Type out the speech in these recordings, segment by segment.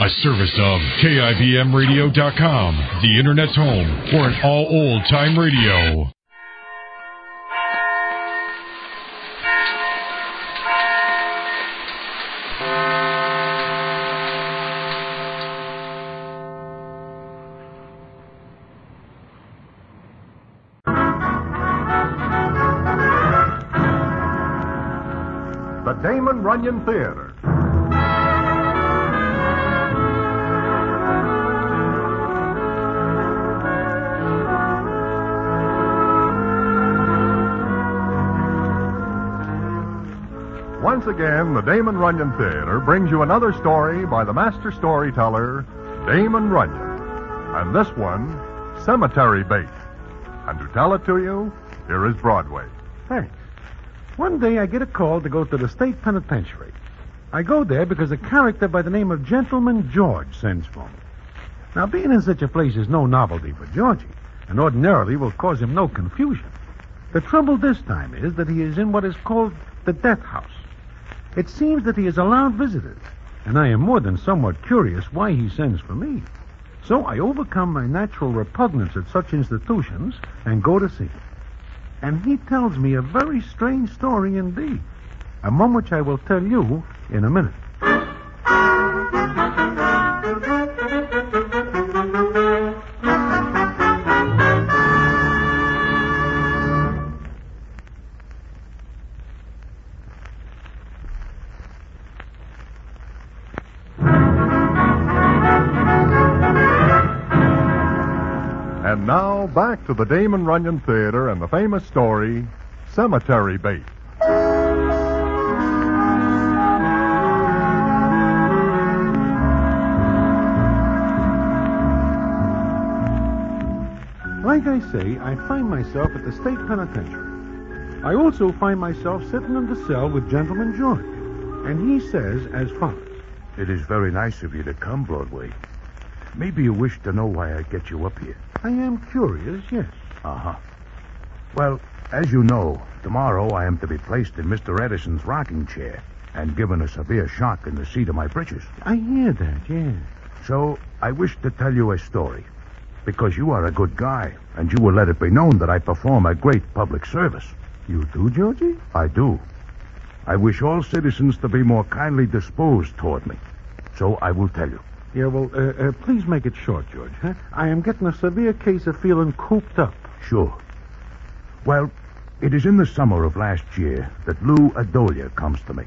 A service of KIBMradio.com, the Internet's home for an all old-time radio. The Damon Runyon Theater. Once again, the Damon Runyon Theater brings you another story by the master storyteller, Damon Runyon. And this one, Cemetery Bait. And to tell it to you, here is Broadway. Thanks. One day I get a call to go to the state penitentiary. I go there because a character by the name of Gentleman George sends for me. Now, being in such a place is no novelty for Georgie, and ordinarily will cause him no confusion. The trouble this time is that he is in what is called the death house. It seems that he has allowed visitors, and I am more than somewhat curious why he sends for me. So I overcome my natural repugnance at such institutions and go to see him. And he tells me a very strange story indeed, and one which I will tell you in a minute. And now, back to the Damon Runyon Theater and the famous story, Cemetery Bait. Like I say, I find myself at the state penitentiary. I also find myself sitting in the cell with Gentleman George. And he says as follows. It is very nice of you to come, Broadway. Maybe you wish to know why I get you up here. I am curious, yes. Uh-huh. Well, as you know, tomorrow I am to be placed in Mr. Edison's rocking chair and given a severe shock in the seat of my britches. I hear that, yes. So I wish to tell you a story, because you are a good guy, and you will let it be known that I perform a great public service. You do, Georgie? I do. I wish all citizens to be more kindly disposed toward me. So I will tell you. Yeah, well, please make it short, George. Huh? I am getting a severe case of feeling cooped up. Sure. Well, it is in the summer of last year that Lou Adolia comes to me.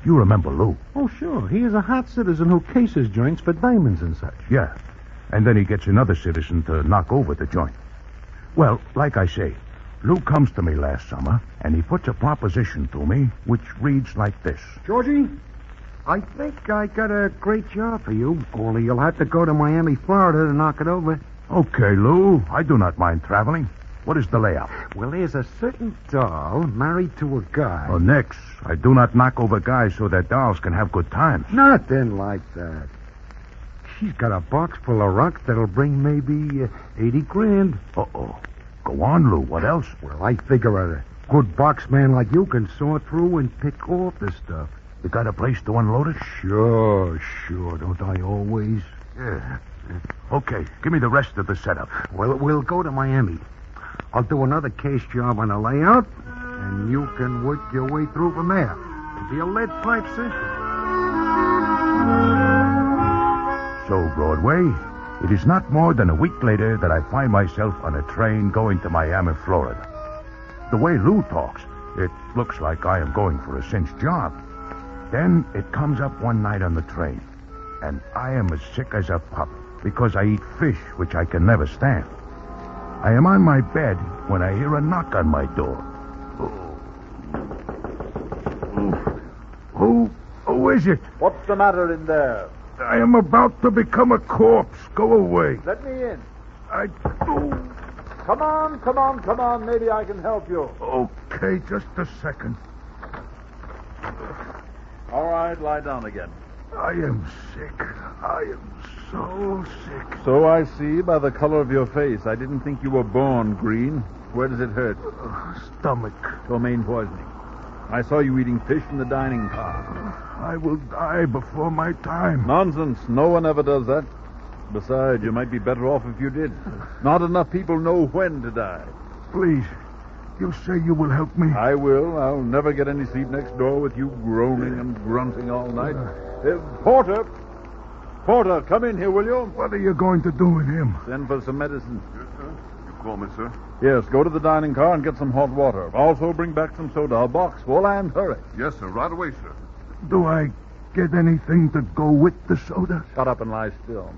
You remember Lou? Oh, sure. He is a hot citizen who cases joints for diamonds and such. Yeah. And then he gets another citizen to knock over the joint. Well, like I say, Lou comes to me last summer, and he puts a proposition to me which reads like this. Georgie, I think I got a great job for you, only you'll have to go to Miami, Florida to knock it over. Okay, Lou. I do not mind traveling. What is the layout? Well, there's a certain doll married to a guy. Oh, nix. I do not knock over guys so their dolls can have good times. Nothing like that. She's got a box full of rocks that'll bring maybe 80 grand. Uh-oh. Go on, Lou. What else? Well, I figure a good box man like you can sort through and pick off the stuff. You got a place to unload it? Sure. Don't I always? Yeah. Okay, give me the rest of the setup. Well, we'll go to Miami. I'll do another case job on the layout, and you can work your way through from there. It'll be a lead pipe system. So, Broadway, it is not more than a week later that I find myself on a train going to Miami, Florida. The way Lou talks, it looks like I am going for a cinched job. Then it comes up one night on the train, and I am as sick as a pup because I eat fish, which I can never stand. I am on my bed when I hear a knock on my door. Who is it? What's the matter in there? I am about to become a corpse. Go away. Let me in. Oh. Come on. Maybe I can help you. Okay, just a second. All right, lie down again. I am sick. I am so sick. So I see by the color of your face. I didn't think you were born green. Where does it hurt? Stomach. Ptomaine poisoning. I saw you eating fish in the dining car. I will die before my time. Nonsense. No one ever does that. Besides, you might be better off if you did. Not enough people know when to die. Please, you say you will help me? I will. I'll never get any sleep next door with you groaning and grunting all night. Porter! Porter, come in here, will you? What are you going to do with him? Send for some medicine. Yes, sir. You call me, sir? Yes, go to the dining car and get some hot water. Also bring back some soda, a box full, and hurry. Yes, sir. Right away, sir. Do I get anything to go with the soda? Shut up and lie still.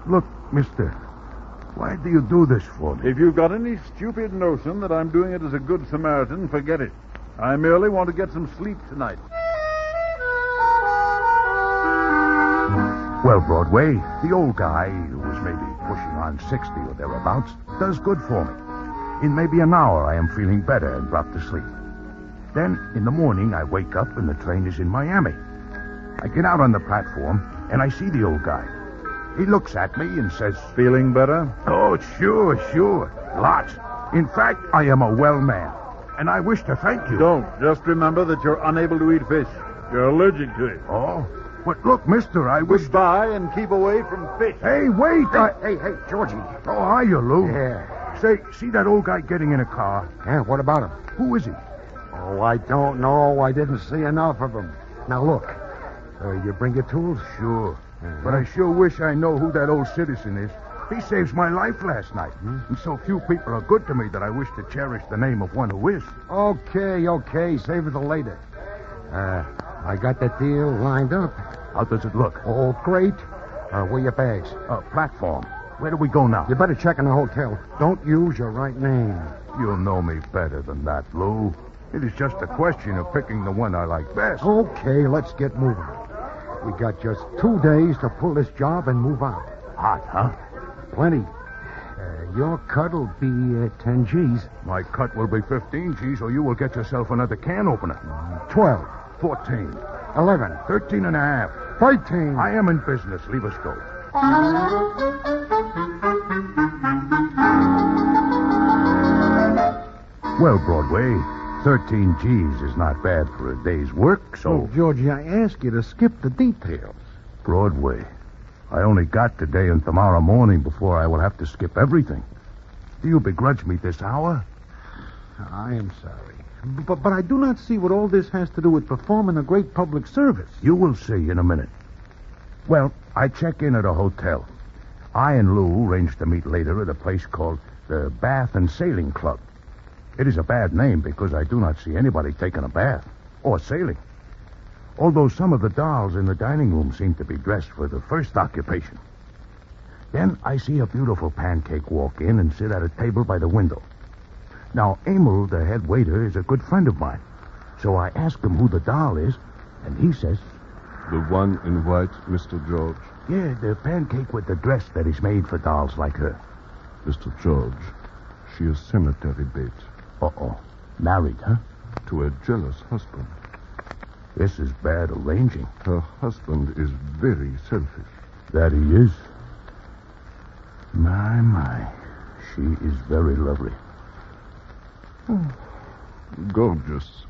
Look, mister, why do you do this for me? If you've got any stupid notion that I'm doing it as a good Samaritan, forget it. I merely want to get some sleep tonight. Well, Broadway, the old guy, who was maybe pushing on 60 or thereabouts, does good for me. In maybe an hour, I am feeling better and drop to sleep. Then, in the morning, I wake up and the train is in Miami. I get out on the platform, and I see the old guy. He looks at me and says, Feeling better? "Oh, sure. Lots. In fact, I am a well man, and I wish to thank you." Don't. Just remember that you're unable to eat fish. You're allergic to it. Oh? But look, mister, I wish... Goodbye and keep away from fish. Hey, wait! Hey, Georgie. Oh, are you, Lou? Yeah. Say, see that old guy getting in a car? Yeah, what about him? Who is he? Oh, I don't know. I didn't see enough of him. Now, look. You bring your tools? Sure. But I sure wish I know who that old citizen is. He saved my life last night. And so few people are good to me that I wish to cherish the name of one who is. Okay. Save it till later. I got that deal lined up. How does it look? Oh, great. Where are your bags? Platform. Where do we go now? You better check in the hotel. Don't use your right name. You'll know me better than that, Lou. It is just a question of picking the one I like best. Okay, let's get moving. We got just 2 days to pull this job and move out. Hot, huh? Plenty. Your cut will be 10 G's. My cut will be 15 G's, or you will get yourself another can opener. 12. 14. 11. 13 and a half. 13. I am in business. Leave us go. Well, Broadway, 13 G's is not bad for a day's work, so... Oh, Georgie, I ask you to skip the details. Broadway, I only got today and tomorrow morning before I will have to skip everything. Do you begrudge me this hour? I am sorry. But I do not see what all this has to do with performing a great public service. You will see in a minute. Well, I check in at a hotel. I and Lou arranged to meet later at a place called the Bath and Sailing Club. It is a bad name because I do not see anybody taking a bath or sailing. Although some of the dolls in the dining room seem to be dressed for the first occupation. Then I see a beautiful pancake walk in and sit at a table by the window. Now, Emil, the head waiter, is a good friend of mine. So I ask him who the doll is, and he says... The one in white, Mr. George? Yeah, the pancake with the dress that is made for dolls like her. Mr. George, she is cemetery bait. Uh-oh. Married, huh? To a jealous husband. This is bad arranging. Her husband is very selfish. That he is? My. She is very lovely. Gorgeous.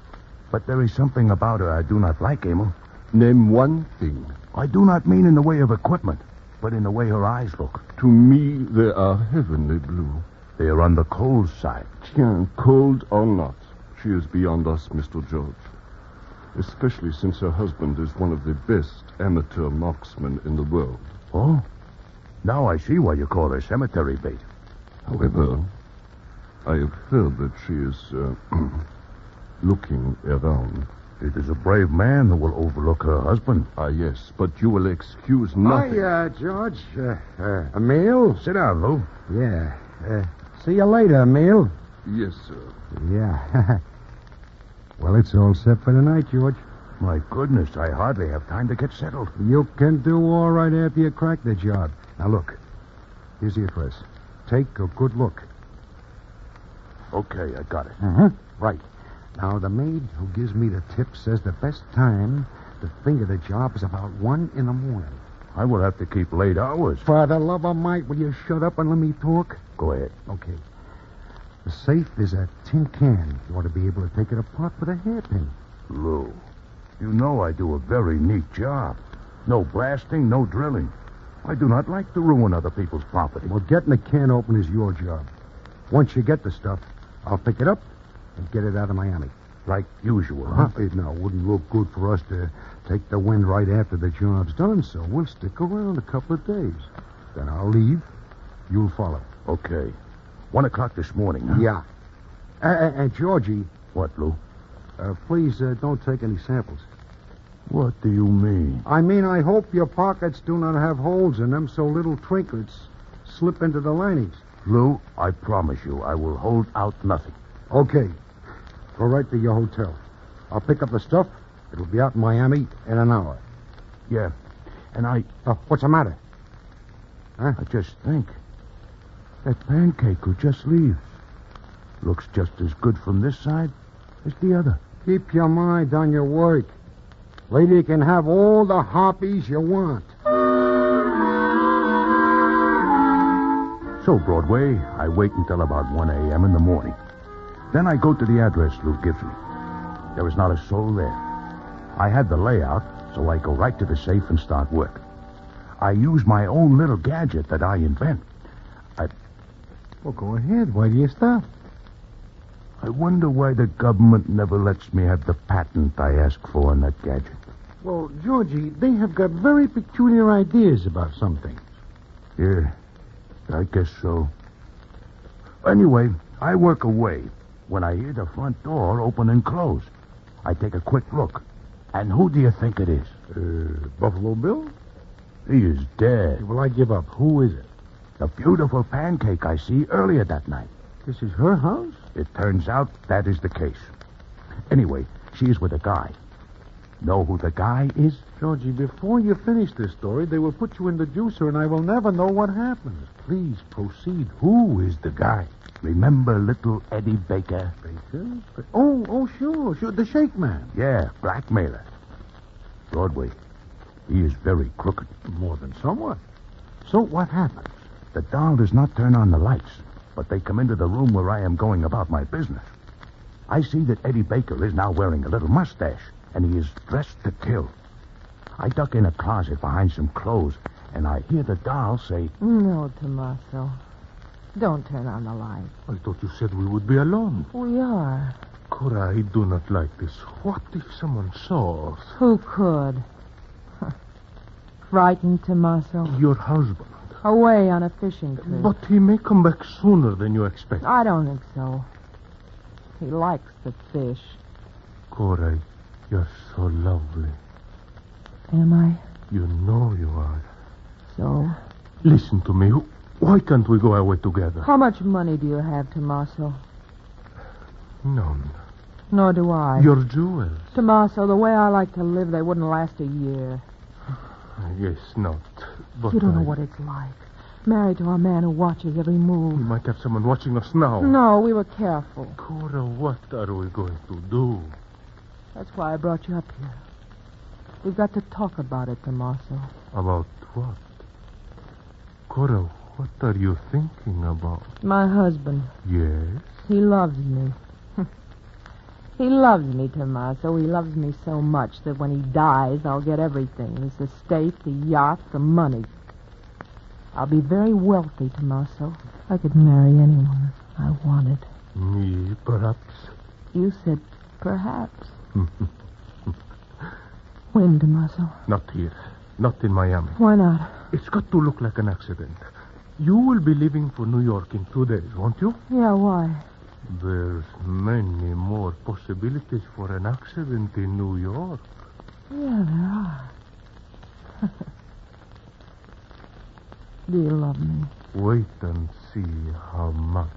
But there is something about her I do not like, Emil. Name one thing. I do not mean in the way of equipment, but in the way her eyes look. To me, they are heavenly blue. They are on the cold side. Tiens, cold or not, she is beyond us, Mr. George. Especially since her husband is one of the best amateur marksmen in the world. Oh? Now I see why you call her cemetery bait. However, I have heard that she is looking around. It is a brave man who will overlook her husband. Ah, yes, but you will excuse nothing. Hi, George. Emil? Sit down, Lou. Yeah. See you later, Emil. Yes, sir. Yeah. Well, it's all set for tonight, George. My goodness, I hardly have time to get settled. You can do all right after you crack the job. Now, look. Here's the address. Take a good look. Okay, I got it. Right. Now, the maid who gives me the tip says the best time to finger the job is about 1 in the morning. I will have to keep late hours. For the love of Mike, will you shut up and let me talk? Go ahead. Okay. The safe is a tin can. You ought to be able to take it apart with a hairpin. Lou, you know I do a very neat job. No blasting, no drilling. I do not like to ruin other people's property. Well, getting the can open is your job. Once you get the stuff, I'll pick it up and get it out of Miami. Like usual, huh? No, it wouldn't look good for us to take the wind right after the job's done, so we'll stick around a couple of days. Then I'll leave. You'll follow. Okay. 1 o'clock this morning, huh? Yeah. And Georgie... What, Lou? Please don't take any samples. What do you mean? I mean, I hope your pockets do not have holes in them so little trinkets slip into the linings. Lou, I promise you I will hold out nothing. Okay. Go right to your hotel. I'll pick up the stuff. It'll be out in Miami in an hour. Yeah. And I... what's the matter? Huh? I just think. That pancake who just leaves looks just as good from this side as the other. Keep your mind on your work. Lady can have all the hobbies you want. So, Broadway, I wait until about 1 a.m. in the morning. Then I go to the address Lou gives me. There is not a soul there. I had the layout, so I go right to the safe and start work. I use my own little gadget that I invent. Well, go ahead. Why do you stop? I wonder why the government never lets me have the patent I asked for on that gadget. Well, Georgie, they have got very peculiar ideas about some things. Yeah, I guess so. Anyway, I work away when I hear the front door open and close. I take a quick look. And who do you think it is? Buffalo Bill? He is dead. Well, I give up. Who is it? The beautiful pancake I see earlier that night. This is her house? It turns out that is the case. Anyway, she is with a guy. Know who the guy is? Georgie, before you finish this story, they will put you in the juicer, and I will never know what happens. Please proceed. Who is the guy? Remember little Eddie Baker? Baker? Oh, sure. The shake man. Yeah, blackmailer. Broadway. He is very crooked. More than somewhat. So what happens? The doll does not turn on the lights, but they come into the room where I am going about my business. I see that Eddie Baker is now wearing a little mustache, and he is dressed to kill. I duck in a closet behind some clothes, and I hear the doll say, No, Tommaso. Don't turn on the light. I thought you said we would be alone. We are. Cora, I do not like this. What if someone saw us? Who could? Frightened, Tommaso? Your husband. Away on a fishing trip. But he may come back sooner than you expect. I don't think so. He likes the fish. Cora, you're so lovely. Am I? You know you are. So? Listen to me. Why can't we go away together? How much money do you have, Tommaso? None. Nor do I. Your jewels. Tommaso, the way I like to live, they wouldn't last a year. I guess not. But you don't know what it's like. Married to a man who watches every move. We might have someone watching us now. No, we were careful. Cora, what are we going to do? That's why I brought you up here. We've got to talk about it, Tommaso. About what? Cora, what are you thinking about? My husband. Yes? He loves me. He loves me, Tommaso. He loves me so much that when he dies, I'll get everything. His estate, the yacht, the money. I'll be very wealthy, Tommaso. I could marry anyone I wanted. Me, perhaps? You said perhaps. When, Tommaso? Not here. Not in Miami. Why not? It's got to look like an accident. You will be leaving for New York in 2 days, won't you? Yeah, why? There's many more possibilities for an accident in New York. Yeah, there are. Do you love me? Wait and see how much.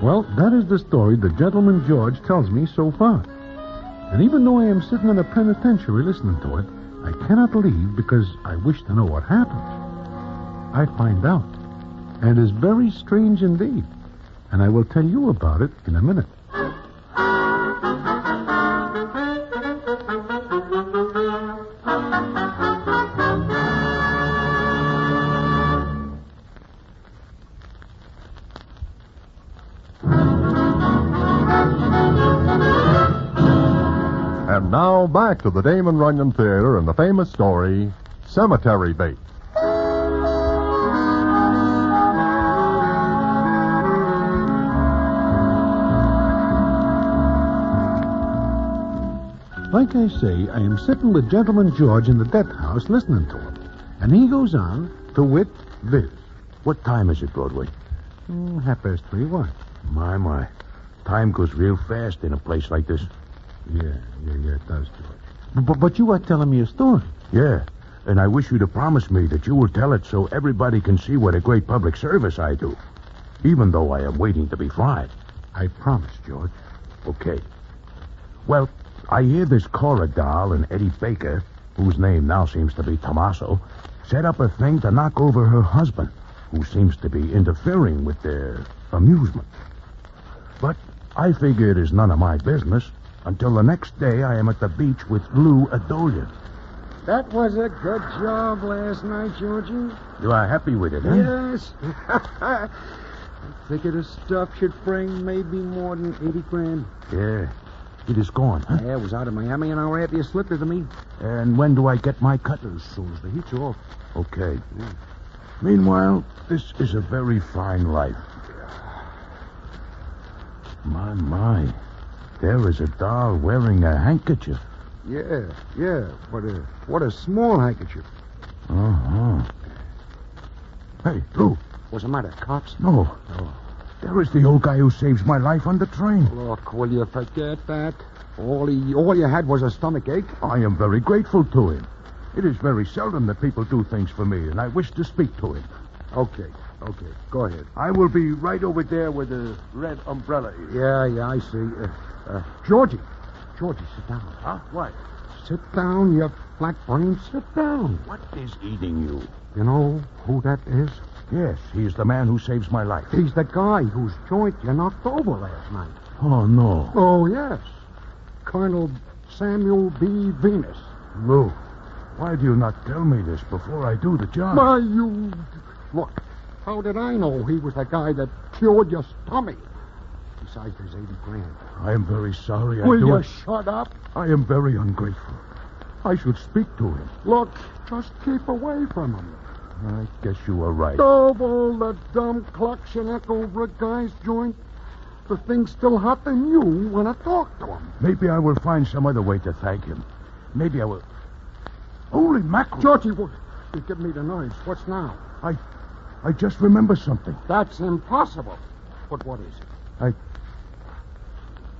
Well, that is the story the gentleman George tells me so far. And even though I am sitting in a penitentiary listening to it, I cannot leave because I wish to know what happened. I find out. And it is very strange indeed. And I will tell you about it in a minute. And now back to the Damon Runyon Theater and the famous story, Cemetery Bait. Like I say, I am sitting with Gentleman George in the death house listening to him. And he goes on to wit this. What time is it, Broadway? 3:30. What? My. Time goes real fast in a place like this. Yeah, it does, George. But you are telling me a story. Yeah, and I wish you to promise me that you will tell it so everybody can see what a great public service I do, even though I am waiting to be fried. I promise, George. Okay. Well, I hear this Cora doll and Eddie Baker, whose name now seems to be Tommaso, set up a thing to knock over her husband, who seems to be interfering with their amusement. But I figure it is none of my business until the next day I am at the beach with Lou Adolia. That was a good job last night, Georgie. You are happy with it, huh? Yes. I figure the stuff should bring maybe more than 80 grand. Yeah. It is gone, huh? Yeah, it was out of Miami an hour after you slipped it to me. And when do I get my cut? As soon as the heat's off. Okay. Yeah. Meanwhile, this is a very fine life. My. There is a doll wearing a handkerchief. Yeah. What a small handkerchief. Uh-huh. Hey, Lou. What's the matter, cops? No. There is the old guy who saves my life on the train. Look, will you forget that? All you had was a stomach ache. I am very grateful to him. It is very seldom that people do things for me, and I wish to speak to him. Okay. Go ahead. I will be right over there where the red umbrella is. Yeah, I see. Georgie, sit down. Huh? What? Sit down, you flat brain. Sit down. What is eating you? You know who that is? Yes, he is the man who saves my life. He's the guy whose joint you knocked over last night. Oh, no. Oh, yes. Colonel Samuel B. Venus. Lou, why do you not tell me this before I do the job? Why, you... Look, how did I know he was the guy that cured your stomach? Besides, there's 80 grand. I am very sorry. Will you shut up? I am very ungrateful. I should speak to him. Look, just keep away from him. I guess you are right. Of all the dumb clucks you knock over a guy's joint, the thing's still hot than you want to talk to him. Maybe I will find some other way to thank him. Maybe I will... Holy mackerel! Georgie, you give me the noise. What's now? I just remember something. That's impossible. But what is it?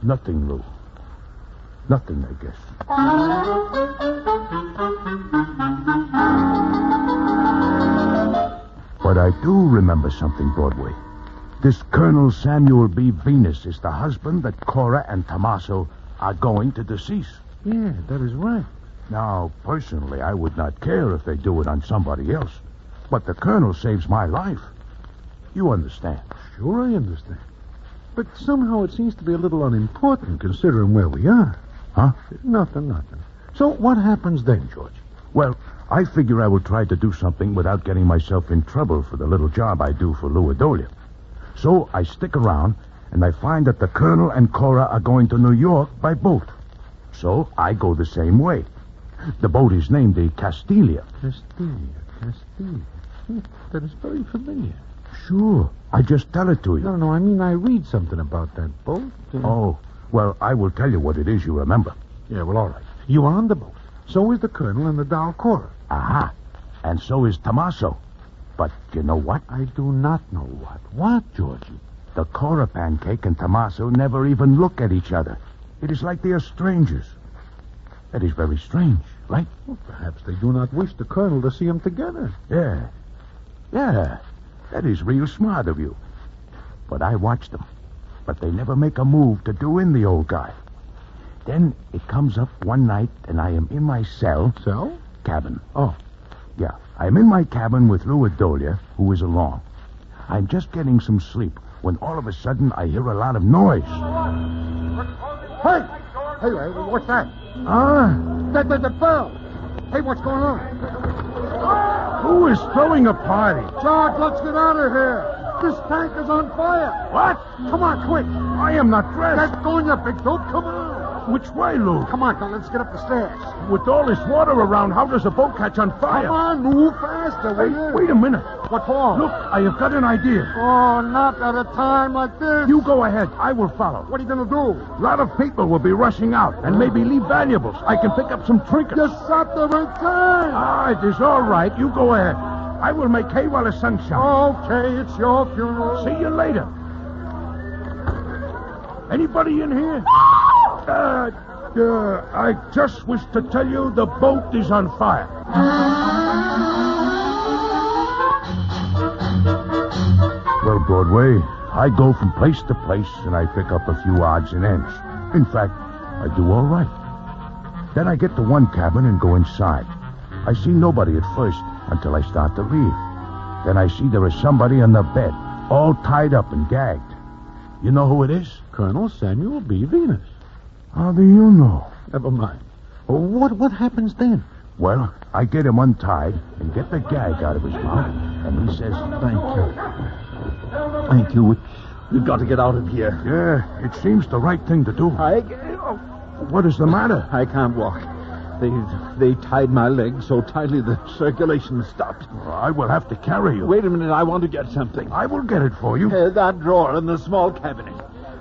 Nothing, Lou. Nothing, I guess. But I do remember something, Broadway. This Colonel Samuel B. Venus is the husband that Cora and Tommaso are going to decease. Yeah, that is right. Now, personally, I would not care if they do it on somebody else. But the Colonel saves my life. You understand? Sure, I understand. But somehow it seems to be a little unimportant considering where we are. Huh? Nothing. So what happens then, George? Well, I figure I will try to do something without getting myself in trouble for the little job I do for Lou Adolia. So I stick around, and I find that the Colonel and Cora are going to New York by boat. So I go the same way. The boat is named the Castilia. Castilia. That is very familiar. Sure. I just tell it to you. No, I mean I read something about that boat. Oh, well, I will tell you what it is you remember. Yeah, well, all right. You are on the boat. So is the Colonel and the doll Cora. Aha. And so is Tommaso. But you know what? I do not know what. What, Georgie? The Cora pancake and Tommaso never even look at each other. It is like they are strangers. That is very strange, right? Well, perhaps they do not wish the Colonel to see them together. Yeah. That is real smart of you. But I watch them. But they never make a move to do in the old guy. Then it comes up one night, and I am in my cell. Cell? Cabin. Oh. Yeah, I am in my cabin with Lou Adolia, who is along. I'm just getting some sleep when all of a sudden I hear a lot of noise. Hey, what's that? The bell. Hey, what's going on? Who is throwing a party? George, let's get out of here. This tank is on fire. What? Come on, quick. I am not dressed. Get going, you big dope. Come on. Which way, Lou? Come on, let's get up the stairs. With all this water around, how does a boat catch on fire? Come on, move faster, will Hey, you? wait a minute. What for? Look, I have got an idea. Oh, not at a time like this. You go ahead. I will follow. What are you going to do? A lot of people will be rushing out and maybe leave valuables. I can pick up some trinkets. You shot the right time. Ah, it is all right. You go ahead. I will make hay while the sun shines. Okay, it's your funeral. See you later. Anybody in here? I just wish to tell you the boat is on fire. Well, Broadway, I go from place to place and I pick up a few odds and ends. In fact, I do all right. Then I get to one cabin and go inside. I see nobody at first until I start to leave. Then I see there is somebody on the bed, all tied up and gagged. You know who it is? Colonel Samuel B. Venus. How do you know? Never mind. What happens then? Well, I get him untied and get the gag out of his mouth, and he says, Thank you. Thank you. We've got to get out of here. Yeah, it seems the right thing to do. What is the matter? I can't walk. They tied my legs so tightly the circulation stopped. I will have to carry you. Wait a minute, I want to get something. I will get it for you. That drawer in the small cabinet.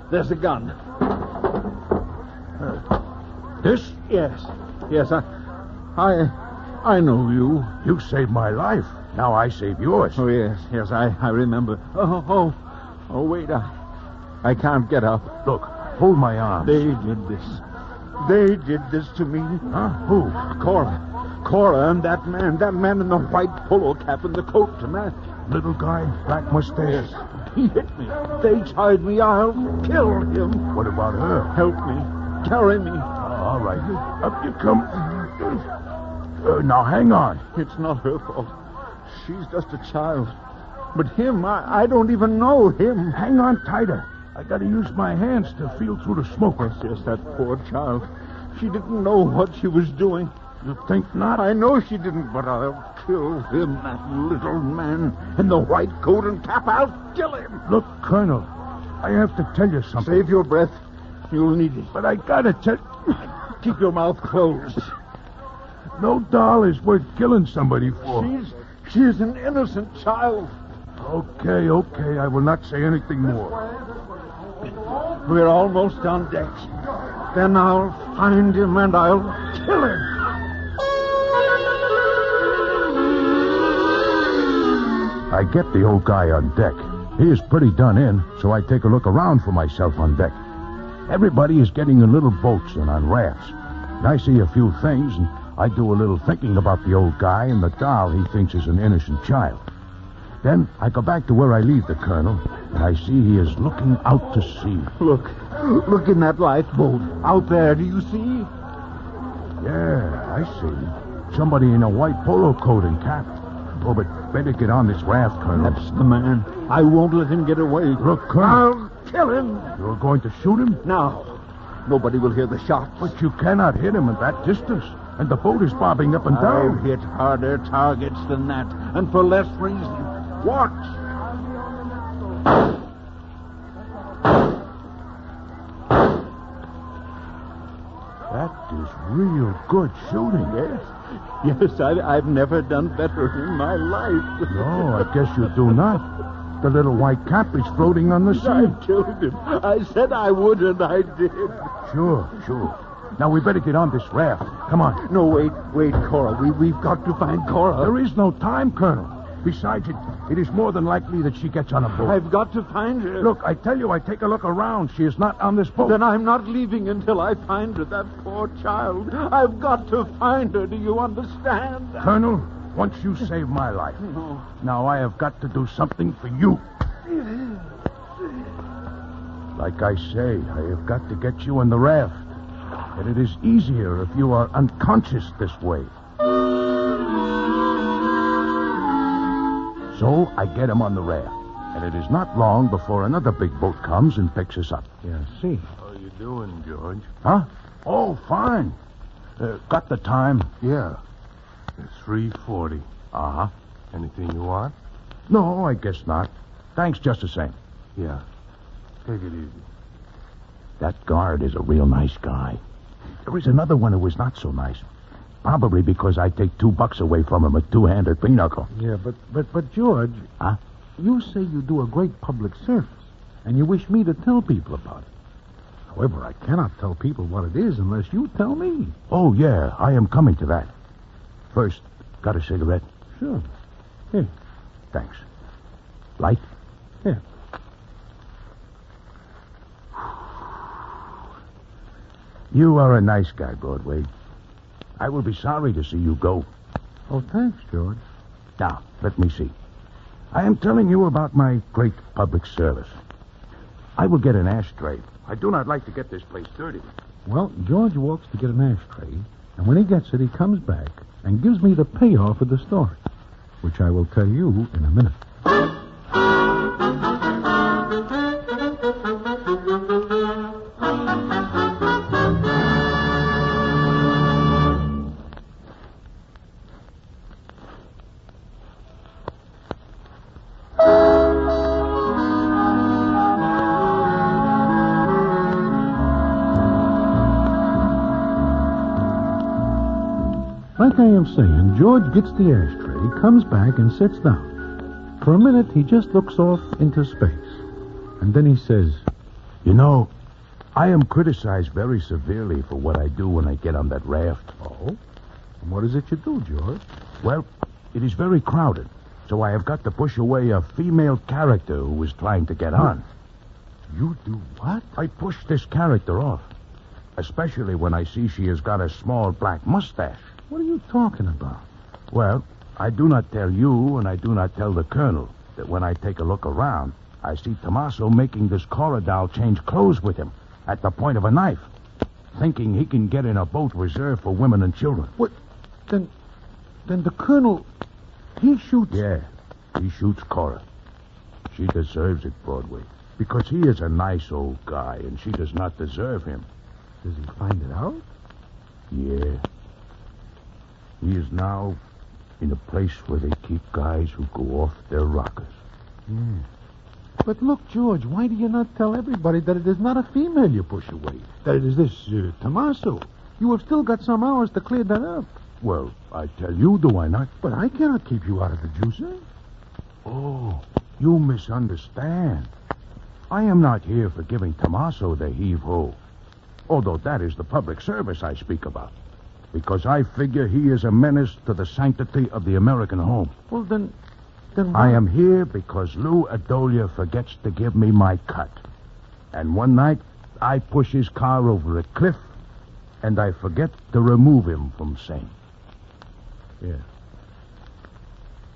There's a gun. This? Yes, I know you. You saved my life. Now I save yours. Oh, yes, I remember. Oh, wait, I can't get up. Look, hold my arm. They did this. They did this to me. Huh? Who? Cora and that man in the white polo cap and the coat to match. Little guy, black mustache. He hit me. They tied me. I'll kill him. What about her? Help me. Carry me. All right. Up you come. Now hang on. It's not her fault. She's just a child. But him, I don't even know him. Hang on tighter. I got to use my hands to feel through the smoke. Yes, that poor child. She didn't know what she was doing. You think not? I know she didn't, but I'll kill him, that little man in the white coat and cap. I'll kill him. Look, Colonel, I have to tell you something. Save your breath. You'll need it. But I got to tell... Keep your mouth closed. No doll is worth killing somebody for. She's an innocent child. Okay, I will not say anything more. We're almost on deck. Then I'll find him and I'll kill him. I get the old guy on deck. He is pretty done in, so I take a look around for myself on deck. Everybody is getting in little boats and on rafts. And I see a few things, and I do a little thinking about the old guy and the doll he thinks is an innocent child. Then I go back to where I leave the colonel, and I see he is looking out to sea. Look in that lifeboat. Out there, do you see? Yeah, I see. Somebody in a white polo coat and cap. Oh, but better get on this raft, Colonel. That's the man. I won't let him get away. Look, Colonel. I'll kill him. You're going to shoot him? Now. Nobody will hear the shots. But you cannot hit him at that distance. And the boat is bobbing up and down. I've hit harder targets than that, and for less reason. Watch. That is real good shooting. Yes, I've never done better in my life. No, I guess you do not. The little white cap is floating on the sea. I killed him. I said I would, and I did. Sure. Now we better get on this raft. Come on. No, wait, Cora. We've got to find Cora. There is no time, Colonel. Besides, it is more than likely that she gets on a boat. I've got to find her. Look, I tell you, I take a look around. She is not on this boat. Then I'm not leaving until I find her, that poor child. I've got to find her. Do you understand? Colonel, once you saved my life. No. Now I have got to do something for you. Like I say, I have got to get you on the raft. And it is easier if you are unconscious this way. So I get him on the raft. And it is not long before another big boat comes and picks us up. Yeah, see. How you doing, George? Huh? Oh, fine. Got the time? Yeah. It's 3:40. Uh-huh. Anything you want? No, I guess not. Thanks just the same. Yeah. Take it easy. That guard is a real nice guy. there is another one who is not so nice. Probably because I take $2 away from him with two-handed pinochle. Yeah, but George... Huh? You say you do a great public service, and you wish me to tell people about it. However, I cannot tell people what it is unless you tell me. Oh, yeah, I am coming to that. First, got a cigarette? Sure. Here. Thanks. Light? Here. You are a nice guy, Broadway. I will be sorry to see you go. Oh, thanks, George. Now, let me see. I am telling you about my great public service. I will get an ashtray. I do not like to get this place dirty. Well, George walks to get an ashtray, and when he gets it, he comes back and gives me the payoff of the story, which I will tell you in a minute. Like I am saying, George gets the ashtray, comes back, and sits down. For a minute, he just looks off into space. And then he says, You know, I am criticized very severely for what I do when I get on that raft. Oh? And what is it you do, George? Well, it is very crowded, so I have got to push away a female character who is trying to get on. You do what? I push this character off, especially when I see she has got a small black mustache. What are you talking about? Well, I do not tell you, and I do not tell the colonel, that when I take a look around, I see Tommaso making this Cora doll change clothes with him at the point of a knife, thinking he can get in a boat reserved for women and children. What? Then the colonel, he shoots... Yeah, he shoots Cora. She deserves it, Broadway, because he is a nice old guy, and she does not deserve him. Does he find it out? Yeah. He is now in a place where they keep guys who go off their rockers. Yeah. But look, George, why do you not tell everybody that it is not a female you push away? That it is this Tommaso? You have still got some hours to clear that up. Well, I tell you, do I not? But I cannot keep you out of the juicer. Oh, you misunderstand. I am not here for giving Tommaso the heave-ho, although that is the public service I speak about. Because I figure he is a menace to the sanctity of the American home. Well, then why... I am here because Lou Adolia forgets to give me my cut. And one night, I push his car over a cliff, and I forget to remove him from St. Yeah.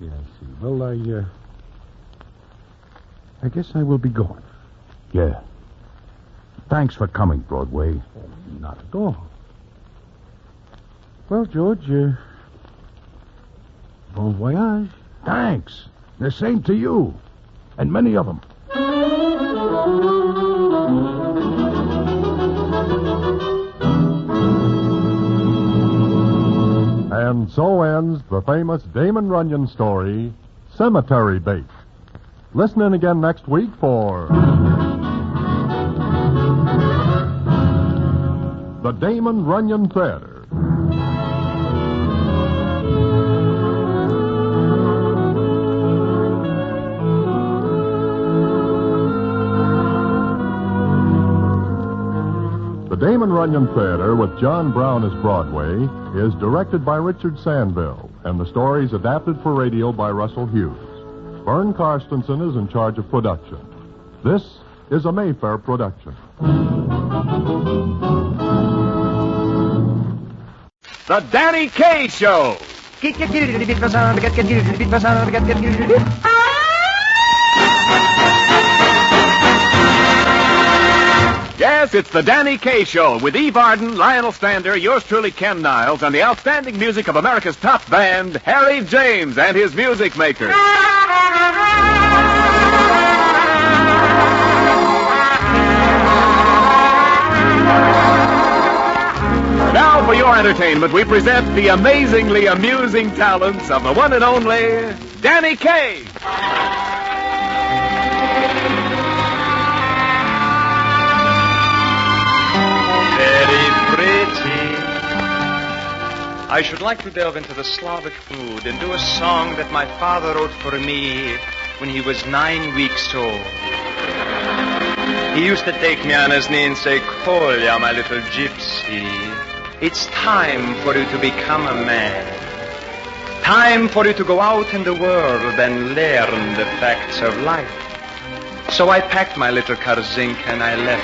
Yeah, I see. Well, I guess I will be going. Yeah. Thanks for coming, Broadway. Oh, not at all. Well, George, bon voyage. Thanks. The same to you. And many of them. And so ends the famous Damon Runyon story, Cemetery Bait. Listen in again next week for The Damon Runyon Theater. The Damon Runyon Theater, with John Brown as Broadway, is directed by Richard Sandville, and the story is adapted for radio by Russell Hughes. Vern Karstensen is in charge of production. This is a Mayfair production. The Danny Kaye Show. Yes, it's the Danny Kaye Show with Eve Arden, Lionel Stander, yours truly Ken Niles, and the outstanding music of America's top band, Harry James and his music makers. Now for your entertainment, we present the amazingly amusing talents of the one and only Danny Kaye. Very pretty I should like to delve into the Slavic mood and do a song that my father wrote for me when he was 9 weeks old. He used to take me on his knee and say, Kolya, my little gypsy, it's time for you to become a man. Time for you to go out in the world and learn the facts of life. So I packed my little korzinka and I left.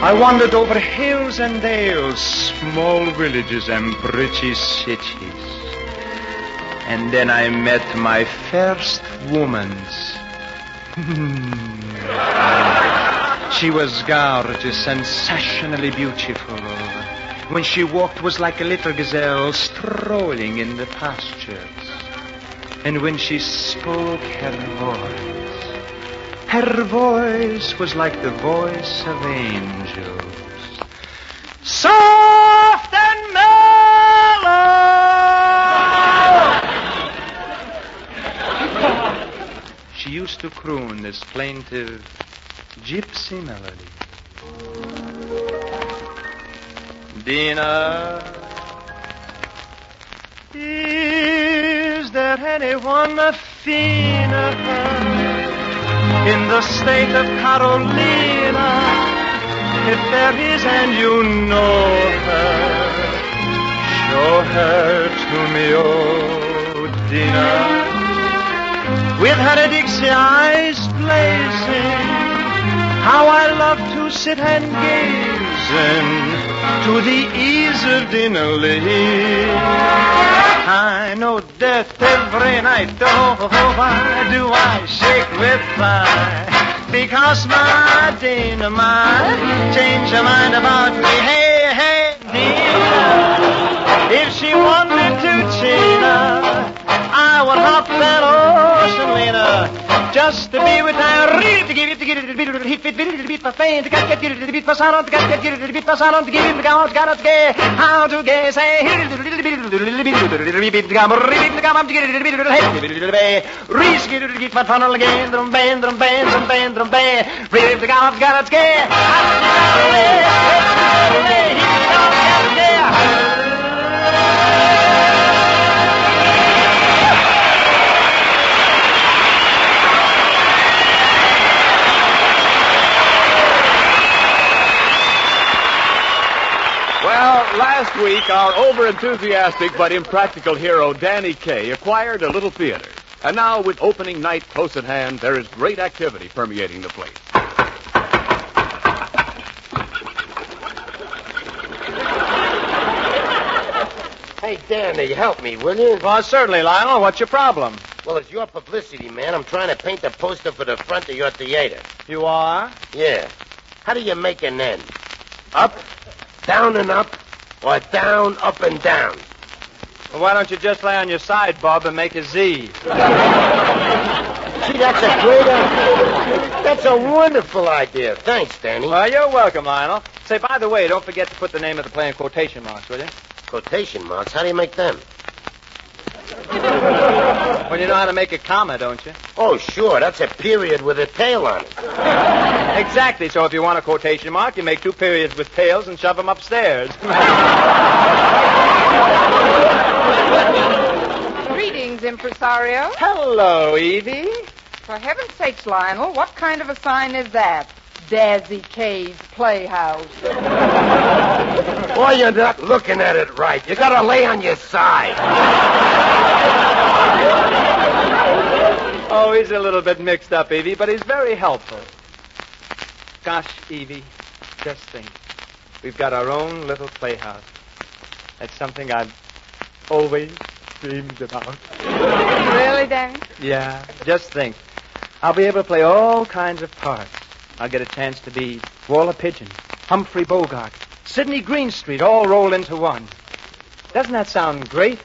I wandered over hills and dales, small villages and pretty cities. And then I met my first woman. She was gorgeous, sensationally beautiful. When she walked was like a little gazelle strolling in the pastures. And when she spoke, her voice was like the voice of angels. Soft and mellow! She used to croon this plaintive gypsy melody. Dinah, is there anyone finer in the state of Carolina? If there is and you know her, show her to me, oh Dinah. With her Dixie eyes blazing, how I love to sit and gaze to the ease of Dinah Lee. I know death every night, oh, why do I shake with pride? Because my Dinah might change her mind about me. Hey, hey, Dinah, if she wanted to China, I would hop that ocean liner just to be with her. Read to give it, to get it, to beat it, to hit it, to beat for fame, to get it, to beat for sound, to get it, to beat for sound, to give it, to go, got it, gay, how to gay, say, hit it, to beat it, to beat it, to come, read to come, to get it, to beat it, to hit it, to bay, reach it, to get my funnel again, drum band, drum band, drum band, drum band, read to come, got it, gay, Last week, our over-enthusiastic but impractical hero, Danny Kaye, acquired a little theater. And now, with opening night close at hand, there is great activity permeating the place. Hey, Danny, help me, will you? Well, certainly, Lionel. What's your problem? Well, it's your publicity, man. I'm trying to paint a poster for the front of your theater. You are? Yeah. How do you make an N? Up, down and up, or down, up and down? Well, why don't you just lay on your side, Bob, and make a Z? See, that's a great idea. That's a wonderful idea. Thanks, Danny. Well, you're welcome, Lionel. Say, by the way, don't forget to put the name of the play in quotation marks, will you? Quotation marks? How do you make them? Well, you know how to make a comma, don't you? Oh, sure. That's a period with a tail on it. Exactly. So if you want a quotation mark, you make two periods with tails and shove them upstairs. Greetings, impresario. Hello, Evie. For heaven's sakes, Lionel, what kind of a sign is that? Dazzy Kaye's Playhouse. Boy, you're not looking at it right. You gotta lay on your side. Oh, he's a little bit mixed up, Evie, but he's very helpful. Gosh, Evie, just think. We've got our own little playhouse. That's something I've always dreamed about. Really, Danny? Yeah, just think. I'll be able to play all kinds of parts. I'll get a chance to be Walter Pigeon, Humphrey Bogart, Sidney Greenstreet, all rolled into one. Doesn't that sound great?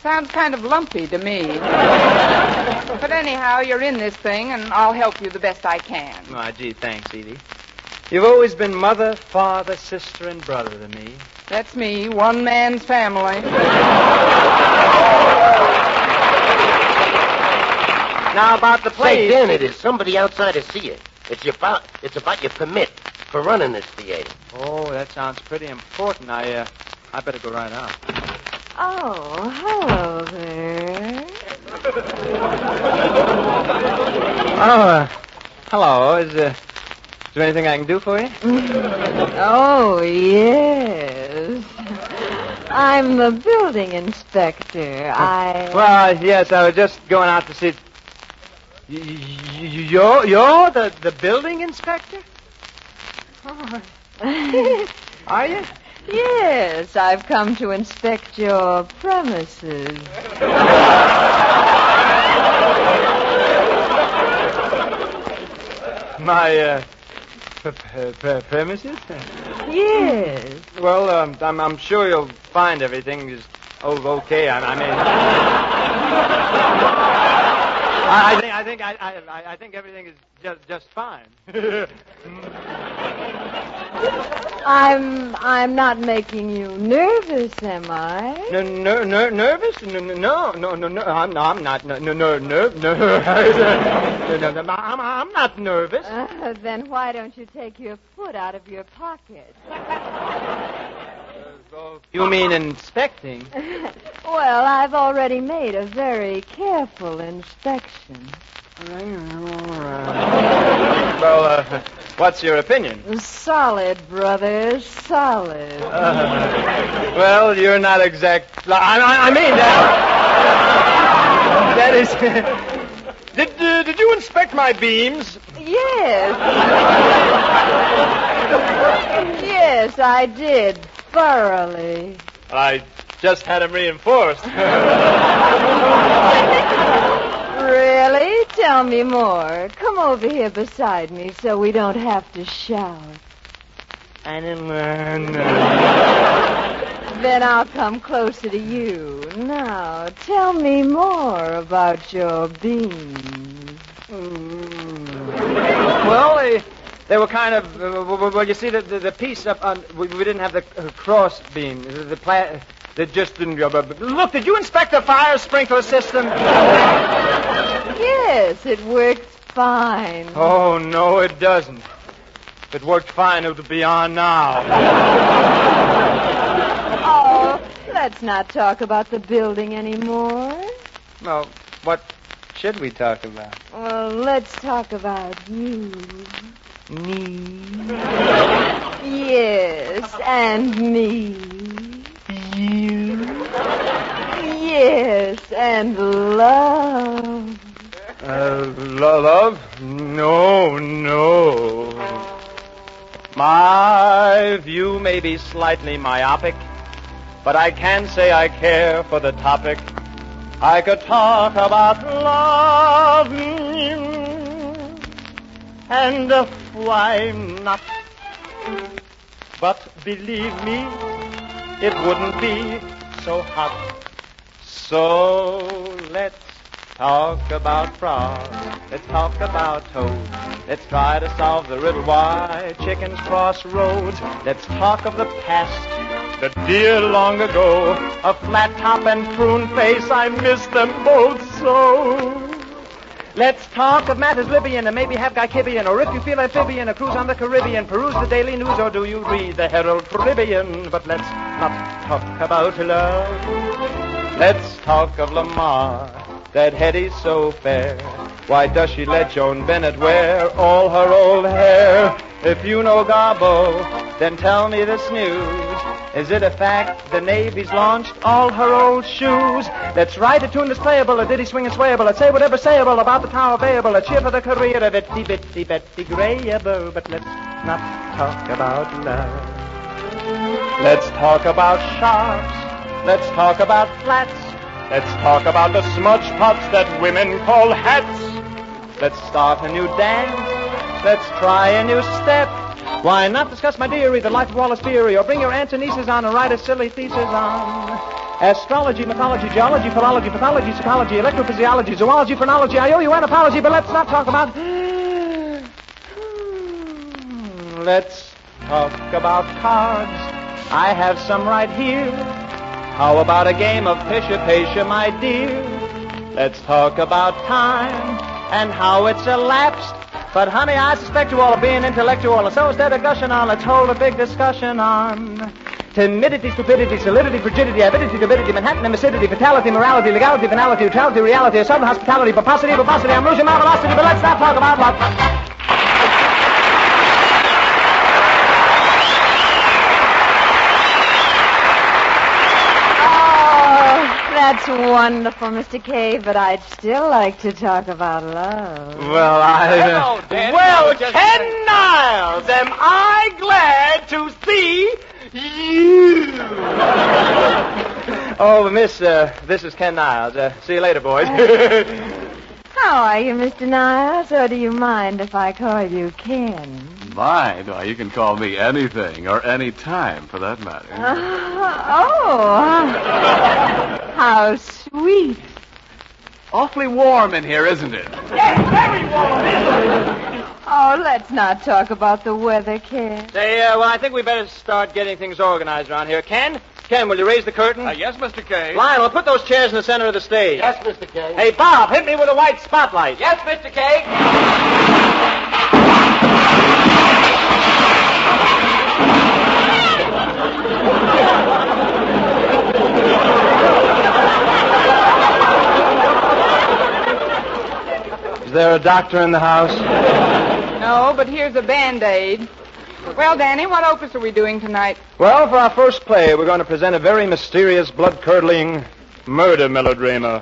Sounds kind of lumpy to me. But anyhow, you're in this thing, and I'll help you the best I can. Oh, gee, thanks, Edie. You've always been mother, father, sister, and brother to me. That's me, one man's family. Now, about the play... Say, Danny, there's somebody outside to see you. It's about your permit for running this theater. Oh, that sounds pretty important. I better go right out. Oh, hello there. Hello. Is there anything I can do for you? Oh, yes. I'm the building inspector. Well, yes, I was just going out to see... You're the building inspector? Oh. Are you? Yes, I've come to inspect your premises. My, premises? Yes. Well, I'm sure you'll find everything is okay. I think everything is just fine. I'm not making you nervous, am I? Nervous? No. I'm not. I'm not nervous. Then why don't you take your foot out of your pocket? You mean inspecting? Well, I've already made a very careful inspection. Well, what's your opinion? Solid, brother, solid. Well, you're not exact... I mean, that is... Did you inspect my beams? Yes. Yes, I did. Thoroughly. I just had them reinforced. Really? Tell me more. Come over here beside me so we don't have to shout. Then I'll come closer to you. Now, tell me more about your beams. Well, they were kind of... well, you see, the piece up on... We didn't have the cross beam. They just didn't go... Look, did you inspect the fire sprinkler system? Yes, it works fine. Oh, no, it doesn't. If it worked fine, it would be on now. Oh, let's not talk about the building anymore. Well, what should we talk about? Well, let's talk about you. Me? Yes, and me. You? Yes, and love. Love? No. My view may be slightly myopic, but I can say I care for the topic. I could talk about love, and why not? But believe me, it wouldn't be so hot. So let's talk about frogs. Let's talk about toads. Let's try to solve the riddle why chickens cross roads. Let's talk of the past, the dear long ago. A flat top and prune face, I miss them both so. Let's talk of matters Libyan and maybe have Guy Kibian, or if you feel amphibian, a cruise on the Caribbean, peruse the Daily News, or do you read the Herald Tribune? But let's not talk about love. Let's talk of Lamar, that Hetty's so fair. Why does she let Joan Bennett wear all her old hair? If you know Garbo, then tell me this news. Is it a fact the Navy's launched all her old shoes? Let's write a tune that's playable, a ditty swing and swayable. Let's say whatever's sayable about the Tower of Babel. A cheer for the career of Itty Bitty Betty Grayable. But let's not talk about love. Let's talk about sharps. Let's talk about flats. Let's talk about the smudge pots that women call hats. Let's start a new dance. Let's try a new step. Why not discuss, my dearie, the life of Wallace Beery, or bring your aunts and nieces on and write a silly thesis on astrology, mythology, geology, philology, pathology, psychology, electrophysiology, zoology, phrenology. I owe you an apology, but let's not talk about... Let's talk about cards. I have some right here. How about a game of pisha-pasha, my dear? Let's talk about time and how it's elapsed. But, honey, I suspect you all of being intellectual, and so instead of gushing on, let's hold a big discussion on timidity, stupidity, solidity, frigidity, avidity, turbidity, Manhattan, acidity, fatality, morality, legality, finality, neutrality, reality, assault, hospitality, pomposity, I'm losing my velocity, but let's not talk about love. That's wonderful, Mr. Kaye, but I'd still like to talk about love. Well, Hello, Danny. Well, Ken Niles, am I glad to see you. Oh, miss, this is Ken Niles. See you later, boys. How are you, Mr. Niles? Or do you mind if I call you Ken? Mind? Why, you can call me anything or any time, for that matter. How sweet. Awfully warm in here, isn't it? Yes, very warm. Oh, let's not talk about the weather, Ken. Say, well, I think we better start getting things organized around here. Ken, will you raise the curtain? Yes, Mr. Kaye. Lionel, put those chairs in the center of the stage. Yes, Mr. Kaye. Hey, Bob, hit me with a white spotlight. Yes, Mr. Kaye. Is there a doctor in the house? No, but here's a Band-Aid. Well, Danny, what opus are we doing tonight? Well, for our first play, we're going to present a very mysterious, blood-curdling murder melodrama.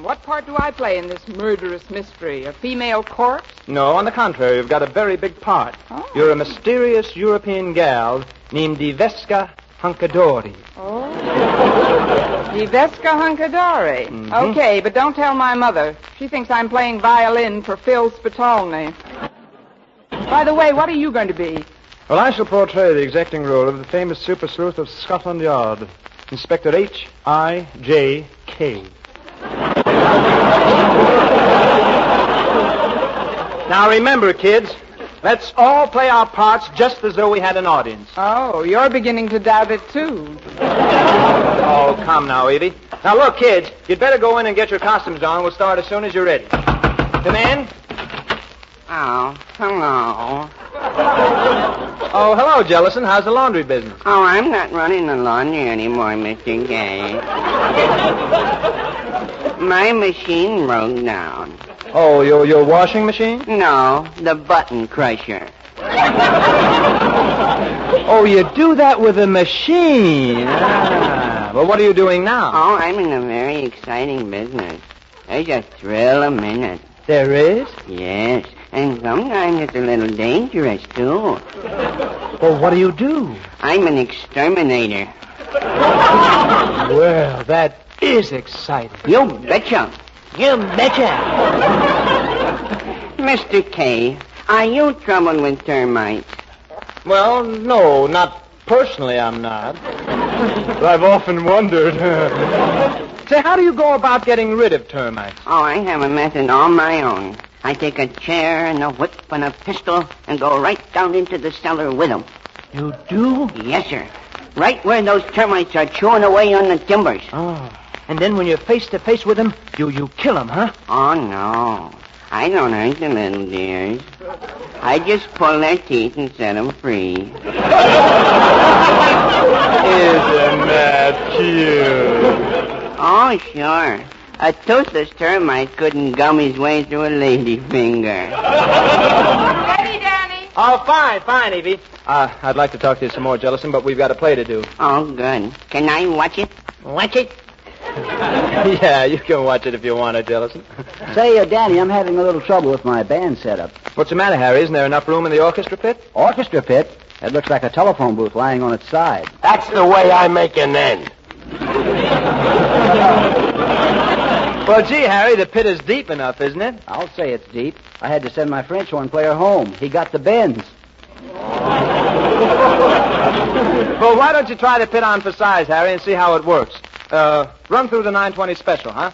What part do I play in this murderous mystery? A female corpse? No, on the contrary, you've got a very big part. Oh. You're a mysterious European gal named Iveska Hunkadori. Oh. Iveska Hunkadori. Mm-hmm. Okay, but don't tell my mother. She thinks I'm playing violin for Phil Spitalny. By the way, what are you going to be? Well, I shall portray the exacting role of the famous super sleuth of Scotland Yard, Inspector H.I.J.K. Now, remember, kids, let's all play our parts just as though we had an audience. Oh, you're beginning to doubt it, too. Oh, come now, Evie. Now, look, kids, you'd better go in and get your costumes on. We'll start as soon as you're ready. Come in. Oh, hello. Oh, hello, Jellison. How's the laundry business? Oh, I'm not running the laundry anymore, Mr. Kaye. My machine broke down. Oh, your washing machine? No, the button crusher. Oh, you do that with a machine. Well, what are you doing now? Oh, I'm in a very exciting business. There's a thrill a minute. There is? Yes, and sometimes it's a little dangerous, too. Well, what do you do? I'm an exterminator. Well, that is exciting. You betcha. You betcha. Mr. Kaye, are you troubled with termites? Well, no, not personally I'm not. But I've often wondered. Say, how do you go about getting rid of termites? Oh, I have a method all my own. I take a chair and a whip and a pistol and go right down into the cellar with them. You do? Yes, sir. Right where those termites are chewing away on the timbers. Oh. And then when you're face to face with them, you kill them, huh? Oh, no. I don't hurt the little dears. I just pull their teeth and set them free. Isn't that cute? Oh, sure. A toothless termite couldn't gum his way through a lady finger. Ready, Danny? Oh, fine, Evie. I'd like to talk to you some more, Jellison, but we've got a play to do. Oh, good. Can I watch it? Watch it? Yeah, you can watch it if you want to, Jellison. Say, Danny, I'm having a little trouble with my band setup. What's the matter, Harry? Isn't there enough room in the orchestra pit? Orchestra pit? It looks like a telephone booth lying on its side. That's the way I make an end. Well, gee, Harry, the pit is deep enough, isn't it? I'll say it's deep. I had to send my French horn player home. He got the bends. Well, why don't you try the pit on for size, Harry, and see how it works? Run through the 920 special, huh?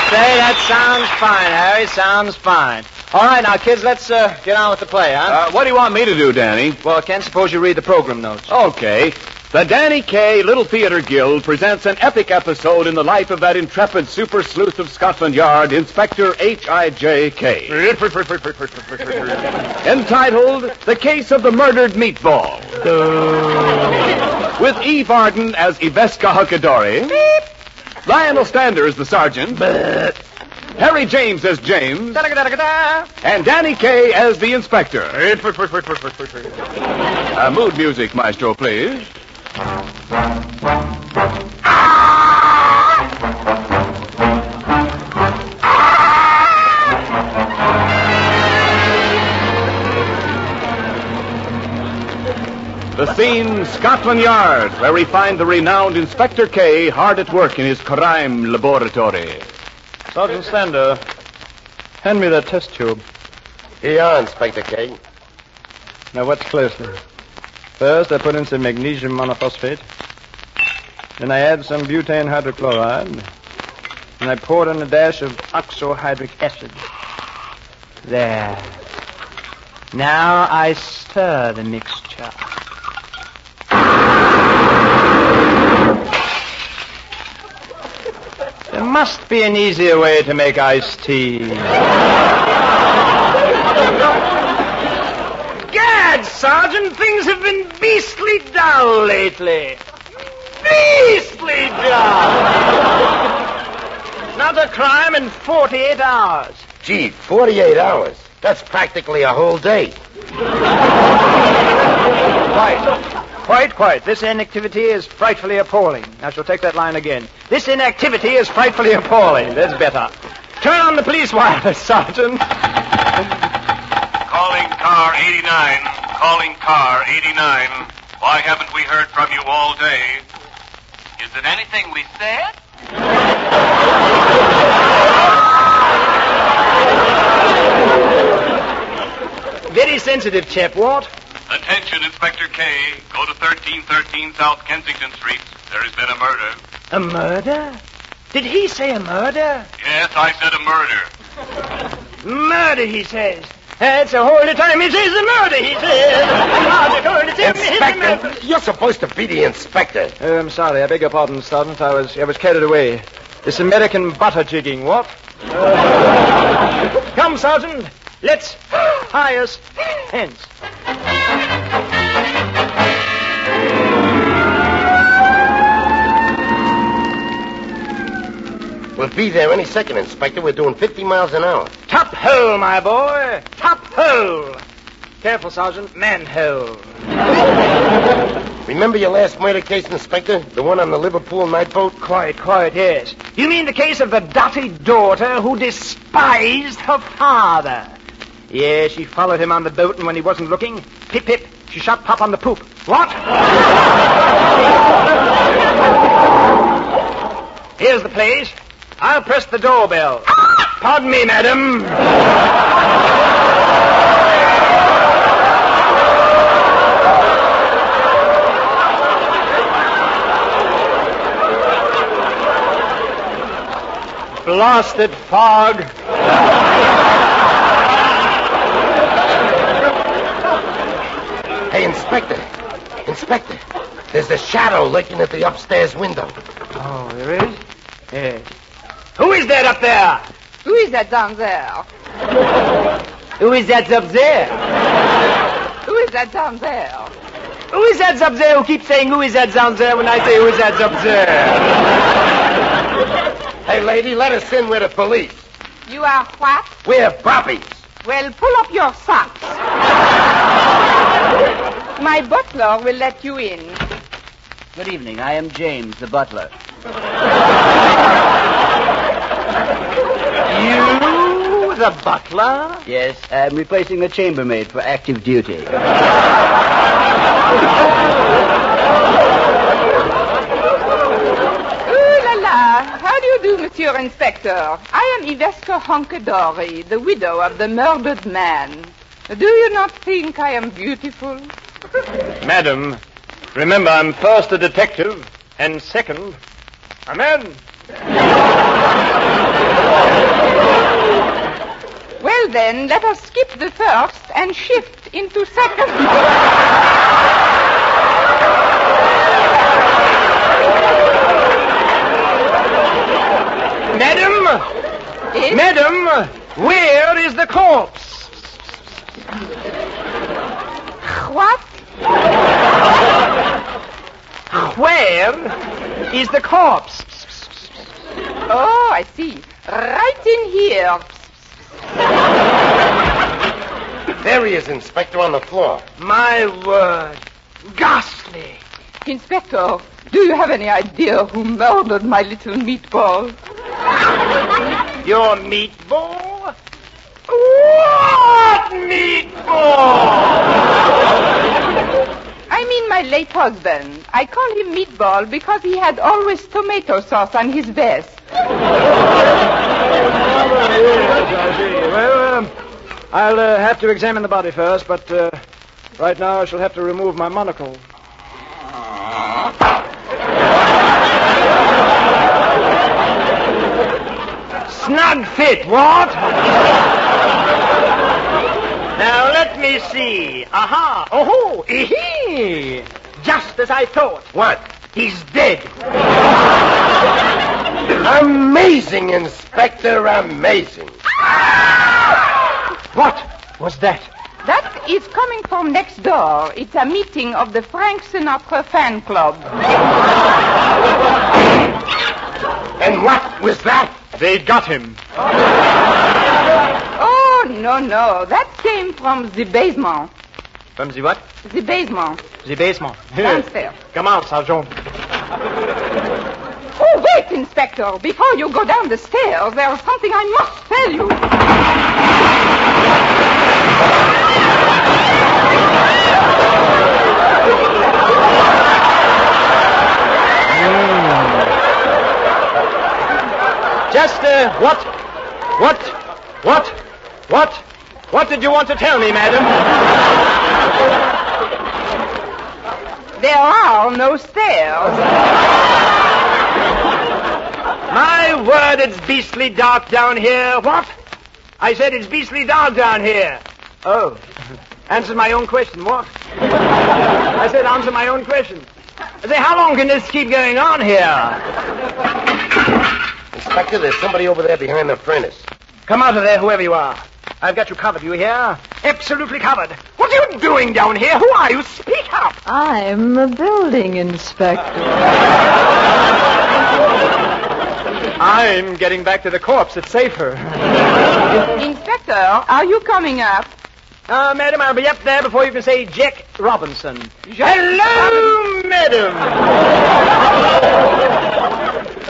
Say, that sounds fine, Harry. Sounds fine. All right, now, kids, let's get on with the play, huh? What do you want me to do, Danny? Well, Ken, suppose you read the program notes. Okay. The Danny Kaye Little Theater Guild presents an epic episode in the life of that intrepid super sleuth of Scotland Yard, Inspector H.I.J. Kaye. Entitled The Case of the Murdered Meatball. With Eve Arden as Iveska Huckadori. Lionel Stander as the sergeant. Harry James as James. And Danny Kaye as the inspector. Mood music, maestro, please. The scene, Scotland Yard, where we find the renowned Inspector Kaye hard at work in his crime laboratory. Sergeant Stander, hand me that test tube. Here you are, Inspector Kaye. Now, watch closely. First, I put in some magnesium monophosphate. Then I add some butane hydrochloride. And I pour in a dash of oxohydric acid. There. Now I stir the mixture. There must be an easier way to make iced tea. Gad, Sergeant, things have been beastly dull lately. Beastly dull. Not a crime in 48 hours. Gee, 48 hours. That's practically a whole day. Quite. This inactivity is frightfully appalling. I shall take that line again. This inactivity is frightfully appalling. That's better. Turn on the police wireless, Sergeant. Calling car 89. Calling car 89. Why haven't we heard from you all day? Is it anything we said? Very sensitive chap, what? Attention, Inspector Kaye. Go to 1313 South Kensington Street. There has been a murder. A murder? Did he say a murder? Yes, I said a murder. Murder, he says. That's the whole time he says the murder, he says. Inspector, you're supposed to be the inspector. I'm sorry. I beg your pardon, Sergeant. I was carried away. This American butter jigging, what? Come, Sergeant. Let's hire us hence. We'll be there any second, Inspector. We're doing 50 miles an hour. Top hole, my boy. Top hole. Careful, Sergeant. Manhole. Remember your last murder case, Inspector? The one on the Liverpool night boat? Quite, yes. You mean the case of the dotty daughter who despised her father? Yeah, she followed him on the boat, and when he wasn't looking, pip, pip, she shot Pop on the poop. What? Here's the place. I'll press the doorbell. Pardon me, madam. Blasted fog. Hey, Inspector. There's a shadow lurking at the upstairs window. Oh, there is? Yes. Who is that up there? Who is that down there? Who is that up there? Who is that down there? Who is that up there who keeps saying who is that down there when I say who is that up there? Hey, lady, let us in. We're the police. You are what? We're bobbies. Well, pull up your socks. My butler will let you in. Good evening. I am James, the butler. You, the butler? Yes, I'm replacing the chambermaid for active duty. Ooh la la. How do you do, Monsieur Inspector? I am Iveska Huckadori, the widow of the murdered man. Do you not think I am beautiful? Madam, remember I'm first a detective and second a man. Well, then, let us skip the first and shift into second. Madam! Yes? Madam, where is the corpse? What? Where is the corpse? Oh, I see. Right in here. There he is, Inspector, on the floor. My word. Ghastly. Inspector, do you have any idea who murdered my little meatball? Your meatball? What meatball? I mean my late husband. I call him Meatball because he had always tomato sauce on his vest. Well, I'll have to examine the body first, but right now I shall have to remove my monocle. Snug fit, what? Now, let me see. Aha. Oh, ee-hee. Just as I thought. What? He's dead. Amazing, Inspector, amazing. What was that? That is coming from next door. It's a meeting of the Frank Sinatra fan club. And what was that? They got him. Oh, no. That came from the basement. From the what? The basement. The basement. Downstairs. Come out, Sergeant. Oh, wait, Inspector. Before you go down the stairs, there's something I must tell you. Just, what did you want to tell me, madam? There are no stairs. My word, it's beastly dark down here. What? I said it's beastly dark down here. Oh, answer my own question, what? I said answer my own question. I say, how long can this keep going on here? Inspector, there's somebody over there behind the furnace. Come out of there, whoever you are. I've got you covered, you hear? Absolutely covered. What are you doing down here? Who are you? Speak up. I'm a building inspector. I'm getting back to the corpse. It's safer. Inspector, are you coming up? Madam, I'll be up there before you can say Jack Robinson. Hello, madam.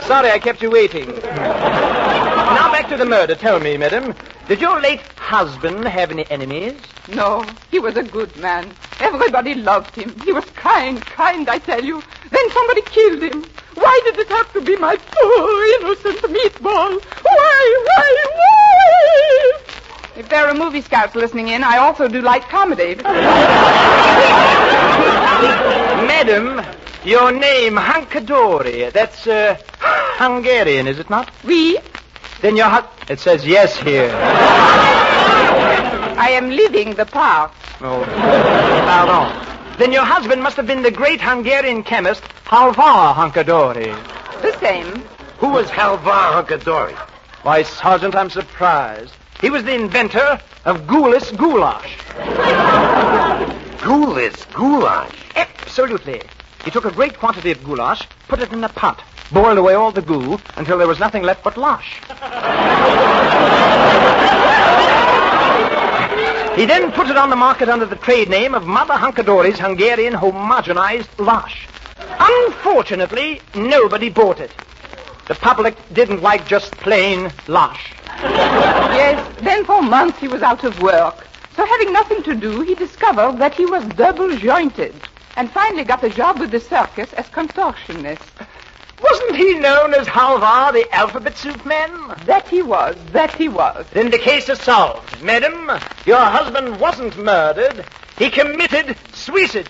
Sorry I kept you waiting. Now back to the murder. Tell me, madam, did your late husband have any enemies? No, he was a good man. Everybody loved him. He was kind, I tell you. Then somebody killed him. Why did it have to be my poor innocent meatball? Why? If there are movie scouts listening in, I also do light comedy. Madam, your name, Hunkadori, that's Hungarian, is it not? Oui. Then your it says yes here. I am living the part. Oh, pardon. Then your husband must have been the great Hungarian chemist, Halvar Hunkadori. The same. Who was Halvar Hunkadori? Why, Sergeant, I'm surprised. He was the inventor of Goulis goulash. Goulis goulash? Absolutely. He took a great quantity of goulash, put it in a pot, boiled away all the goo until there was nothing left but lash. He then put it on the market under the trade name of Mother Hunkadori's Hungarian homogenized lash. Unfortunately, nobody bought it. The public didn't like just plain lash. Yes, then for months he was out of work. So having nothing to do, he discovered that he was double-jointed and finally got a job with the circus as contortionist. Wasn't he known as Halvar, the alphabet soup man? That he was. Then the case is solved. Madam, your husband wasn't murdered. He committed suicide.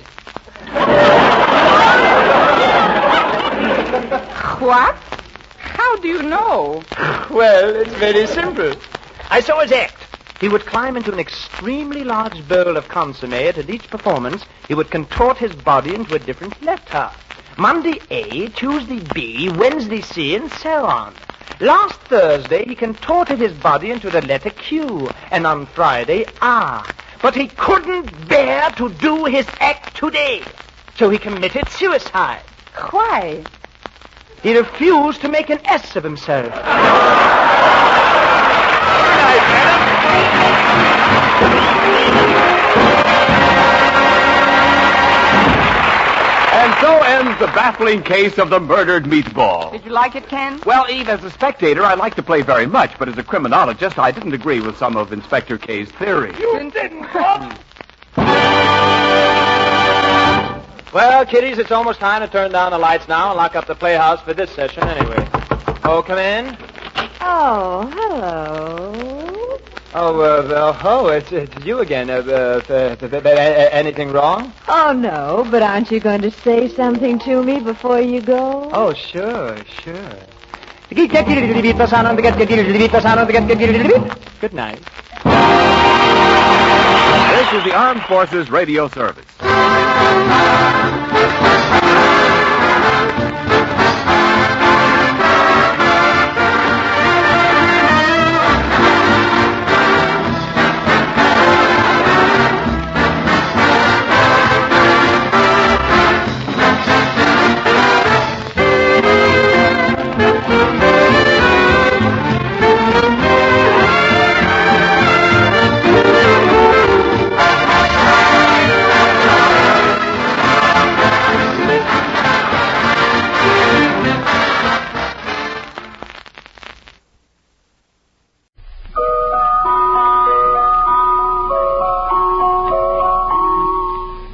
What? How How do you know? Well, it's very simple. I saw his act. He would climb into an extremely large bowl of consomme. At each performance, he would contort his body into a different letter. Monday A, Tuesday B, Wednesday C, and so on. Last Thursday, he contorted his body into the letter Q, and on Friday, R. But he couldn't bear to do his act today, so he committed suicide. Why? He refused to make an S of himself. And so ends the baffling case of the murdered Meatball. Did you like it, Ken? Well, Eve, as a spectator, I like the play very much, but as a criminologist, I didn't agree with some of Inspector Kaye's theory. You didn't, Bob? Well, kiddies, it's almost time to turn down the lights now and lock up the playhouse for this session anyway. Oh, come in. Oh, hello. It's you again. Anything wrong? Oh, no, but aren't you going to say something to me before you go? Oh, sure. Good night. This is the Armed Forces Radio Service.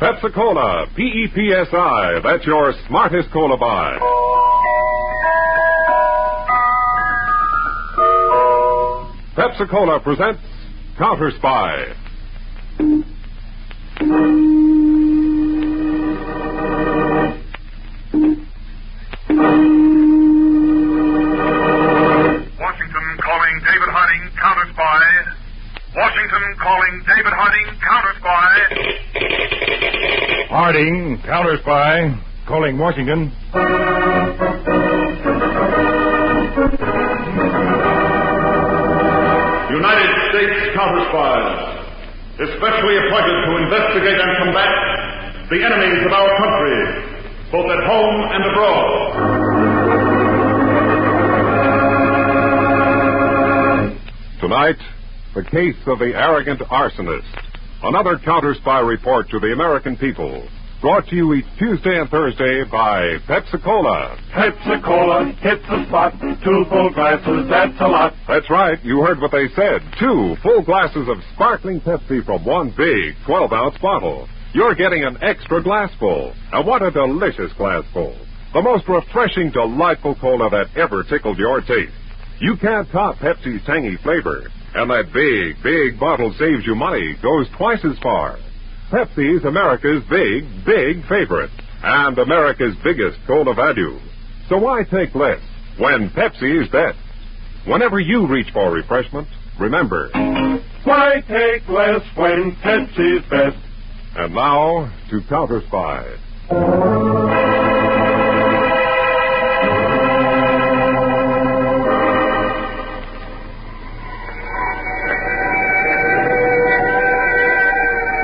Pepsi-Cola, P-E-P-S-I. That's your smartest cola buy. Pepsi-Cola presents Counter Spy. Washington calling David Harding, Counter Spy. Washington calling David Harding, Counter Spy. Harding, Counter Spy, calling Washington. United States Counter Spies, especially appointed to investigate and combat the enemies of our country, both at home and abroad. Tonight, the case of the arrogant arsonist. Another counter spy report to the American people. Brought to you each Tuesday and Thursday by Pepsi-Cola. Pepsi-Cola hits the spot. 2 full glasses, that's a lot. That's right, you heard what they said. 2 full glasses of sparkling Pepsi from one big 12-ounce bottle. You're getting an extra glassful. And what a delicious glassful. The most refreshing, delightful cola that ever tickled your taste. You can't top Pepsi's tangy flavor. And that big, big bottle saves you money, goes twice as far. Pepsi's America's big, big favorite. And America's biggest cola value. So why take less when Pepsi is best? Whenever you reach for refreshment, remember, Why take less when Pepsi's best? And now, to Counter Spy.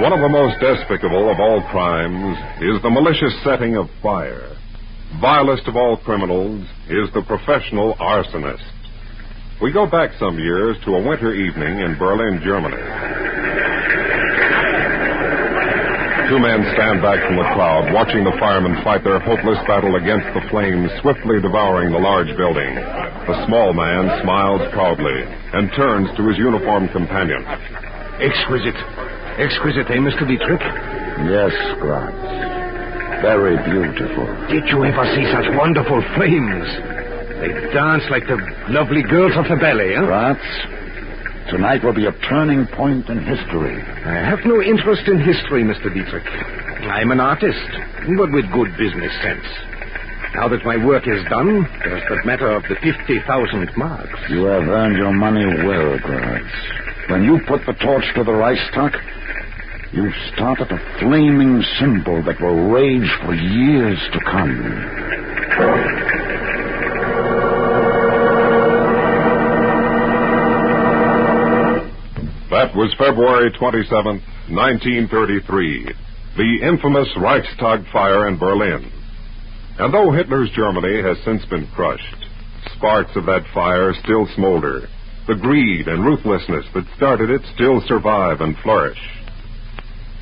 One of the most despicable of all crimes is the malicious setting of fire. Vilest of all criminals is the professional arsonist. We go back some years to a winter evening in Berlin, Germany. 2 men stand back from the crowd, watching the firemen fight their hopeless battle against the flames swiftly devouring the large building. The small man smiles proudly and turns to his uniformed companion. Exquisite, eh, Mr. Dietrich? Yes, Gratz. Very beautiful. Did you ever see such wonderful flames? They dance like the lovely girls of the ballet, huh? Gratz, tonight will be a turning point in history. I have no interest in history, Mr. Dietrich. I'm an artist, but with good business sense. Now that my work is done, there's the matter of the 50,000 marks. You have earned your money well, Graz. When you put the torch to the Reichstag, you've started a flaming symbol that will rage for years to come. That was February 27th, 1933, the infamous Reichstag fire in Berlin. And though Hitler's Germany has since been crushed, sparks of that fire still smolder. The greed and ruthlessness that started it still survive and flourish.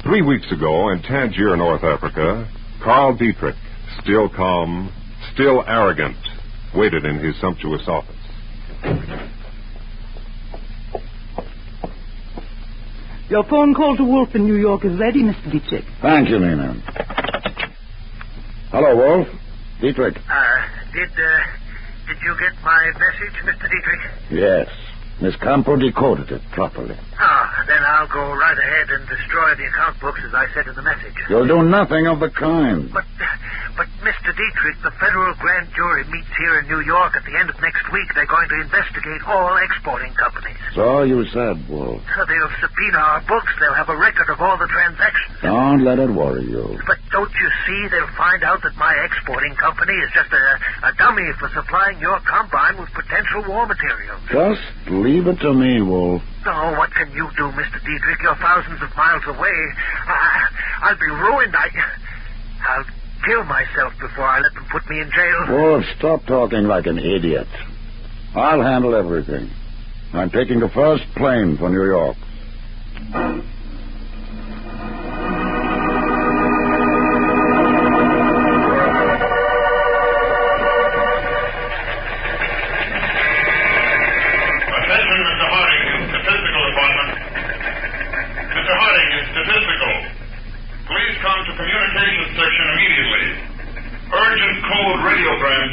3 weeks ago in Tangier, North Africa, Karl Dietrich, still calm, still arrogant, waited in his sumptuous office. Your phone call to Wolf in New York is ready, Mr. Dietrich. Thank you, Nina. Hello, Wolf. Dietrich. Did you get my message, Mr. Dietrich? Yes. Miss Campo decoded it properly. Then I'll go right ahead and destroy the account books as I said in the message. You'll do nothing of the kind. But Mr. Dietrich, the federal grand jury meets here in New York at the end of next week. They're going to investigate all exporting companies. So you said, Wolf. They'll subpoena our books. They'll have a record of all the transactions. Don't let it worry you. But don't you see they'll find out that my exporting company is just a dummy for supplying your combine with potential war materials? Just leave it to me, Wolf. Oh, what can you do, Mr. Dietrich? You're thousands of miles away. I'll be ruined. I'll kill myself before I let them put me in jail. Wolf, stop talking like an idiot. I'll handle everything. I'm taking the first plane for New York.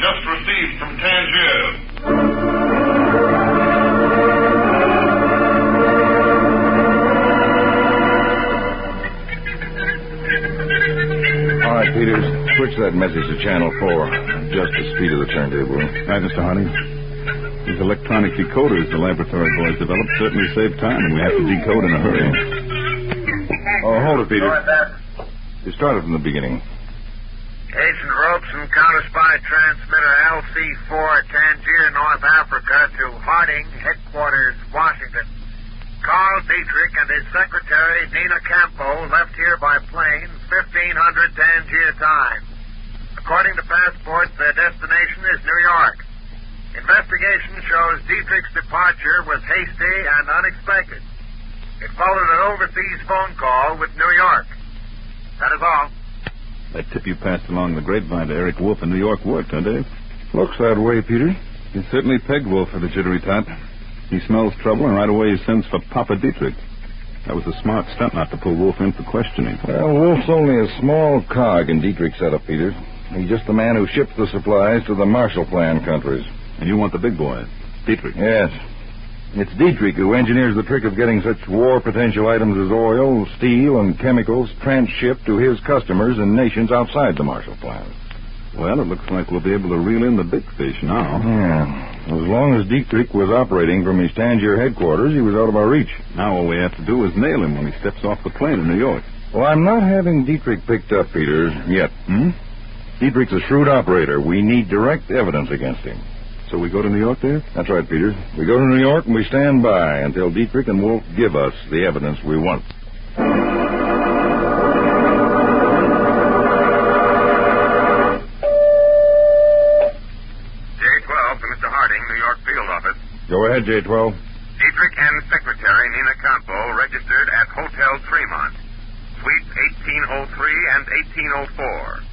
Just received from Tangier. All right, Peters. Switch that message to Channel 4. Adjust the speed of the turntable. Right, Mr. Harding. These electronic decoders the laboratory boys developed certainly save time, and we have to decode in a hurry. Oh, hold it, Peter. You started from the beginning. Agent Robeson, counter-spy transmitter LC4, Tangier, North Africa, to Harding, headquarters, Washington. Karl Dietrich and his secretary, Dinah Campo, left here by plane, 1500 Tangier time. According to passports, their destination is New York. Investigation shows Dietrich's departure was hasty and unexpected. It followed an overseas phone call with New York. That is all. That tip you passed along the grapevine to Eric Wolf in New York worked, huh, Dave? Looks that way, Peter. You certainly pegged Wolf for the jittery tot. He smells trouble, and right away he sends for Papa Dietrich. That was a smart stunt not to pull Wolf in for questioning. Well, Wolf's only a small cog in Dietrich's setup, Peter. He's just the man who ships the supplies to the Marshall Plan countries. And you want the big boy, Dietrich? Yes. It's Dietrich who engineers the trick of getting such war potential items as oil, steel, and chemicals transshipped to his customers in nations outside the Marshall Plan. Well, it looks like we'll be able to reel in the big fish now. Yeah. As long as Dietrich was operating from his Tangier headquarters, he was out of our reach. Now all we have to do is nail him when he steps off the plane in New York. Well, I'm not having Dietrich picked up, Peter, yet. Dietrich's a shrewd operator. We need direct evidence against him. So we go to New York there? That's right, Peter. We go to New York and we stand by until Dietrich and Wolf give us the evidence we want. J-12 to Mr. Harding, New York field office. Go ahead, J-12. Dietrich and Secretary Nina Campo registered at Hotel Tremont, Suites 1803 and 1804.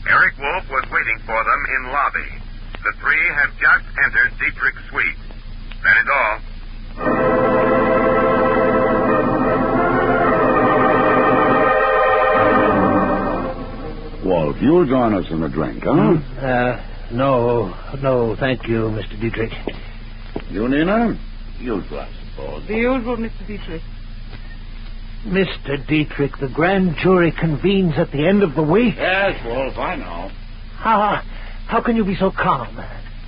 Eric Wolf was waiting for them in lobby. The three have just entered Dietrich's suite. That is all. Wolf, you'll join us in a drink, huh? No, thank you, Mr. Dietrich. You, Nina? Usual, I suppose. The usual, Mr. Dietrich. Mr. Dietrich, the grand jury convenes at the end of the week. Yes, Wolf, I know. How can you be so calm?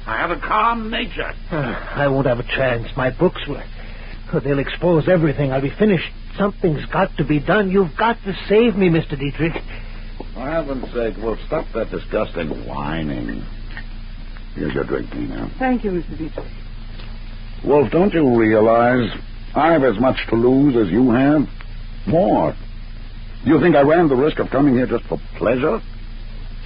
I have a calm nature. I won't have a chance. My books they'll expose everything. I'll be finished. Something's got to be done. You've got to save me, Mr. Dietrich. For heaven's sake, Wolf, stop that disgusting whining. Here's your drink, Nina. Thank you, Mr. Dietrich. Wolf, don't you realize I've as much to lose as you have? More. You think I ran the risk of coming here just for pleasure?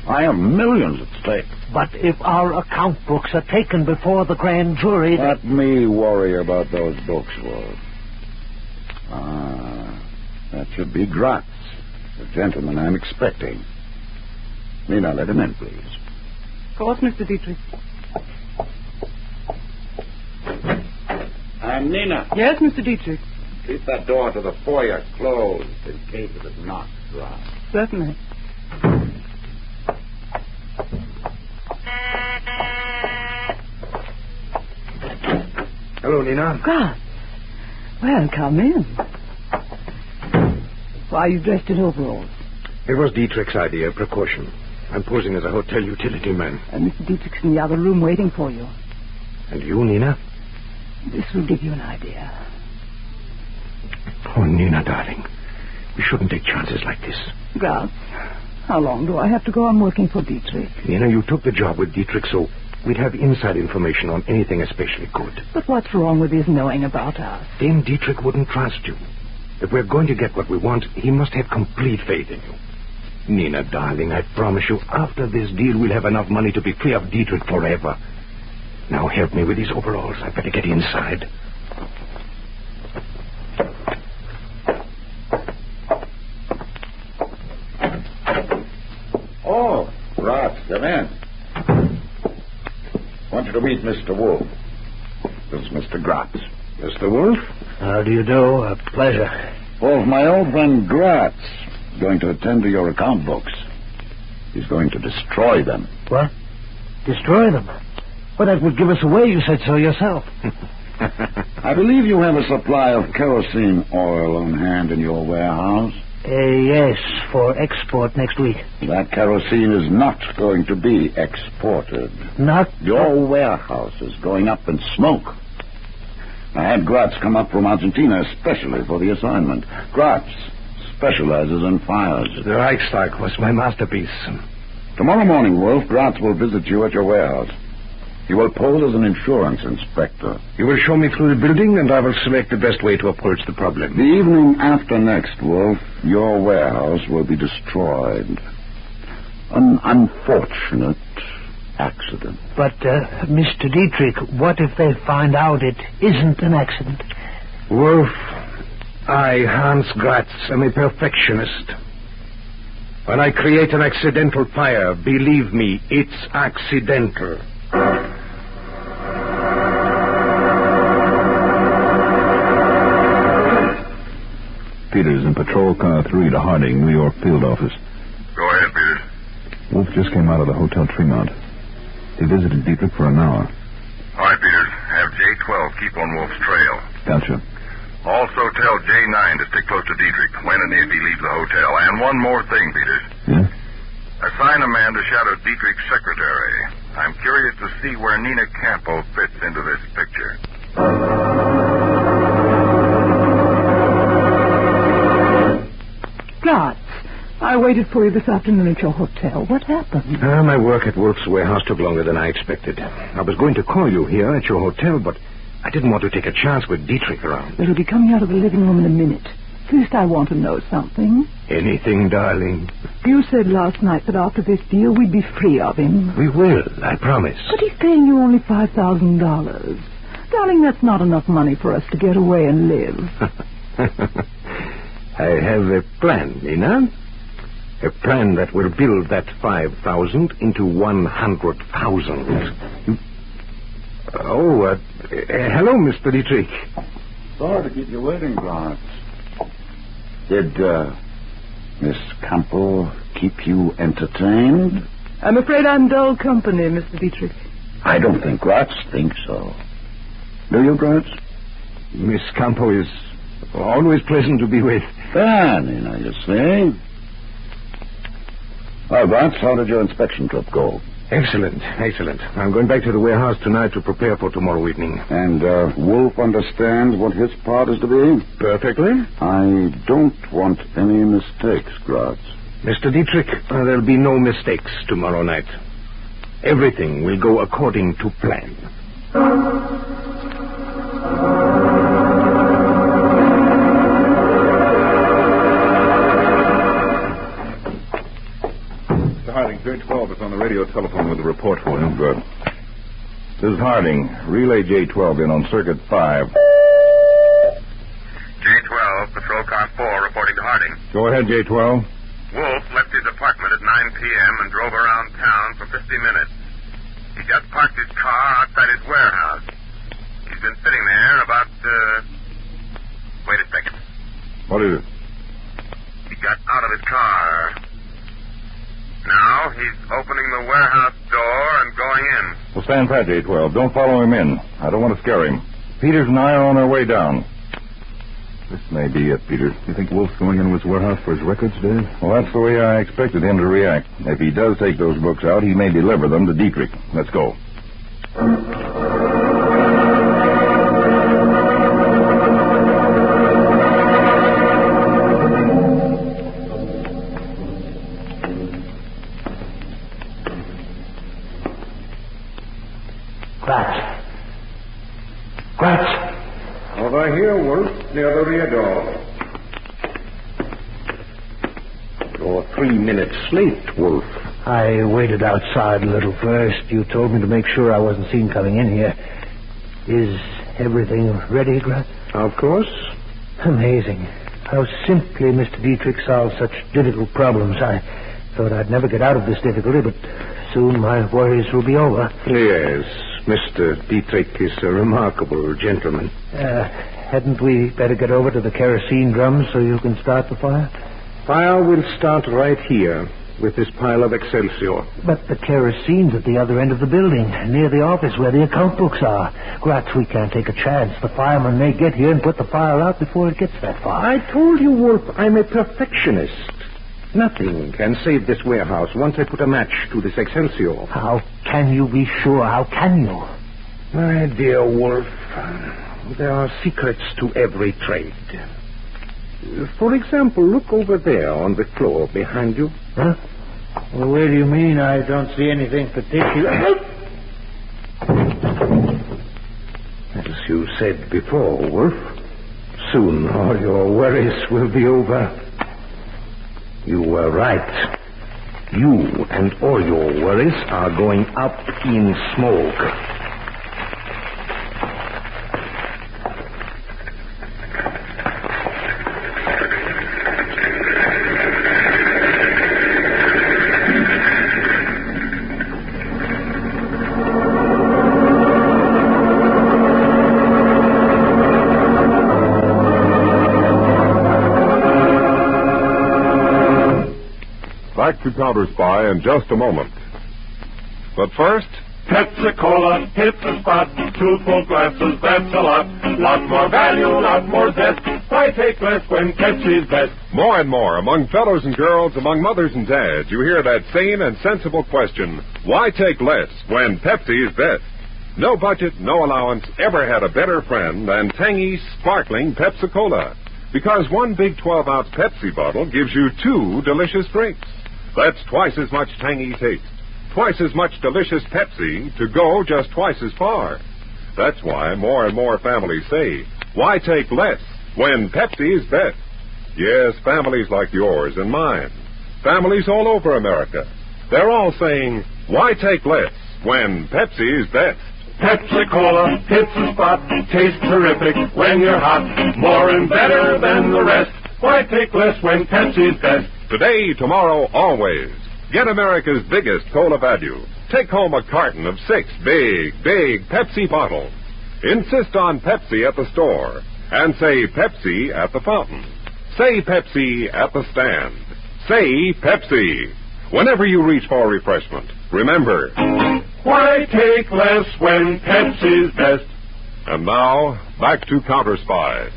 I have millions at stake. But if our account books are taken before the grand jury... Let me worry about those books, Wolf. That should be Gratz, the gentleman I'm expecting. Nina, let him in, please. Of course, Mr. Dietrich. And Nina. Yes, Mr. Dietrich. Keep that door to the foyer closed in case of it knocks dry. Certainly. Hello, Nina. God. Well, come in. Why are you dressed in overalls? It was Dietrich's idea, precaution. I'm posing as a hotel utility man. Mr. Dietrich's in the other room waiting for you. And you, Nina? This will give you an idea. Oh, Nina, darling. We shouldn't take chances like this. Gratz, how long do I have to go on working for Dietrich? Nina, you took the job with Dietrich, so we'd have inside information on anything especially good. But what's wrong with his knowing about us? Then Dietrich wouldn't trust you. If we're going to get what we want, he must have complete faith in you. Nina, darling, I promise you, after this deal, we'll have enough money to be free of Dietrich forever. Now help me with these overalls. I better get inside. Oh, Gratz, come in. I want you to meet Mr. Wolf. This is Mr. Gratz. Mr. Wolf? How do you do? A pleasure. Wolf, my old friend Gratz is going to attend to your account books. He's going to destroy them. What? Destroy them? Well, that would give us away. You said so yourself. I believe you have a supply of kerosene oil on hand in your warehouse. Yes, for export next week. That kerosene is not going to be exported. Not? Your warehouse is going up in smoke. I had Gratz come up from Argentina especially for the assignment. Gratz specializes in fires. The Reichstag was my masterpiece. Tomorrow morning, Wolf, Gratz will visit you at your warehouse. He will pose as an insurance inspector. You will show me through the building, and I will select the best way to approach the problem. The evening after next, Wolf, your warehouse will be destroyed. An unfortunate accident. But, Mr. Dietrich, what if they find out it isn't an accident? Wolf, I, Hans Gratz, am a perfectionist. When I create an accidental fire, believe me, it's accidental. Peters in Patrol Car 3 to Harding, New York Field Office. Go ahead, Peters. Wolf just came out of the Hotel Tremont. He visited Dietrich for an hour. All right, Peters. Have J12 keep on Wolf's trail. Gotcha. Also tell J9 to stick close to Dietrich when and if he leaves the hotel. And one more thing, Peters. Yeah? Assign a man to shadow Dietrich's secretary. I'm curious to see where Nina Campo fits into this picture. Gratz, I waited for you this afternoon at your hotel. What happened? My work at Wolf's warehouse took longer than I expected. I was going to call you here at your hotel, but I didn't want to take a chance with Dietrich around. Well, he'll be coming out of the living room in a minute. First, I want to know something. Anything, darling. You said last night that after this deal, we'd be free of him. We will, I promise. But he's paying you only $5,000. Darling, that's not enough money for us to get away and live. I have a plan, Nina. A plan that will build that 5,000 into 100,000. Hello, Mr. Dietrich. Sorry to keep you waiting, Gratz. Did, Miss Campo keep you entertained? I'm afraid I'm dull company, Mr. Dietrich. I don't think Gratz thinks so. Do you, Gratz? Miss Campo is always pleasant to be with. Funny, now, you see. Well, Gratz, how did your inspection trip go? Excellent, excellent. I'm going back to the warehouse tonight to prepare for tomorrow evening. And Wolf understands what his part is to be? Perfectly. I don't want any mistakes, Gratz. Mr. Dietrich, there'll be no mistakes tomorrow night. Everything will go according to plan. Mr. Harding, J12 is on the radio telephone with a report for you. Good. This is Harding. Relay J12 in on Circuit 5. J12, Patrol Car 4, reporting to Harding. Go ahead, J12. Wolf left his apartment at 9 p.m. and drove around town for 50 minutes. He just parked his car outside his warehouse. He's been sitting there about, wait a second. What is it? He got out of his car. Now he's opening the warehouse door and going in. Well, stand pat, J12. Don't follow him in. I don't want to scare him. Peters and I are on our way down. This may be it, Peter. You think Wolf's going into his warehouse for his records, Dave? Well, that's the way I expected him to react. If he does take those books out, he may deliver them to Dietrich. Let's go. Gratz. Over here, Wolf, near the rear door. You're 3 minutes late, Wolf. I waited outside a little first. You told me to make sure I wasn't seen coming in here. Is everything ready, Gratz? Of course. Amazing. How simply Mr. Dietrich solved such difficult problems. I thought I'd never get out of this difficulty, but soon my worries will be over. Yes, Mr. Dietrich is a remarkable gentleman. Hadn't we better get over to the kerosene drums so you can start the fire? Fire will start right here with this pile of Excelsior. But the kerosene's at the other end of the building, near the office where the account books are. Gratz, we can't take a chance. The fireman may get here and put the fire out before it gets that far. I told you, Wolf, I'm a perfectionist. Nothing can save this warehouse once I put a match to this Excelsior. How can you be sure? How can you? My dear Wolf, there are secrets to every trade. For example, look over there on the floor behind you. Huh? Well, where do you mean? I don't see anything particular. As you said before, Wolf, soon all your worries will be over. You were right. You and all your worries are going up in smoke. Back to Counter Spy in just a moment. But first, Pepsi-Cola hits the spot. 2 full glasses, that's a lot. Lot more value, lot more zest. Why take less when Pepsi's best? more and more among fellows and girls, among mothers and dads, you hear that sane and sensible question, why take less when Pepsi is best? No budget, no allowance ever had a better friend than tangy, sparkling Pepsi-Cola. Because one big 12-ounce Pepsi bottle gives you 2 delicious drinks. That's twice as much tangy taste, twice as much delicious Pepsi to go just twice as far. That's why more and more families say, why take less when Pepsi is best? Yes, families like yours and mine. Families all over America. They're all saying, why take less when Pepsi is best? Pepsi-Cola hits the spot, tastes terrific when you're hot, more and better than the rest. Why take less when Pepsi's best? Today, tomorrow, always. Get America's biggest cola value. Take home a carton of 6 big Pepsi bottles. Insist on Pepsi at the store, and say Pepsi at the fountain. Say Pepsi at the stand. Say Pepsi. Whenever you reach for refreshment, remember, why take less when Pepsi's best? And now, back to Counter Spy.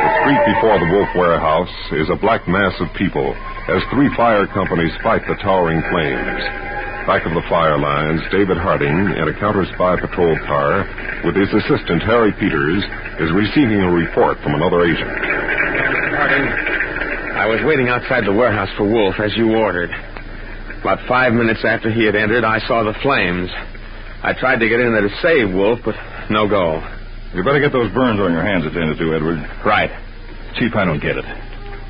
The street before the Wolf warehouse is a black mass of people. as 3 fire companies fight the towering flames. Back of the fire lines, David Harding, in a counter-spy patrol car, with his assistant, Harry Peters, is receiving a report from another agent. Harding, I was waiting outside the warehouse for Wolf, as you ordered. About 5 minutes after he had entered, I saw the flames. I tried to get in there to save Wolf, but no go. You better get those burns on your hands attended to, Edward. Right. Chief, I don't get it.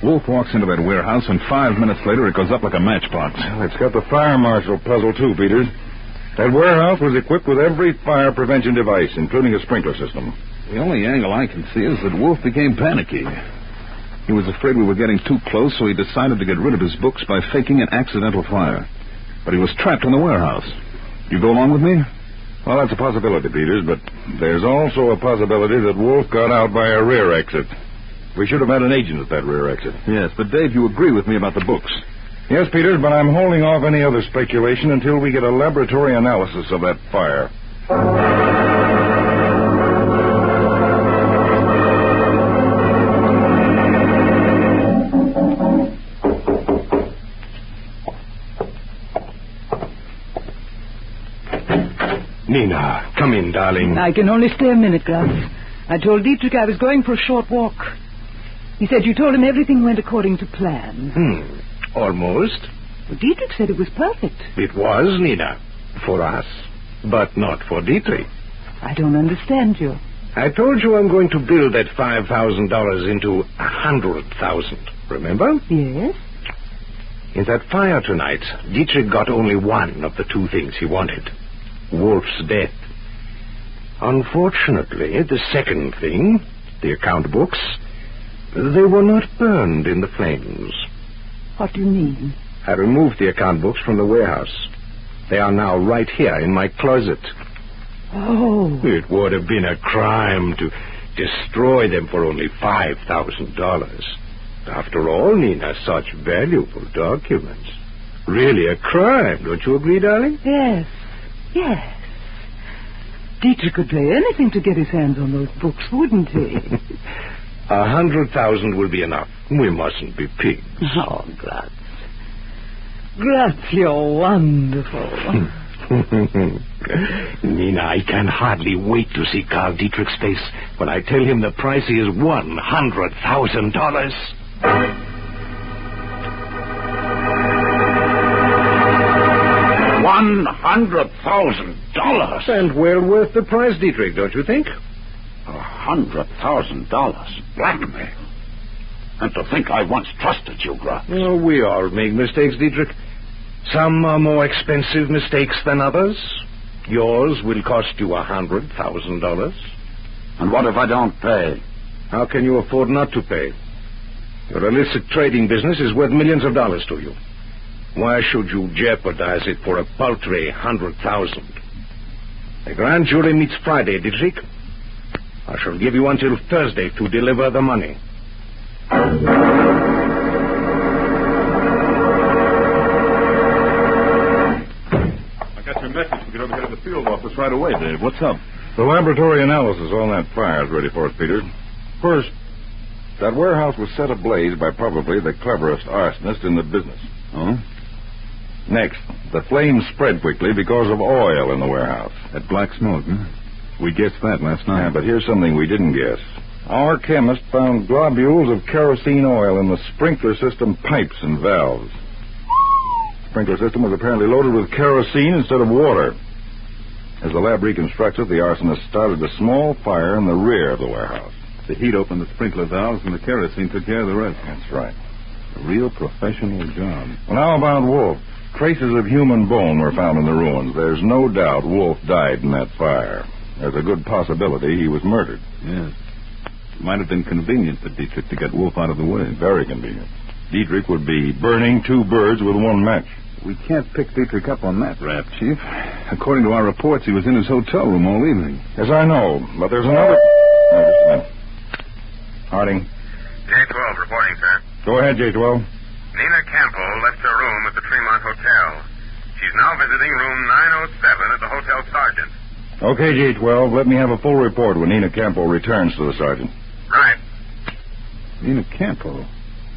Wolf walks into that warehouse, and 5 minutes later it goes up like a matchbox. Well, it's got the fire marshal puzzle, too, Peters. That warehouse was equipped with every fire prevention device, including a sprinkler system. The only angle I can see is that Wolf became panicky. He was afraid we were getting too close, so he decided to get rid of his books by faking an accidental fire. But he was trapped in the warehouse. You go along with me? Well, that's a possibility, Peters, but there's also a possibility that Wolf got out by a rear exit. We should have had an agent at that rear exit. Yes, but Dave, you agree with me about the books. Yes, Peters, but I'm holding off any other speculation until we get a laboratory analysis of that fire. Nina, come in, darling. I can only stay a minute, Gus. I told Dietrich I was going for a short walk. He said you told him everything went according to plan. Almost. Well, Dietrich said it was perfect. It was, Nina. For us. But not for Dietrich. I don't understand you. I told you I'm going to build that $5,000 into $100,000. Remember? Yes. In that fire tonight, Dietrich got only one of the 2 things he wanted. Wolf's death. Unfortunately, the second thing, the account books, they were not burned in the flames. What do you mean? I removed the account books from the warehouse. They are now right here in my closet. Oh. It would have been a crime to destroy them for only $5,000. After all, Nina, such valuable documents. Really a crime, don't you agree, darling? Yes. Yes. Dietrich could pay anything to get his hands on those books, wouldn't he? 100,000 will be enough. We mustn't be pigs. Oh, Graz. Graz, you're wonderful. Nina, I can hardly wait to see Carl Dietrich's face when I tell him the price is $100,000. $100,000. And well worth the price, Dietrich, don't you think? $100,000. Blackmail. And to think I once trusted you, Graz. Oh, we all make mistakes, Dietrich. Some are more expensive mistakes than others. Yours will cost you $100,000. And what if I don't pay? How can you afford not to pay? Your illicit trading business is worth millions of dollars to you. Why should you jeopardize it for a paltry $100,000? The grand jury meets Friday, Dietrich. I shall give you until Thursday to deliver the money. I got your message. We get over here to the field office right away, Dave. What's up? The laboratory analysis on that fire is ready for us, Peter. First, that warehouse was set ablaze by probably the cleverest arsonist in the business. Oh? Next, the flames spread quickly because of oil in the warehouse. That black smoke, huh? We guessed that last night. Yeah, but here's something we didn't guess. Our chemist found globules of kerosene oil in the sprinkler system pipes and valves. The sprinkler system was apparently loaded with kerosene instead of water. As the lab reconstructed, the arsonist started a small fire in the rear of the warehouse. The heat opened the sprinkler valves and the kerosene took care of the rest. That's right. A real professional job. Well, how about Wolf? Traces of human bone were found in the ruins. There's no doubt Wolf died in that fire. There's a good possibility he was murdered. Yes. It might have been convenient for Dietrich to get Wolf out of the way. Very convenient. Dietrich would be burning 2 birds with 1 match. We can't pick Dietrich up on that rap, Chief. According to our reports, he was in his hotel room all evening. Yes, I know, but there's another... Oh, just a minute. Harding. J-12 reporting, sir. Go ahead, J-12. Nina Campbell left her room at the Tremont Hotel. She's now visiting room 907 at the Hotel Sergeant. Okay, J-12, let me have a full report when Nina Campbell returns to the sergeant. Right. Nina Campbell?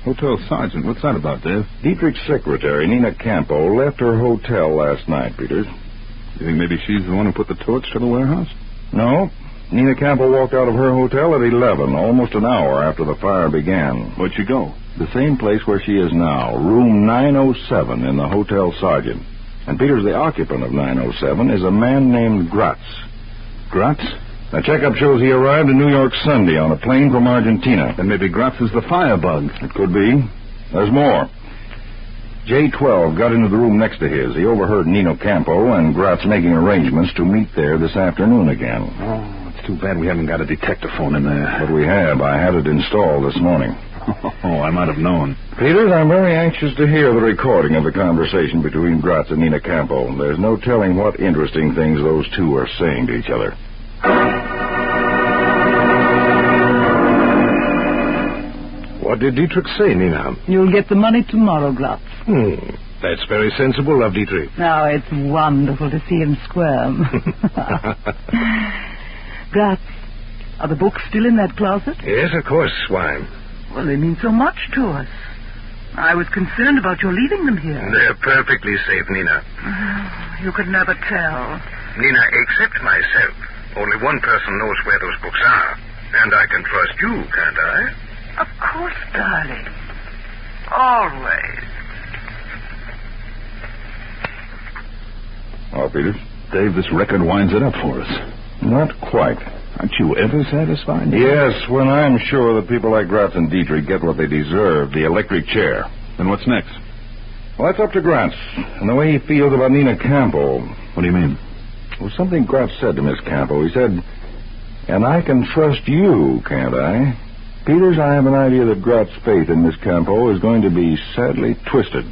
Hotel sergeant. What's that about, Dave? Dietrich's secretary, Nina Campo, left her hotel last night, Peters. You think maybe she's the one who put the torch to the warehouse? No. Nina Campo walked out of her hotel at 11, almost an hour after the fire began. Where'd she go? The same place where she is now, room 907 in the Hotel Sergeant. And Peters, the occupant of 907, is a man named Gratz. Gratz? A checkup shows he arrived in New York Sunday on a plane from Argentina. Then maybe Gratz is the firebug. It could be. There's more. J12 got into the room next to his. He overheard Nino Campo and Gratz making arrangements to meet there this afternoon again. Oh, it's too bad we haven't got a detector phone in there. But we have. I had it installed this morning. Oh, I might have known. Peters, I'm very anxious to hear the recording of the conversation between Gratz and Nina Campo. There's no telling what interesting things those two are saying to each other. What did Dietrich say, Nina? You'll get the money tomorrow, Gratz. That's very sensible of Dietrich. Now, it's wonderful to see him squirm. Gratz, are the books still in that closet? Yes, of course. Why? Well, they mean so much to us. I was concerned about your leaving them here. They're perfectly safe, Nina. You could never tell. Nina, except myself, only one person knows where those books are. And I can trust you, can't I? Of course, darling. Always. Oh, Peters? Dave, this record winds it up for us. Not quite. Aren't you ever satisfied? Yes, when I'm sure that people like Gratz and Dietrich get what they deserve, the electric chair. Then what's next? Well, that's up to Gratz, and the way he feels about Nina Campo. What do you mean? Well, something Gratz said to Miss Campo. He said, and I can trust you, can't I? Peters, I have an idea that Gratz's faith in Miss Campo is going to be sadly twisted.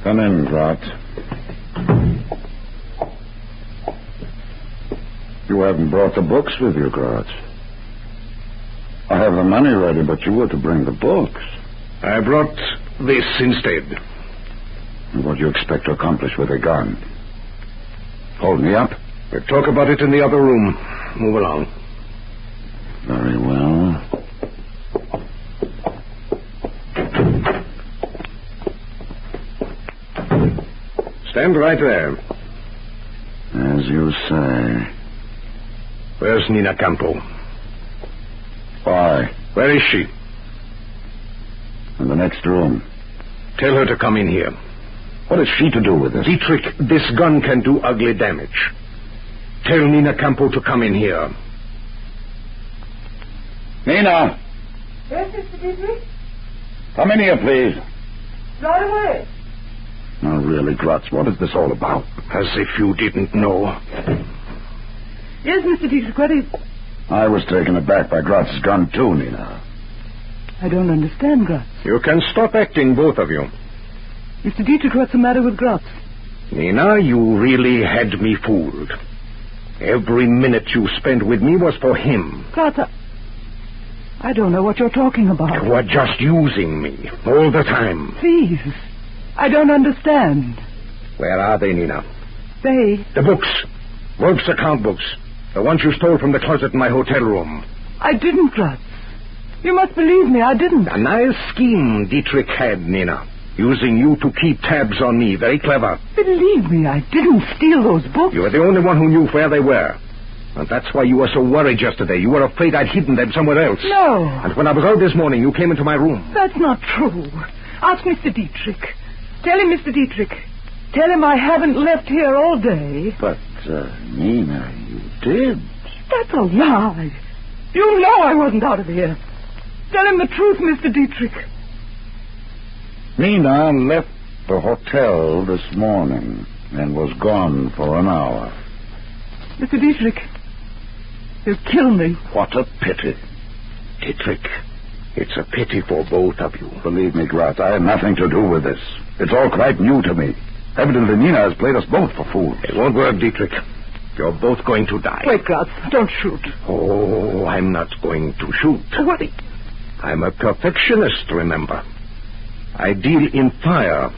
Come in, Gratz. You haven't brought the books with you, Gratz. I have the money ready, but you were to bring the books. I brought this instead. What do you expect to accomplish with a gun? Hold me up? We'll talk about it in the other room. Move along. Very well. Stand right there. As you say. Where's Nina Campo? Why? Where is she? In the next room. Tell her to come in here. What has she to do with this? Dietrich, this gun can do ugly damage. Tell Nina Campo to come in here. Nina! Yes, Mr. Dietrich? Come in here, please. Right away. Now, really, Gratz, what is this all about? As if you didn't know. Yes, Mr. Dietrich, what is... I was taken aback by Gratz's gun, too, Nina. I don't understand, Gratz. You can stop acting, both of you. Mr. Dietrich, what's the matter with Gratz? Nina, you really had me fooled. Every minute you spent with me was for him. Gratz, I don't know what you're talking about. You are just using me all the time. Please. I don't understand. Where are they, Nina? They... The books. Wolf's account books. The ones you stole from the closet in my hotel room. I didn't, Gratz. You must believe me, I didn't. A nice scheme Dietrich had, Nina. Using you to keep tabs on me. Very clever. Believe me, I didn't steal those books. You were the only one who knew where they were. And that's why you were so worried yesterday. You were afraid I'd hidden them somewhere else. No. And when I was out this morning, you came into my room. That's not true. Ask Mr. Dietrich. Tell him, Mr. Dietrich. Tell him I haven't left here all day. But, Nina, you did. That's a lie. You know I wasn't out of here. Tell him the truth, Mr. Dietrich. Nina left the hotel this morning and was gone for an hour. Mr. Dietrich, he'll kill me. What a pity. Dietrich, it's a pity for both of you. Believe me, Gratz, I had nothing to do with this. It's all quite new to me. Evidently, Nina has played us both for fools. It won't work, Dietrich. You're both going to die. Wait, Gratz, don't shoot. Oh, I'm not going to shoot. What? I'm a perfectionist, remember. I deal in fire.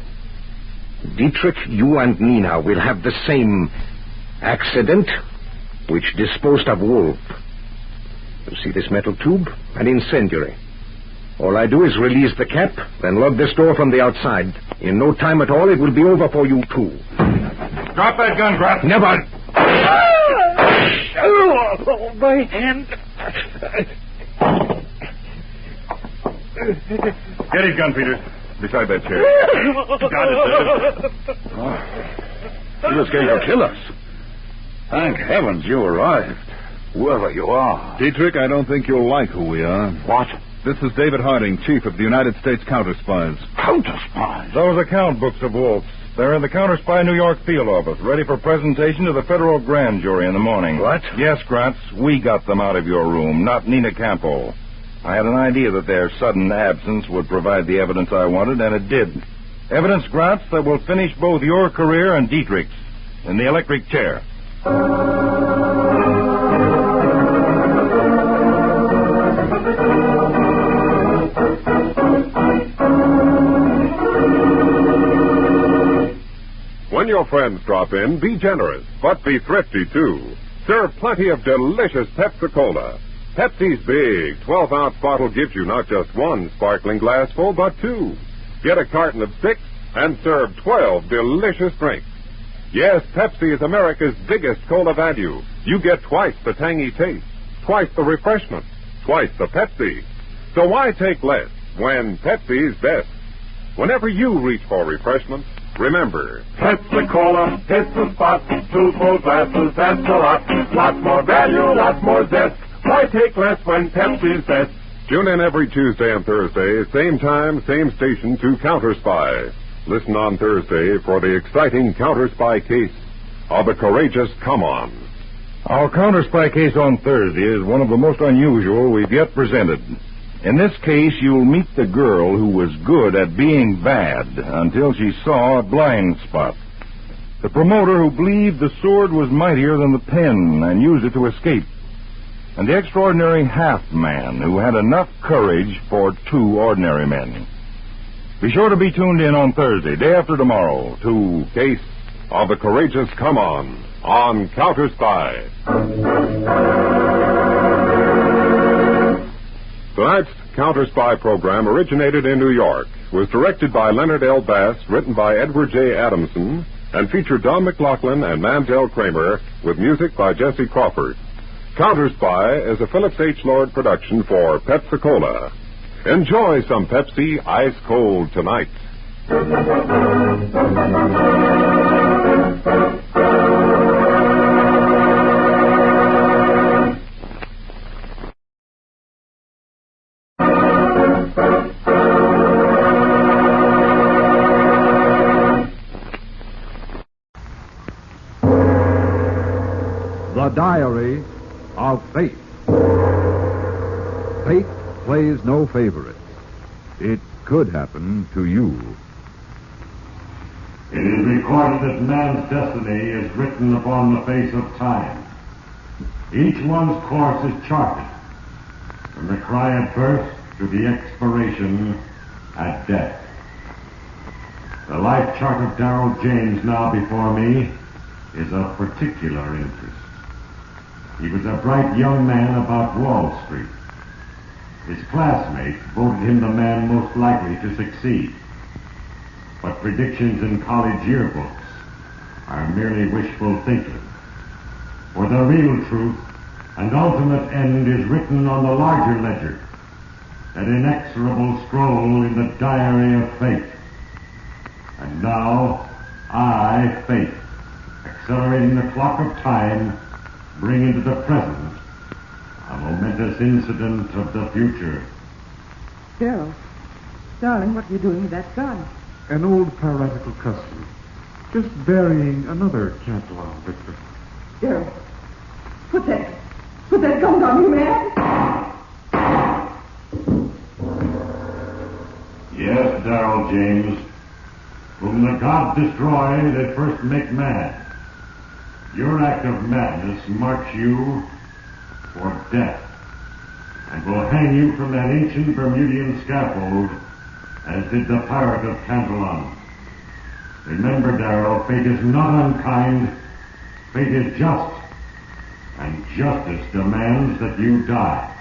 Dietrich, you and Nina will have the same accident which disposed of Wolf. You see this metal tube? An incendiary. All I do is release the cap, then lock this door from the outside. In no time at all, it will be over for you, too. Drop that gun, Grant. Never. Oh, my hand. Get his gun, Peters. Beside that chair. Got it, sir. You just came to kill us. Thank heavens you arrived. Whoever you are. Dietrich, I don't think you'll like who we are. What? This is David Harding, Chief of the United States Counter Spies. Counter Spies? Those account books of Wolf's. They're in the Counter Spy New York field office, ready for presentation to the federal grand jury in the morning. What? Yes, Grants. We got them out of your room, not Nina Campo. I had an idea that their sudden absence would provide the evidence I wanted, and it did. Evidence, Grants, that will finish both your career and Dietrich's in the electric chair. When your friends drop in, be generous, but be thrifty, too. Serve plenty of delicious Pepsi-Cola. Pepsi's big 12-ounce bottle gives you not just one sparkling glass full, but two. Get a carton of 6 and serve 12 delicious drinks. Yes, Pepsi is America's biggest cola value. You get twice the tangy taste, twice the refreshment, twice the Pepsi. So why take less when Pepsi's best? Whenever you reach for refreshment, remember, Pepsi-Cola hits the spot. 2 full glasses, that's a lot. Lots more value, lots more zest. Why take less when Pepsi's best? Tune in every Tuesday and Thursday, same time, same station, to Counter Spy. Listen on Thursday for the exciting Counter Spy case of the courageous Come On. Our Counter Spy case on Thursday is one of the most unusual we've yet presented. In this case, you'll meet the girl who was good at being bad until she saw a blind spot. The promoter who believed the sword was mightier than the pen and used it to escape. And the extraordinary half-man who had enough courage for 2 ordinary men. Be sure to be tuned in on Thursday, day after tomorrow, to Case of the Courageous Come on Counter Spy. Tonight's Counter Spy program originated in New York, was directed by Leonard L. Bass, written by Edward J. Adamson, and featured Don McLaughlin and Mandel Kramer, with music by Jesse Crawford. Counter Spy is a Phillips H. Lord production for Pepsi-Cola. Enjoy some Pepsi ice cold tonight. The Diary of Fate. Fate plays no favorites. It could happen to you. It is recorded that man's destiny is written upon the face of time. Each one's course is charted, from the cry at birth to the expiration at death. The life chart of Darrell James now before me is of particular interest. He was a bright young man about Wall Street. His classmates voted him the man most likely to succeed. But predictions in college yearbooks are merely wishful thinking. For the real truth and ultimate end is written on the larger ledger, that inexorable scroll in the diary of fate. And now, I, Fate, accelerating the clock of time, bring into the present a momentous incident of the future. Darrell, darling, what are you doing with that gun? An old piratical custom. Just burying another Cantillon victim. Darrell, put that gun down, you man! Yes, Darrell James, whom the gods destroy, they first make mad. Your act of madness marks you for death, and will hang you from that ancient Bermudian scaffold, as did the pirate of Cantillon. Remember, Darrell, fate is not unkind. Fate is just. And justice demands that you die.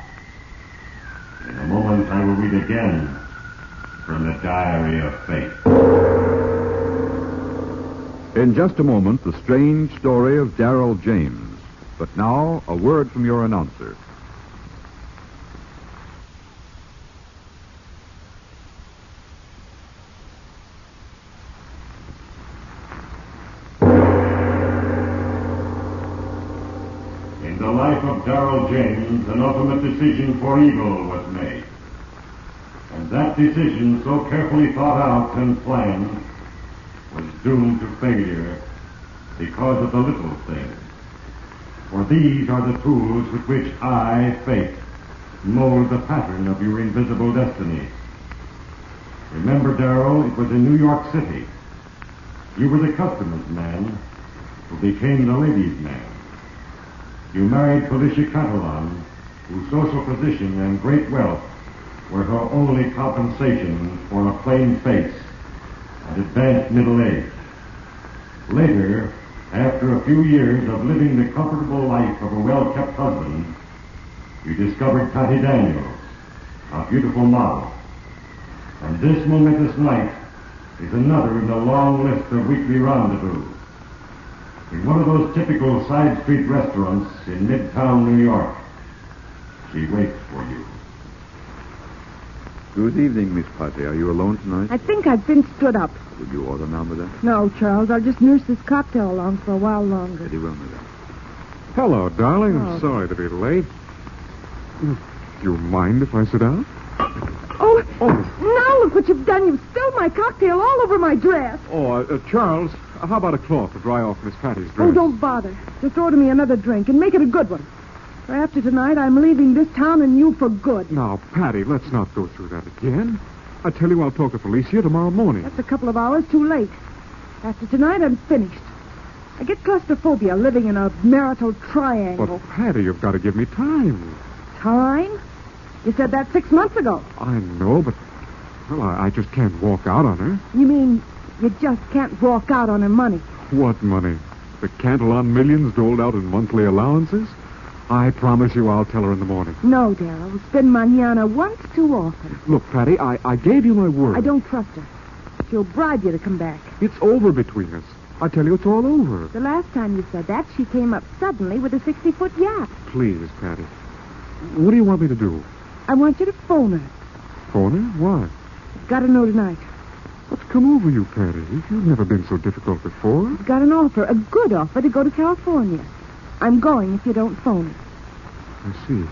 In a moment, I will read again from the Diary of Fate. In just a moment, the strange story of Darrell James. But now, a word from your announcer. In the life of Darrell James, an ultimate decision for evil was made. And that decision, so carefully thought out and planned, was doomed to failure because of the little things. For these are the tools with which I, fate, mold the pattern of your invisible destinies. Remember, Darrell, it was in New York City. You were the customer's man who became the lady's man. You married Felicia Catalan, whose social position and great wealth were her only compensation for a plain face and advanced middle age. Later, after a few years of living the comfortable life of a well-kept husband, you discovered Patty Daniels, a beautiful model. And this momentous night is another in the long list of weekly rendezvous. In one of those typical side street restaurants in Midtown New York, she waits for you. Good evening, Miss Patty. Are you alone tonight? I think I've been stood up. Would you order now, madame? No, Charles, I'll just nurse this cocktail along for a while longer. Very well, madame. Hello, darling. Oh. I'm sorry to be late. Do you mind if I sit down? Oh, now look what you've done. You've spilled my cocktail all over my dress. Oh, Charles, how about a cloth to dry off Miss Patty's dress? Oh, don't bother. Just order me another drink and make it a good one. For after tonight, I'm leaving this town and you for good. Now, Patty, let's not go through that again. I tell you, I'll talk to Felicia tomorrow morning. That's a couple of hours too late. After tonight, I'm finished. I get claustrophobia living in a marital triangle. But, Patty, you've got to give me time. Time? You said that 6 months ago. I know, but, well, I just can't walk out on her. You mean you just can't walk out on her money? What money? The Cantillon millions doled out in monthly allowances? I promise you I'll tell her in the morning. No, Darrell. It's been mañana once too often. Look, Patty, I gave you my word. I don't trust her. She'll bribe you to come back. It's over between us. I tell you, it's all over. The last time you said that, she came up suddenly with a 60-foot yacht. Please, Patty. What do you want me to do? I want you to phone her. Phone her? Why? Got to know tonight. What's come over you, Patty? You've never been so difficult before. Got an offer, a good offer, to go to California. I'm going if you don't phone her. I see.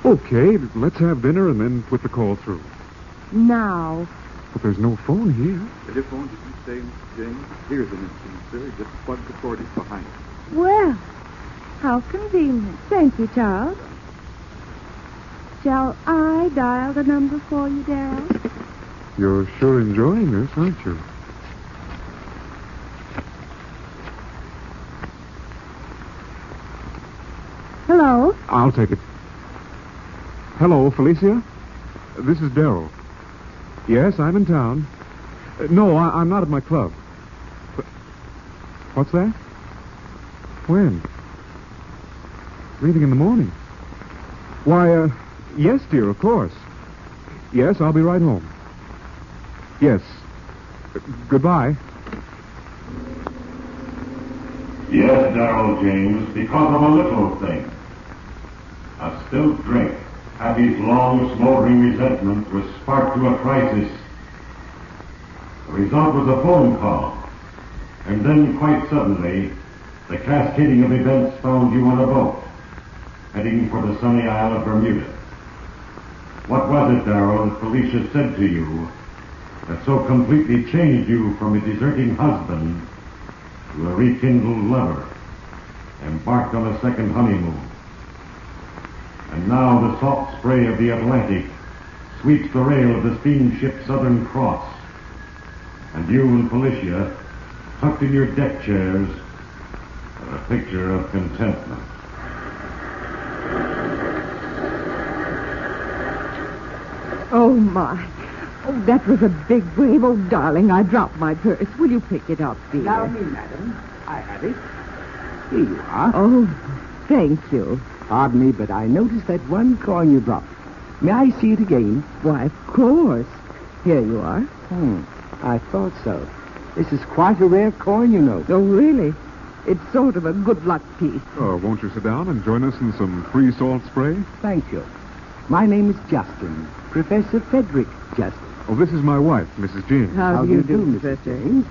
Okay, let's have dinner and then put the call through. Now. But there's no phone here. Telephone, did you say, Mr. James? Here's an instrument, sir. Just plug the cord in behind it. Well, how convenient. Thank you, Charles. Shall I dial the number for you, Darrell? You're sure enjoying this, aren't you? Hello? I'll take it. Hello, Felicia? This is Darrell. Yes, I'm in town. No, I'm not at my club. What's that? When? Leaving in the morning. Why, yes, dear, of course. Yes, I'll be right home. Yes. Goodbye. Yes, Darrell James, because of a little thing. A spilt drink. Patty's long, smoldering resentment was sparked to a crisis. The result was a phone call. And then, quite suddenly, the cascading of events found you on a boat, heading for the sunny isle of Bermuda. What was it, Darrell, that Felicia said to you that so completely changed you from a deserting husband to a rekindled lover, embarked on a second honeymoon? And now the salt spray of the Atlantic sweeps the rail of the steamship Southern Cross, and you and Felicia, tucked in your deck chairs, are a picture of contentment. Oh, my. Oh, that was a big wave. Oh, darling, I dropped my purse. Will you pick it up, dear? Allow me, madam. I have it. Here you are. Oh, thank you. Pardon me, but I noticed that one coin you dropped. May I see it again? Why, of course. Here you are. I thought so. This is quite a rare coin, you know. Oh, really? It's sort of a good luck piece. Oh, won't you sit down and join us in some free salt spray? Thank you. My name is Justin. Professor Frederick Justin. Oh, this is my wife, Mrs. James. How do you do, Mrs. James?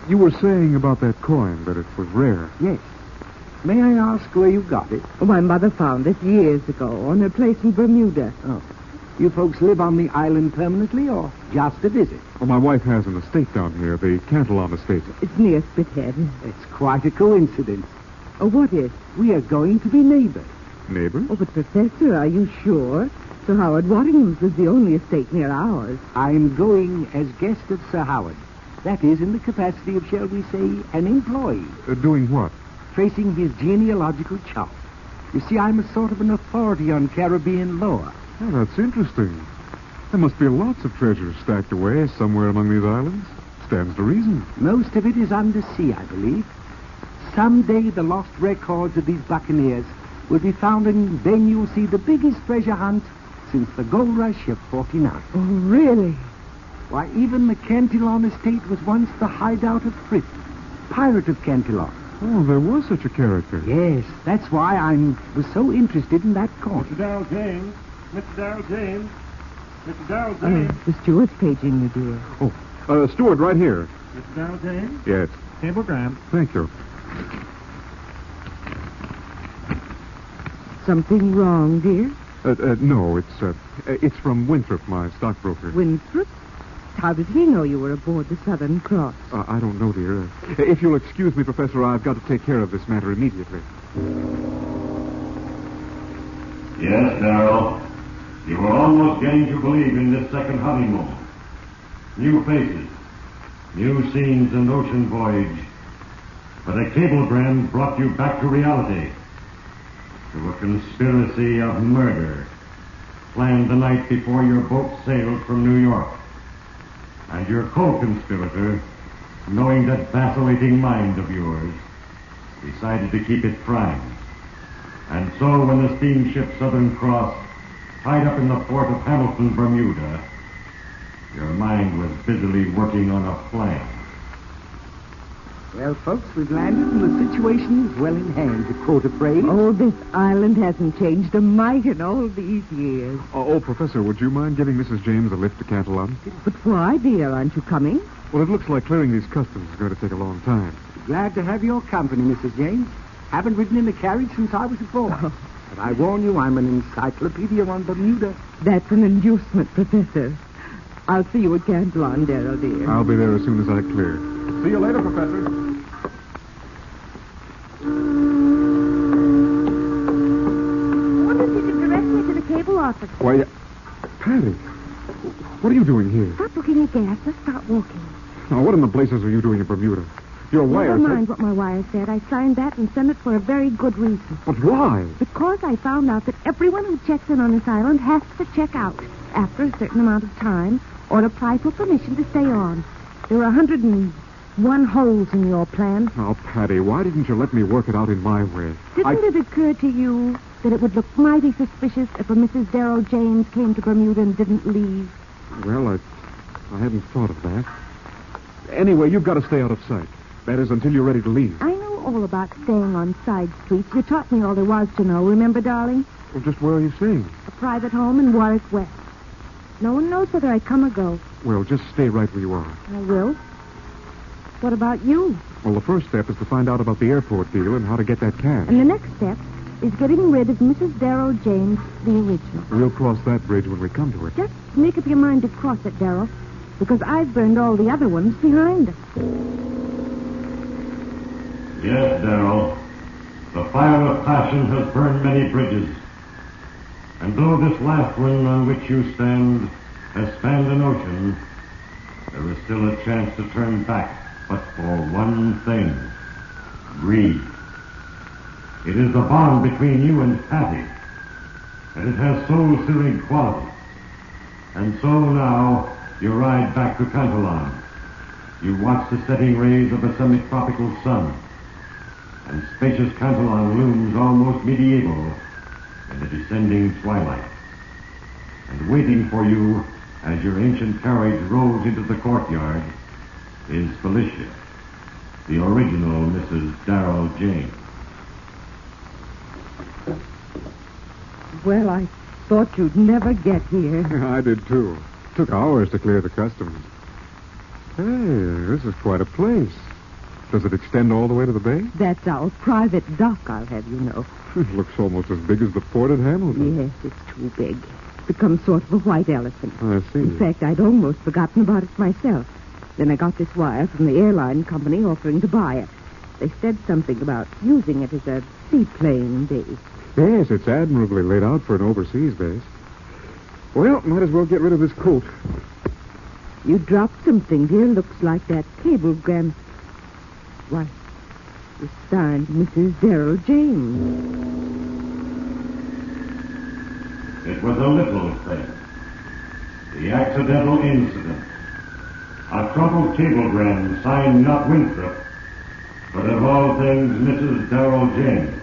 You were saying about that coin, that it was rare. Yes. May I ask where you got it? Oh, my mother found it years ago on her place in Bermuda. Oh. You folks live on the island permanently or just a visit? Well, my wife has an estate down here, the Cantillon estate. It's near Spithead. It's quite a coincidence. Oh, what is? We are going to be neighbors. Neighbors? Oh, but Professor, are you sure? Sir Howard Waddingham's is the only estate near ours. I'm going as guest of Sir Howard. That is, in the capacity of, shall we say, an employee. Doing what? Tracing his genealogical chart. You see, I'm a sort of an authority on Caribbean law. Oh, that's interesting. There must be lots of treasures stacked away somewhere among these islands. Stands to reason. Most of it is undersea, I believe. Someday the lost records of these buccaneers will be found, and then you'll see the biggest treasure hunt since the gold rush of 49. Oh, really? Why, even the Cantillon estate was once the hideout of Frith, pirate of Cantillon. Oh, there was such a character. Yes, that's why I was so interested in that coin. Mr. Darrell James. Mr. Darrell James. Mr. Darrell James. The steward's paging you, dear. Oh, steward, right here. Mr. Darrell James. Yes. Cablegram. Thank you. Something wrong, dear? No, it's from Winthrop, my stockbroker. Winthrop? How did he know you were aboard the Southern Cross? I don't know, dear. If you'll excuse me, Professor, I've got to take care of this matter immediately. Yes, Darrell. You were almost getting to believe in this second honeymoon. New faces, new scenes, and ocean voyage. But a cablegram brought you back to reality. To a conspiracy of murder planned the night before your boat sailed from New York. And your co-conspirator, knowing that vacillating mind of yours, decided to keep it primed. And so when the steamship Southern Cross tied up in the port of Hamilton, Bermuda, your mind was busily working on a plan. Well, folks, we've landed and the situation is well in hand, to quote a phrase. Oh, this island hasn't changed a mite in all these years. Oh, Professor, would you mind giving Mrs. James a lift to Cantillon? But why, dear? Aren't you coming? Well, it looks like clearing these customs is going to take a long time. Glad to have your company, Mrs. James. Haven't ridden in a carriage since I was a boy. Oh. But I warn you, I'm an encyclopedia on Bermuda. That's an inducement, Professor. I'll see you at Cantillon, Darrell, dear. I'll be there as soon as I clear. See you later, Professor. I wonder if you could direct me to the cable office. Why, Patty, what are you doing here? Stop looking at gas. Let's start walking. Now, what in the blazes are you doing in Bermuda? Your wire Never mind what my wire said. I signed that and sent it for a very good reason. But why? Because I found out that everyone who checks in on this island has to check out after a certain amount of time or apply for permission to stay on. There are 101 holes in your plan. Oh, Patty, why didn't you let me work it out in my way? Didn't it occur to you that it would look mighty suspicious if a Mrs. Darrell James came to Bermuda and didn't leave? Well, I hadn't thought of that. Anyway, you've got to stay out of sight. That is, until you're ready to leave. I know all about staying on side streets. You taught me all there was to know. Remember, darling? Well, just where are you staying? A private home in Warwick West. No one knows whether I come or go. Well, just stay right where you are. I will. What about you? Well, the first step is to find out about the airport deal and how to get that cash. And the next step is getting rid of Mrs. Darrell James, the original. We'll cross that bridge when we come to it. Just make up your mind to cross it, Darrell, because I've burned all the other ones behind us. Yes, Darrell. The fire of passion has burned many bridges. And though this last one on which you stand has spanned an ocean, there is still a chance to turn back, but for one thing. Greed. It is the bond between you and Patty, and it has soul-searing quality. And so now, You ride back to Cantillon. You watch the setting rays of the semi-tropical sun. And spacious Cantillon looms almost medieval in the descending twilight. And waiting for you as your ancient carriage rolls into the courtyard is Felicia, the original Mrs. Darrell James. Well, I thought you'd never get here. I did, too. Took hours to clear the customs. Hey, this is quite a place. Does it extend all the way to the bay? That's our private dock, I'll have you know. It looks almost as big as the port at Hamilton. Yes, it's too big. It's become sort of a white elephant. I see. In fact, I'd almost forgotten about it myself. Then I got this wire from the airline company offering to buy it. They said something about using it as a seaplane base. Yes, it's admirably laid out for an overseas base. Well, might as well get rid of this coat. You dropped something here. Looks like that cablegram. Why, it's signed Mrs. Darrell James. It was a little thing. The accidental incident. A crumpled cablegram signed not Winthrop, but of all things Mrs. Darrell James.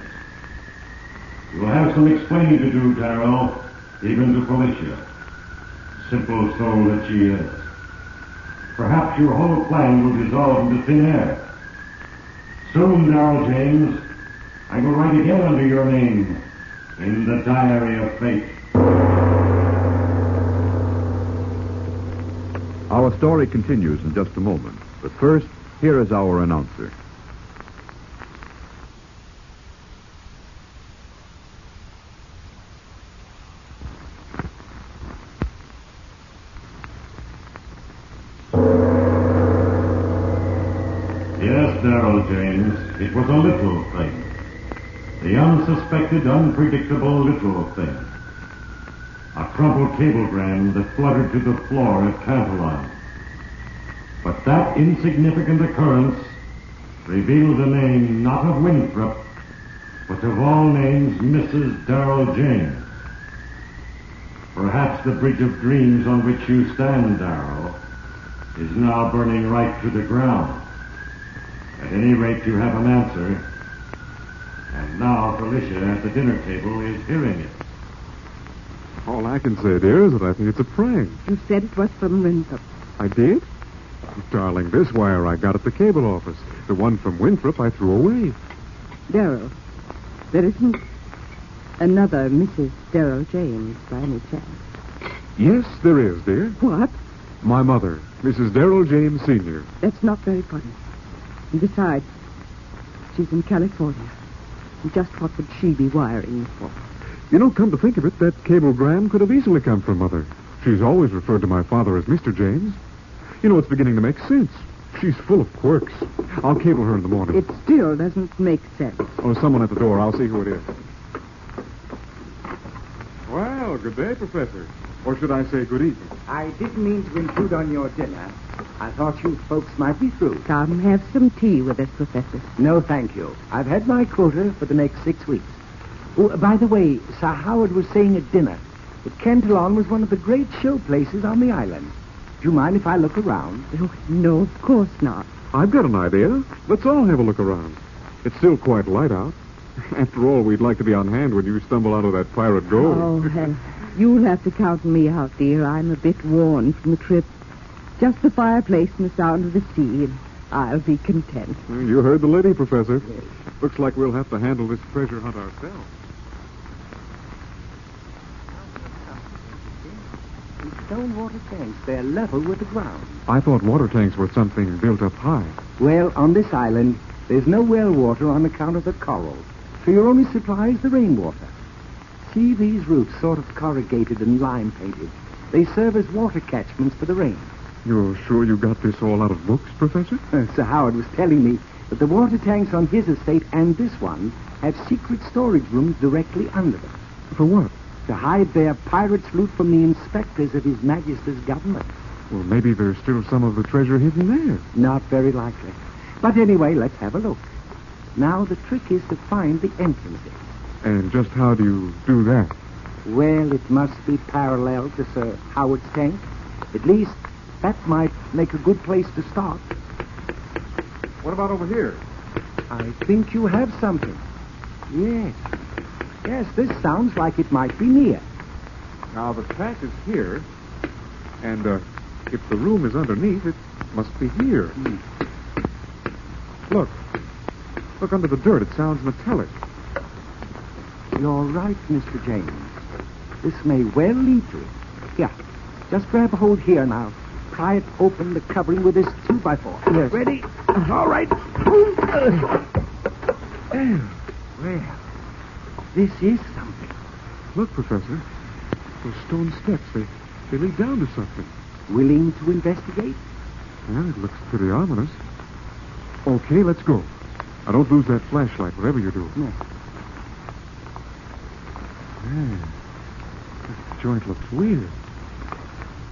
You'll have some explaining to do, Darrell, even to Felicia. Simple soul that she is. Perhaps your whole plan will dissolve into thin air. Soon, Darrell James, I will write again under your name in the diary of fate. Our story continues in just a moment. But first, here is our announcer. Yes, Darrell James, it was a little thing. The unsuspected, unpredictable little thing. A crumpled cablegram that fluttered to the floor at Cantillon. But that insignificant occurrence revealed a name not of Winthrop, but of all names Mrs. Darrell James. Perhaps the bridge of dreams on which you stand, Darrell, is now burning right to the ground. At any rate, you have an answer. And now Felicia at the dinner table is hearing it. All I can say, dear, is that I think it's a prank. You said it was from Winthrop. I did? Darling, this wire I got at the cable office. The one from Winthrop I threw away. Darrell, there isn't another Mrs. Darrell James by any chance? Yes, there is, dear. What? My mother, Mrs. Darrell James, Sr. That's not very funny. And besides, she's in California. And just what would she be wiring for? You know, come to think of it, that cablegram could have easily come from Mother. She's always referred to my father as Mr. James. You know, it's beginning to make sense. She's full of quirks. I'll cable her in the morning. It still doesn't make sense. Oh, someone at the door. I'll see who it is. Well, good day, Professor. Or should I say good evening? I didn't mean to intrude on your dinner. I thought you folks might be through. Come, have some tea with us, Professor. No, thank you. I've had my quota for the next 6 weeks. Oh, by the way, Sir Howard was saying at dinner that Cantillon was one of the great show places on the island. Do you mind if I look around? Oh, no, of course not. I've got an idea. Let's all have a look around. It's still quite light out. After all, we'd like to be on hand when you stumble out of that pirate gold. Oh, you'll have to count me out, dear. I'm a bit worn from the trip. Just the fireplace and the sound of the sea, and I'll be content. You heard the lady, Professor. Yes. Looks like we'll have to handle this treasure hunt ourselves. These stone water tanks, they're level with the ground. I thought water tanks were something built up high. Well, on this island, there's no well water on account of the coral. So your only supply is the rainwater. See these roofs sort of corrugated and lime painted. They serve as water catchments for the rain. You're sure you got this all out of books, Professor? Sir Howard was telling me that the water tanks on his estate and this one have secret storage rooms directly under them. For what? To hide their pirate's loot from the inspectors of His Majesty's government. Well, maybe there's still some of the treasure hidden there. Not very likely. But anyway, let's have a look. Now, the trick is to find the entrances. And just how do you do that? Well, it must be parallel to Sir Howard's tank. At least That might make a good place to start. What about over here? I think you have something. Yes. Yes, this sounds like it might be near. Now, the track is here, and if the room is underneath, it must be here. Look. Look under the dirt. It sounds metallic. You're right, Mr. James. This may well lead to it. Here, just grab a hold here now. Pry it open, the covering with this 2x4. Yes. Ready? All right. Well, this is something. Look, Professor. Those stone steps, they lead down to something. Willing to investigate? Well, it looks pretty ominous. Okay, let's go. Now, don't lose that flashlight, whatever you do. No. Man, this joint looks weird.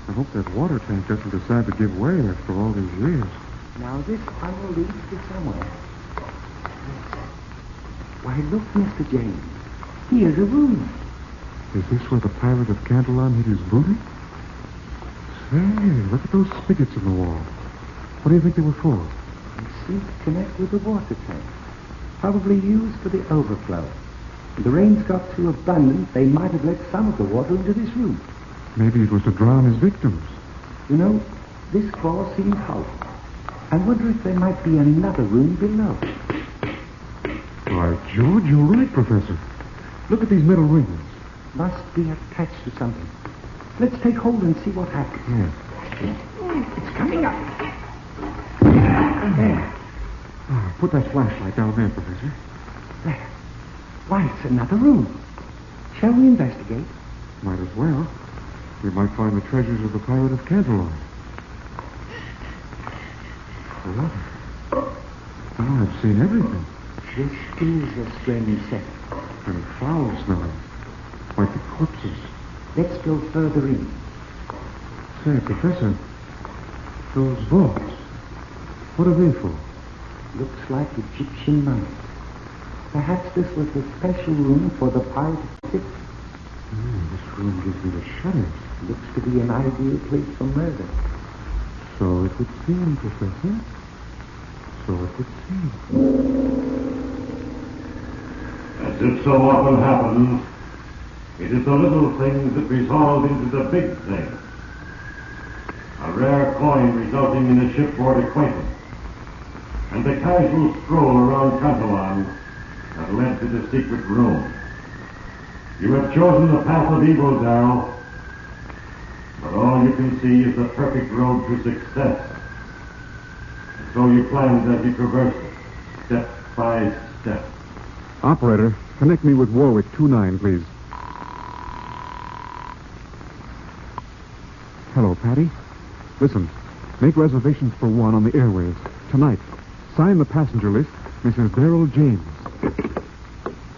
I hope that water tank doesn't decide to give way after all these years. Now, this tunnel leads to somewhere. Why, look, Mr. James. Here's a room. Is this where the pirate of Cantelon hid his booty? Say, look at those spigots in the wall. What do you think they were for? They seem to connect with the water tank. Probably used for the overflow. If the rains got too abundant, they might have let some of the water into this room. Maybe it was to drown his victims. You know, this floor seems hollow. I wonder if there might be another room below. Why, George, you're right, Professor. Look at these metal rings. Must be attached to something. Let's take hold and see what happens. Yeah. It's coming up. There. Oh, put that flashlight down there, Professor. There. Why, it's another room. Shall we investigate? Might as well. We might find the treasures of the pirate of Cantelon. Water. Oh, I've seen everything. This is a strange setting. And foul smelling. Like the corpses. Let's go further in. Say, Professor, those vaults, what are they for? Looks like Egyptian mummies. Perhaps this was a special room for the pirate ship. This room gives me the shudders. Looks to be an ideal place for murder. So it would seem, Professor. So it would seem. As it so often happens, it is the little things that resolve into the big things. A rare coin resulting in a shipboard acquaintance, and the casual stroll around Cantelon that led to the secret room. You have chosen the path of evil, Darrell, but all you can see is the perfect road to success. And so you planned as you traversed it, step by step. Operator, connect me with Warwick 29, please. Hello, Patty. Listen, make reservations for one on the airways. Tonight. Sign the passenger list, Mrs. Darrell James.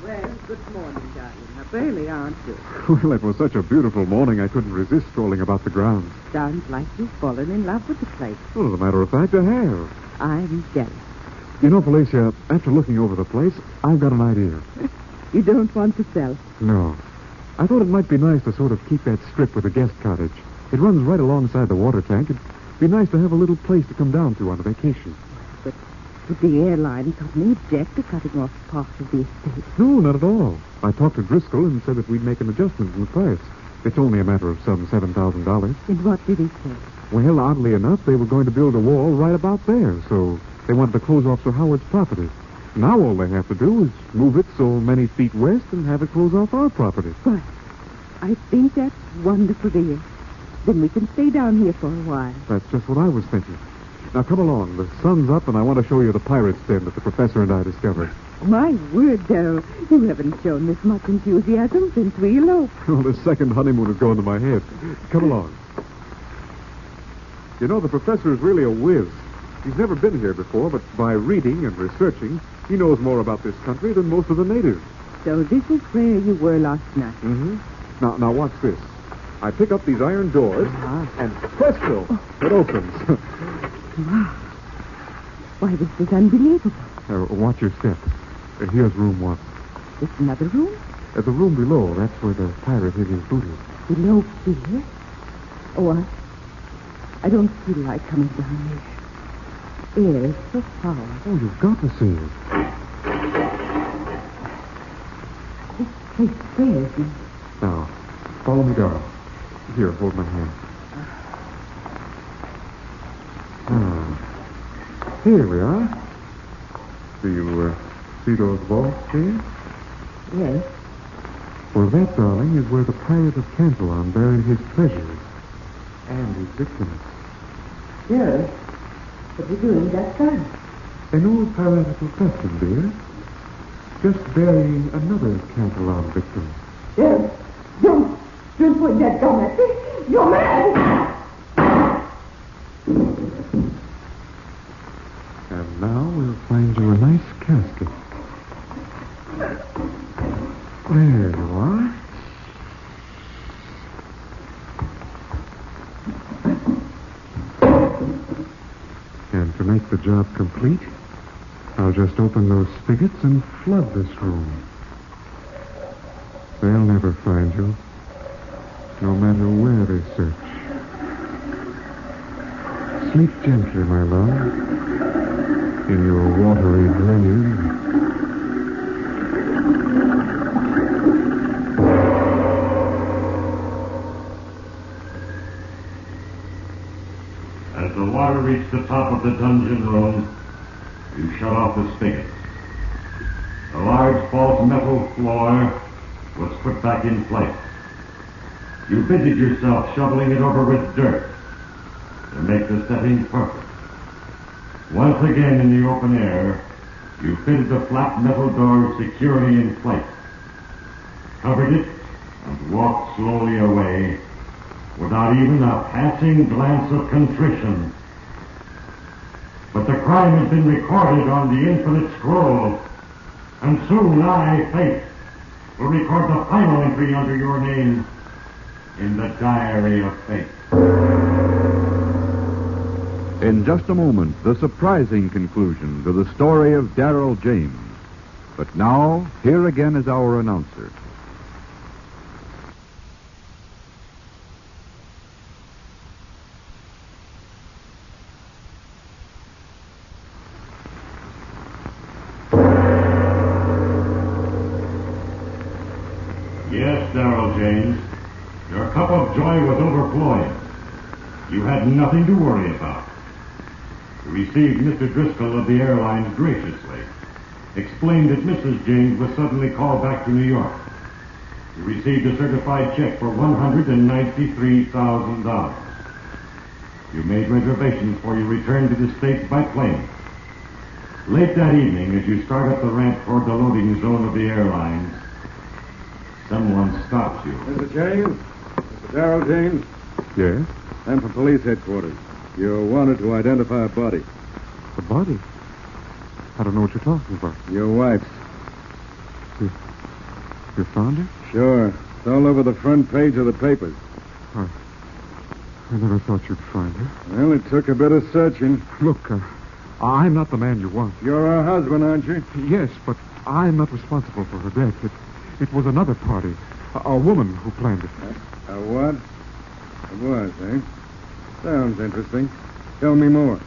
Well, good morning, darling. Up early, aren't you? Well, it was such a beautiful morning I couldn't resist strolling about the grounds. Sounds like you've fallen in love with the place. Well, as a matter of fact, I have. I'm jealous. You know, Felicia, after looking over the place, I've got an idea. You don't want to sell? No. I thought it might be nice to sort of keep that strip with the guest cottage. It runs right alongside the water tank. It'd be nice to have a little place to come down to on a vacation. But would the airline company object to cutting off part of the estate? No, not at all. I talked to Driscoll and said that we'd make an adjustment in the price. It's only a matter of some $7,000. And what did he say? Well, oddly enough, they were going to build a wall right about there, so they wanted to close off Sir Howard's property. Now all they have to do is move it so many feet west and have it close off our property. Well, I think that's wonderful, dear. Then we can stay down here for a while. That's just what I was thinking. Now, come along. The sun's up, and I want to show you the pirate's den that the professor and I discovered. My word, Darrell, you haven't shown this much enthusiasm since we eloped. Well, the second honeymoon has gone to my head. Come along. You know, the professor is really a whiz. He's never been here before, but by reading and researching, he knows more about this country than most of the natives. So this is where you were last night? Mm-hmm. Now watch this. I pick up these iron doors, and presto, it opens. Wow. Why, this is unbelievable. Watch your step. Here's room 1. It's another room? The room below, that's where the pirate hid his booty. Below here? Oh, I don't feel like coming down there. Air is so foul. Oh, you've got to see it. This place scares me. Now, follow me down. Here, hold my hand. Here we are. Do you see those vaults there? Yes. Well, that, darling, is where the pirate of Cantelon buried his treasures and his victims. Yes. What are you doing that time? An old piratical custom, dear. Just burying another Cantelon victim. Yes. Don't point that gun at me. You're mad. And now we'll find you a nice casket. There you are. And to make the job complete, I'll just open those spigots and flood this room. They'll never find you, no matter where they search. Sleep gently, my love, in your watery grave. As the water reached the top of the dungeon room, you shut off the spigot. The large false metal floor was put back in place. You busied yourself shoveling it over with dirt to make the setting perfect. Once again in the open air, you fitted the flat metal door securely in place, covered it, and walked slowly away without even a passing glance of contrition. But the crime has been recorded on the infinite scroll, and soon I, Fate, will record the final entry under your name in the diary of fate. In just a moment, the surprising conclusion to the story of Darrell James. But now, here again is our announcer. Yes, Darrell James, your cup of joy was overflowing. You had nothing to worry about. You received Mr. Driscoll of the airlines graciously, explained that Mrs. James was suddenly called back to New York. You received a certified check for $193,000. You made reservations for your return to the States by plane. Late that evening, as you start up the ramp toward the loading zone of the airlines, someone stops you. Mr. James? Mr. Darrell James? Yes? I'm from police headquarters. You wanted to identify a body. A body? I don't know what you're talking about. Your wife's. You found her? Sure. It's all over the front page of the papers. I never thought you'd find her. Well, it took a bit of searching. Look, I'm not the man you want. You're her husband, aren't you? Yes, but I'm not responsible for her death. It was another party. A woman who planned it. A what? It was, eh? Sounds interesting. Tell me more.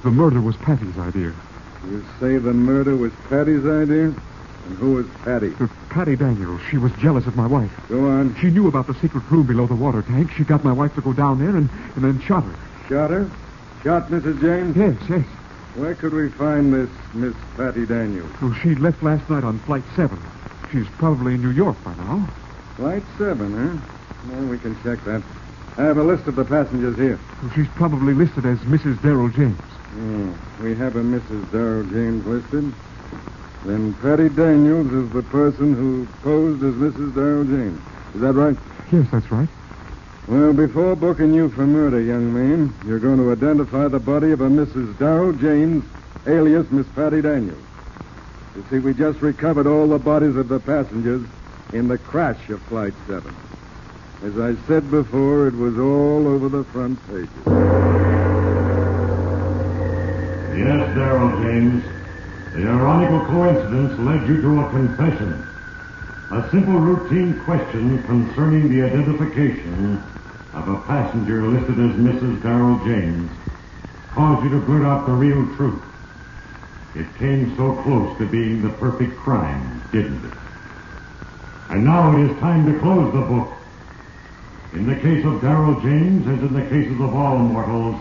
The murder was Patty's idea. You say the murder was Patty's idea? And who was Patty? Patty Daniels. She was jealous of my wife. Go on. She knew about the secret room below the water tank. She got my wife to go down there and then shot her. Shot her? Shot Mrs. James? Yes. Where could we find this Miss Patty Daniels? Well, she left last night on Flight 7. She's probably in New York by now. Flight 7, huh? Well, we can check that. I have a list of the passengers here. Well, she's probably listed as Mrs. Darrell James. We have a Mrs. Darrell James listed. Then Patty Daniels is the person who posed as Mrs. Darrell James. Is that right? Yes, that's right. Well, before booking you for murder, young man, you're going to identify the body of a Mrs. Darrell James, alias Miss Patty Daniels. You see, we just recovered all the bodies of the passengers in the crash of Flight 7. As I said before, it was all over the front pages. Yes, Darrell James. The ironical coincidence led you to a confession. A simple routine question concerning the identification of a passenger listed as Mrs. Darrell James caused you to blurt out the real truth. It came so close to being the perfect crime, didn't it? And now it is time to close the book. In the case of Darrell James, as in the cases of all mortals,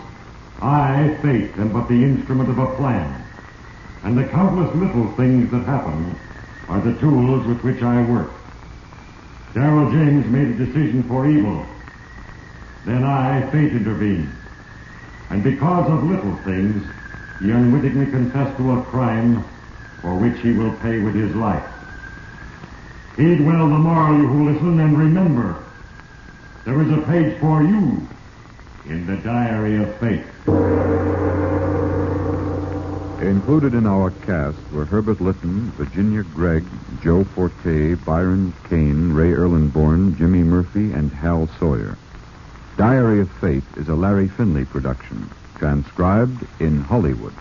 I, fate, am but the instrument of a plan. And the countless little things that happen are the tools with which I work. Darrell James made a decision for evil. Then I, fate, intervened. And because of little things, he unwittingly confessed to a crime for which he will pay with his life. Heed well the moral, you who listen, and remember, there is a page for you in the diary of fate. Included in our cast were Herbert Litton, Virginia Gregg, Joe Forte, Byron Kane, Ray Erlenborn, Jimmy Murphy, and Hal Sawyer. Diary of Fate is a Larry Finley production, transcribed in Hollywood.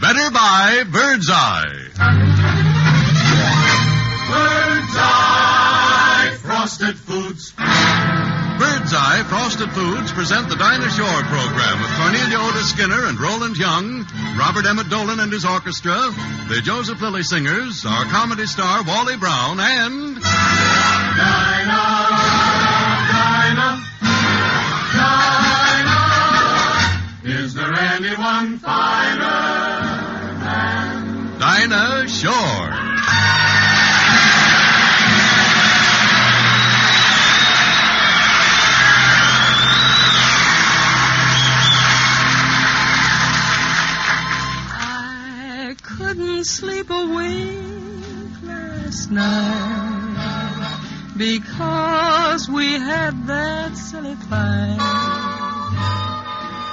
Better buy Bird's Eye. Bird's Eye Frosted Foods. Bird's Eye Frosted Foods present the Dinah Shore program with Cornelia Otis Skinner and Roland Young, Robert Emmett Dolan and his orchestra, the Joseph Lilly Singers, our comedy star Wally Brown, and... Dinah, Dinah, Dinah, is there anyone finer? Dinah Shore. I couldn't sleep a wink last night because we had that silly fight.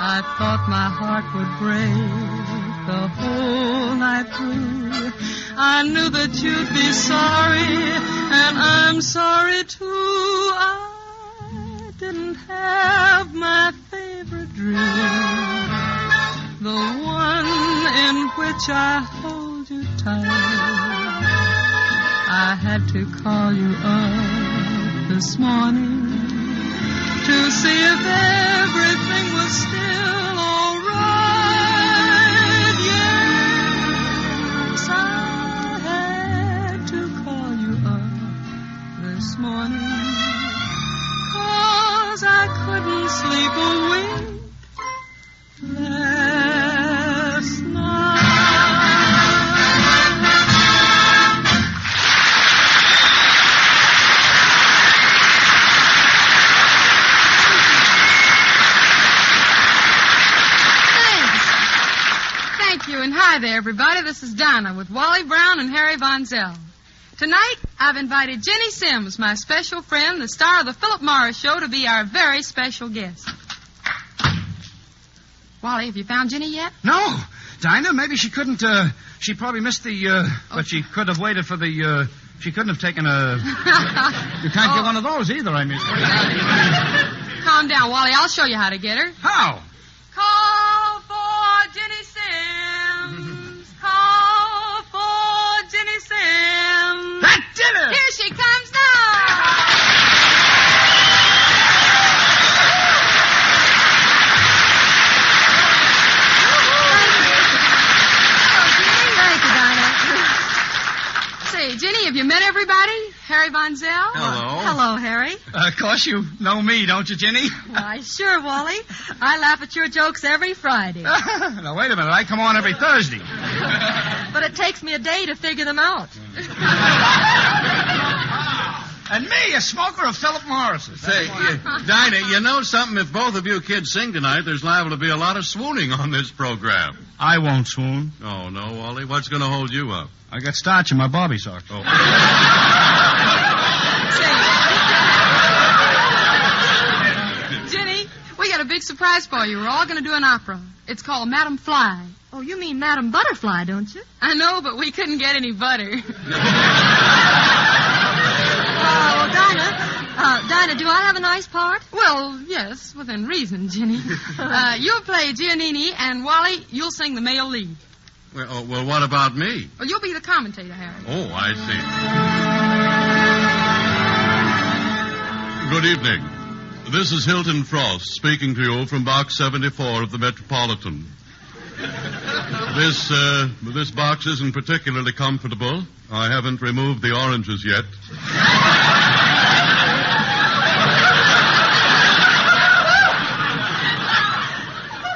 I thought my heart would break the whole night through. I knew that you'd be sorry, and I'm sorry too. I didn't have my favorite dream, the one in which I hold you tight. I had to call you up this morning to see if everything was still all right. Yes, I had to call you up this morning, 'cause I couldn't sleep a wink last night. And hi there, everybody. This is Dinah with Wally Brown and Harry Von Zell. Tonight, I've invited Ginny Simms, my special friend, the star of the Philip Morris Show, to be our very special guest. Wally, have you found Ginny yet? No. Dinah, maybe she couldn't, she probably missed the, but she could have waited for the, she couldn't have taken a, you can't get one of those either, I mean. Calm down, Wally. I'll show you how to get her. How? Call for Ginny Simms. Call for Ginny Simms. That did it! Here she comes now. Thank you, Dinah. Say, Ginny, have you met everybody? Harry Von Zell? Hello. Hello, Harry. Of course you know me, don't you, Ginny? Why, sure, Wally. I laugh at your jokes every Friday. Now, wait a minute. I come on every Thursday. But it takes me a day to figure them out. And me, a smoker of Philip Morris's. Say, Dinah, you know something? If both of you kids sing tonight, there's liable to be a lot of swooning on this program. I won't swoon. Oh, no, Wally? What's going to hold you up? I got starch in my bobby sock. Oh. Ginny, we got a big surprise for you. We're all going to do an opera. It's called Madam Fly. Oh, you mean Madam Butterfly, don't you? I know, but we couldn't get any butter. Dinah, do I have a nice part? Well, yes, within reason, Ginny. You'll play Giannini, and Wally, you'll sing the male lead. Well, what about me? Well, you'll be the commentator, Harry. Oh, I see. Good evening. This is Hilton Frost speaking to you from Box 74 of the Metropolitan. This box isn't particularly comfortable. I haven't removed the oranges yet.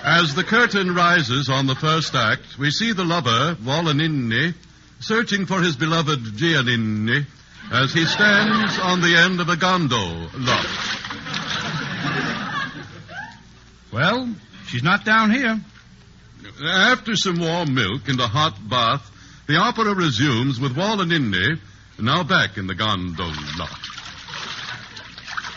As the curtain rises on the first act, we see the lover, Wolaninni, searching for his beloved Giannini as he stands on the end of a gondola. Well, she's not down here. After some warm milk and a hot bath, the opera resumes with Wolaninni now back in the gondola.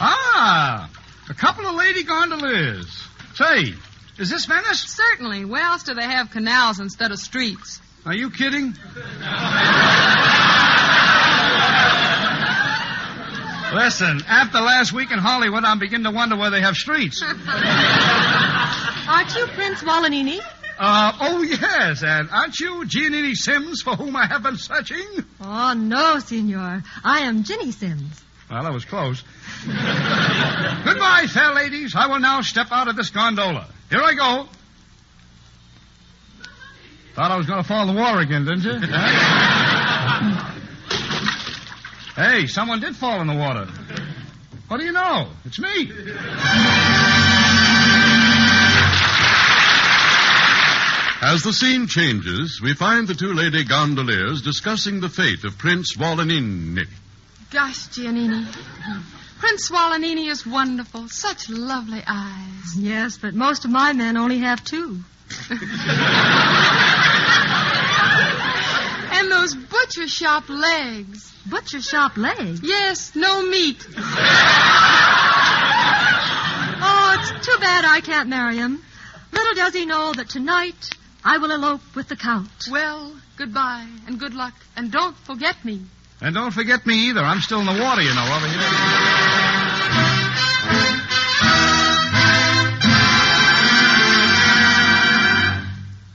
Ah, a couple of lady gondoliers. Say, is this Venice? Certainly. Where else do they have canals instead of streets? Are you kidding? Listen, after last week in Hollywood, I'm beginning to wonder where they have streets. Aren't you Prince Wolaninni? Oh, yes. And aren't you Ginny Simms, for whom I have been searching? Oh, no, senor. I am Ginny Simms. Well, that was close. Goodbye, fair ladies. I will now step out of this gondola. Here I go. Thought I was going to fall in the water again, didn't you? Hey, someone did fall in the water. What do you know? It's me. As the scene changes, we find the two lady gondoliers discussing the fate of Prince Wolaninni. Gosh, Giannini. Prince Wolaninni is wonderful. Such lovely eyes. Yes, but most of my men only have two. And those butcher shop legs. Butcher shop legs? Yes, no meat. Oh, it's too bad I can't marry him. Little does he know that tonight I will elope with the Count. Well, goodbye and good luck. And don't forget me. And don't forget me either. I'm still in the water, you know, over here.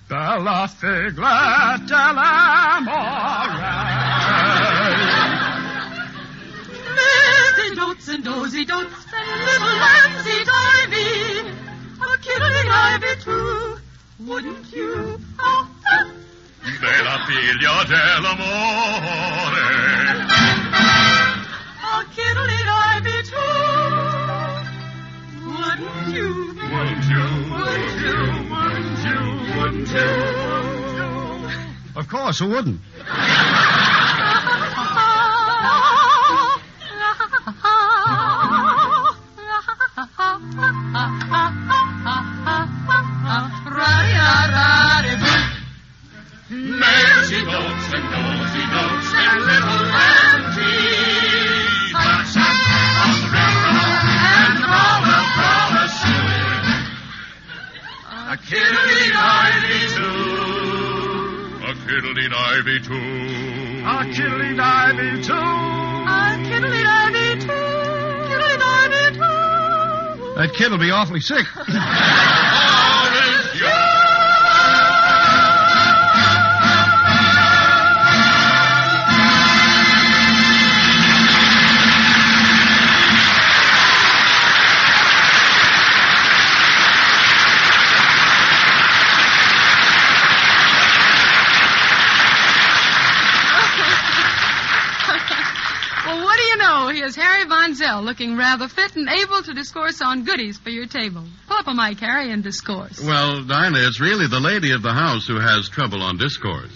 Dalla figla dell'amore. Lizzie dotes and dozy dotes and little Nancy divey. A killing ivy too, wouldn't you? Oh, oh. Bella figlia dell'amore. A killing ivy too, wouldn't you? Wouldn't you? Wouldn't you? Wouldn't you? Wouldn't you? Of course, who wouldn't? Nancy notes and nosy notes and little Nancy. That's up on the railroad and crawler suing. A kiddly-ivy too. A kiddly-ivy too. A kiddly-ivy too. A kiddly-ivy too. Kiddly-ivy too. That kid will be awfully sick. Orange young. Here's Harry Von Zell, looking rather fit and able to discourse on goodies for your table. Pull up a mic, Harry, and discourse. Well, Dinah, it's really the lady of the house who has trouble on discourse.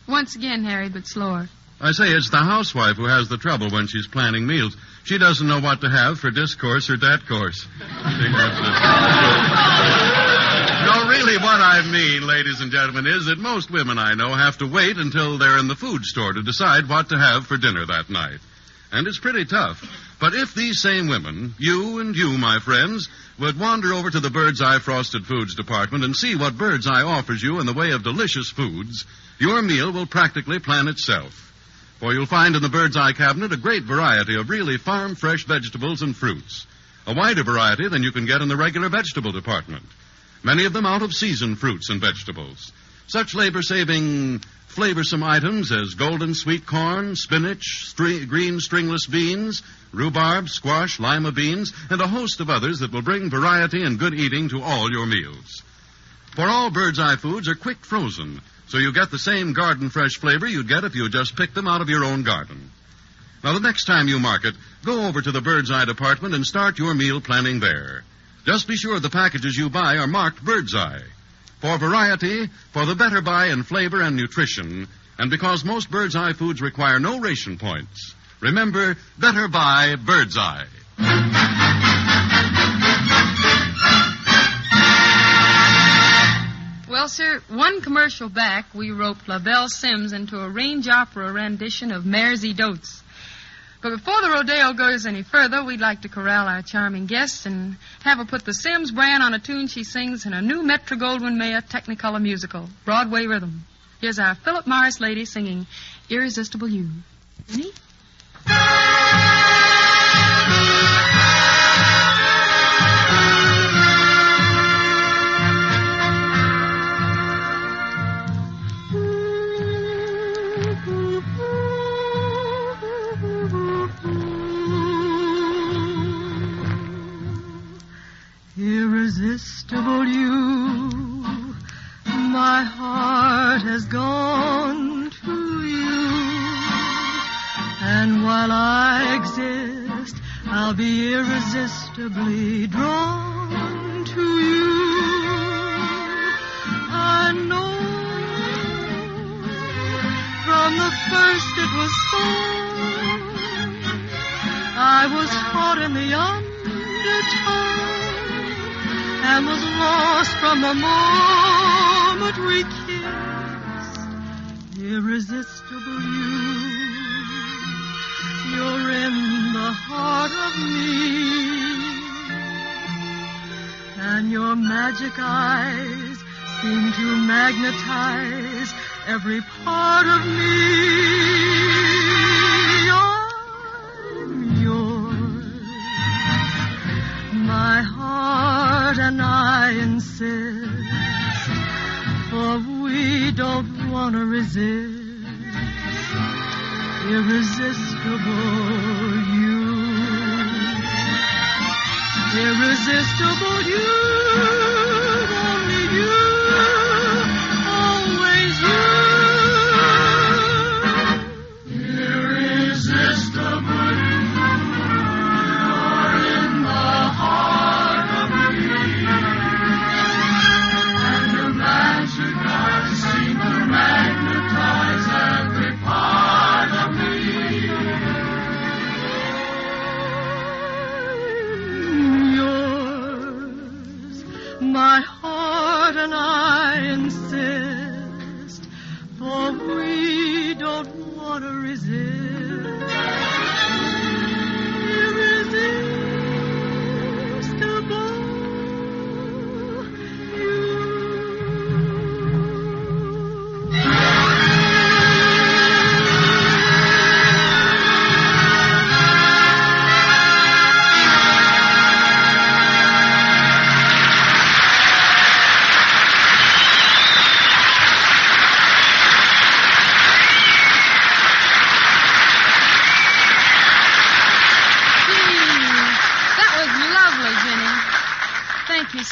Once again, Harry, but slower. I say it's the housewife who has the trouble when she's planning meals. She doesn't know what to have for discourse or dat course. No, really what I mean, ladies and gentlemen, is that most women I know have to wait until they're in the food store to decide what to have for dinner that night. And it's pretty tough. But if these same women, you and you, my friends, would wander over to the Bird's Eye Frosted Foods department and see what Bird's Eye offers you in the way of delicious foods, your meal will practically plan itself. For you'll find in the Bird's Eye cabinet a great variety of really farm-fresh vegetables and fruits. A wider variety than you can get in the regular vegetable department. Many of them out-of-season fruits and vegetables. Such labor-saving, flavorsome items as golden sweet corn, spinach, green stringless beans, rhubarb, squash, lima beans, and a host of others that will bring variety and good eating to all your meals. For all Bird's Eye foods are quick frozen, so you get the same garden fresh flavor you'd get if you just picked them out of your own garden. Now, the next time you market, go over to the Bird's Eye department and start your meal planning there. Just be sure the packages you buy are marked Bird's Eye. For variety, for the better buy in flavor and nutrition, and because most Bird's Eye foods require no ration points, remember, better buy Bird's Eye. Well, sir, one commercial back, we roped LaBelle Simms into a range opera rendition of Mare's Dotes. But before the rodeo goes any further, we'd like to corral our charming guest and have her put the Simms brand on a tune she sings in a new Metro-Goldwyn-Mayer Technicolor musical, Broadway Rhythm. Here's our Philip Morris lady singing Irresistible You. Ginny? Irresistible you, my heart has gone to you, and while I exist, I'll be irresistibly drawn to you. I know from the first it was so. I was caught in the undertow and was lost from the moment we kissed. Irresistible you're in the heart of me, and your magic eyes seem to magnetize every part of me. I'm yours, my heart and I insist, for we don't want to resist. Irresistible you, irresistible you, only you, always you. Irresistible you, you're in the heart of me, and your magic eyes seem to magnetize every part of me. Yours, my heart and I insist, for we don't want to resist. Irresistible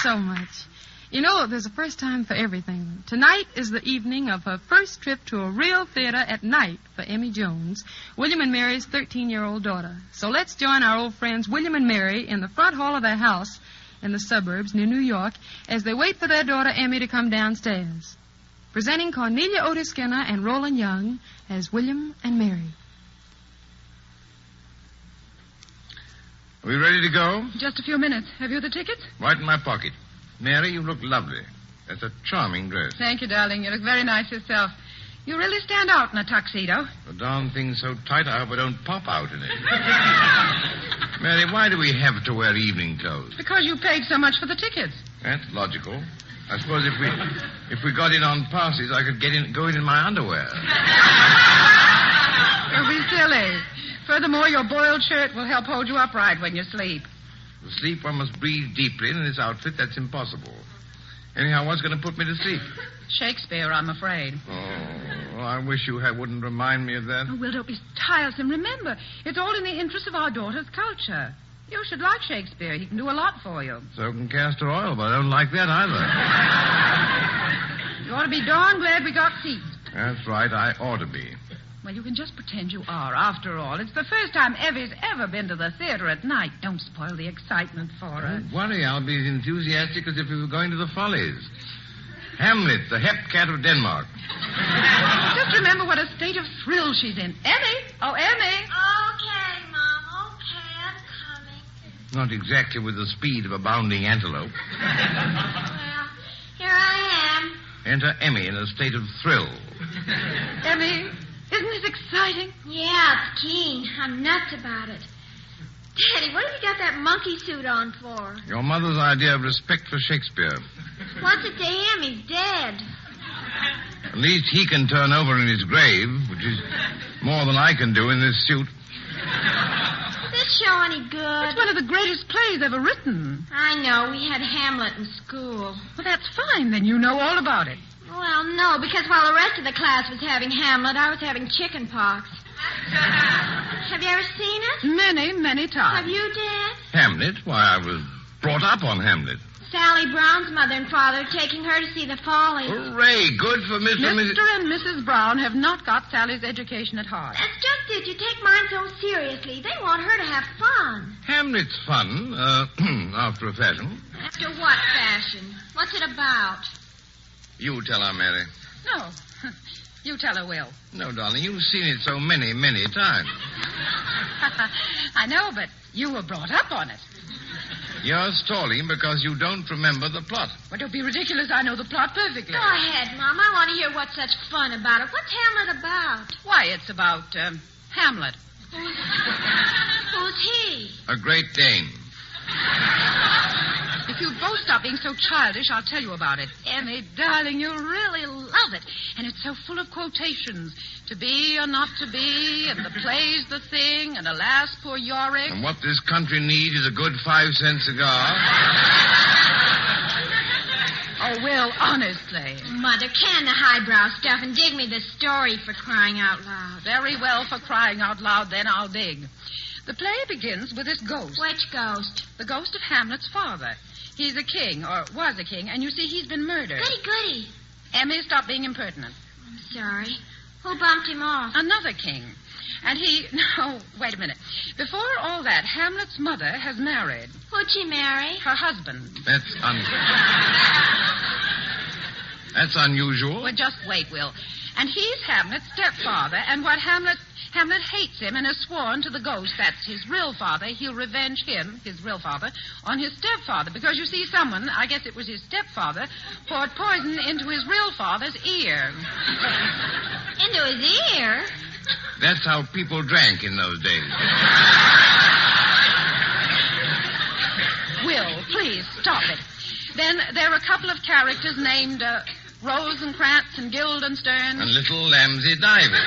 so much. You know, there's a first time for everything. Tonight is the evening of her first trip to a real theater at night for Emmy Jones, William and Mary's 13-year-old daughter. So let's join our old friends William and Mary in the front hall of their house in the suburbs near New York as they wait for their daughter Emmy to come downstairs. Presenting Cornelia Otis Skinner and Roland Young as William and Mary. Are we ready to go? Just a few minutes. Have you the tickets? Right in my pocket. Mary, you look lovely. That's a charming dress. Thank you, darling. You look very nice yourself. You really stand out in a tuxedo. The darn thing's so tight, I hope I don't pop out in it. Mary, why do we have to wear evening clothes? Because you paid so much for the tickets. That's logical. I suppose if we got in on passes, I could go in my underwear. Don't be silly. Furthermore, your boiled shirt will help hold you upright when you sleep. To sleep, one must breathe deeply, and in this outfit, that's impossible. Anyhow, what's going to put me to sleep? Shakespeare, I'm afraid. Oh, I wish you wouldn't remind me of that. Oh, Will, don't be tiresome. Remember, it's all in the interest of our daughter's culture. You should like Shakespeare. He can do a lot for you. So can castor oil, but I don't like that either. You ought to be darn glad we got seats. That's right, I ought to be. Well, you can just pretend you are. After all, it's the first time Evie's ever been to the theater at night. Don't spoil the excitement for her. Don't worry, I'll be as enthusiastic as if we were going to the Follies. Hamlet, the hep cat of Denmark. Just remember what a state of thrill she's in. Emmy! Oh, Emmy! Okay, Mom. Okay, I'm coming. Not exactly with the speed of a bounding antelope. Well, here I am. Enter Emmy in a state of thrill. Emmy, isn't this exciting? Yeah, it's keen. I'm nuts about it. Daddy, what have you got that monkey suit on for? Your mother's idea of respect for Shakespeare. What's it to him? He's dead. At least he can turn over in his grave, which is more than I can do in this suit. Is this show any good? It's one of the greatest plays ever written. I know. We had Hamlet in school. Well, that's fine. Then you know all about it. Well, no, because while the rest of the class was having Hamlet, I was having chicken pox. Have you ever seen it? Many, many times. Have you, Dad? Hamlet? Why, I was brought up on Hamlet. Sally Brown's mother and father are taking her to see the Follies. Hooray! Good for Mr. and Mrs. Mr. and Mrs. Brown have not got Sally's education at heart. That's just it. You take mine so seriously. They want her to have fun. Hamlet's fun, after a fashion. After what fashion? What's it about? You tell her, Mary. No. You tell her, Will. No, darling, you've seen it so many, many times. I know, but you were brought up on it. You're stalling because you don't remember the plot. Well, don't be ridiculous. I know the plot perfectly. Go ahead, Mom. I want to hear what's such fun about it. What's Hamlet about? Why, it's about, Hamlet. Who's he? A Great Dane. If you'd both stop being so childish, I'll tell you about it. Emmy, darling, you'll really love it. And it's so full of quotations. To be or not to be, and the play's the thing, and alas, poor Yorick. And what this country needs is a good 5-cent cigar. Oh, Will, honestly. Mother, can the highbrow stuff and dig me the story for crying out loud. Very well, for crying out loud, then I'll dig. The play begins with this ghost. Which ghost? The ghost of Hamlet's father. He's a king, or was a king, and you see he's been murdered. Goody. Emmy, stop being impertinent. I'm sorry. Who bumped him off? Another king. And no, wait a minute. Before all that, Hamlet's mother has married. Who'd she marry? Her husband. That's unusual. Well, just wait, Will. And he's Hamlet's stepfather, and what Hamlet hates him and has sworn to the ghost, that's his real father, he'll revenge him, his real father, on his stepfather. Because, you see, someone, I guess it was his stepfather, poured poison into his real father's ear. Into his ear? That's how people drank in those days. Will, please, stop it. Then there are a couple of characters named Rosencrantz and Guildenstern. And little Ramsay Diver.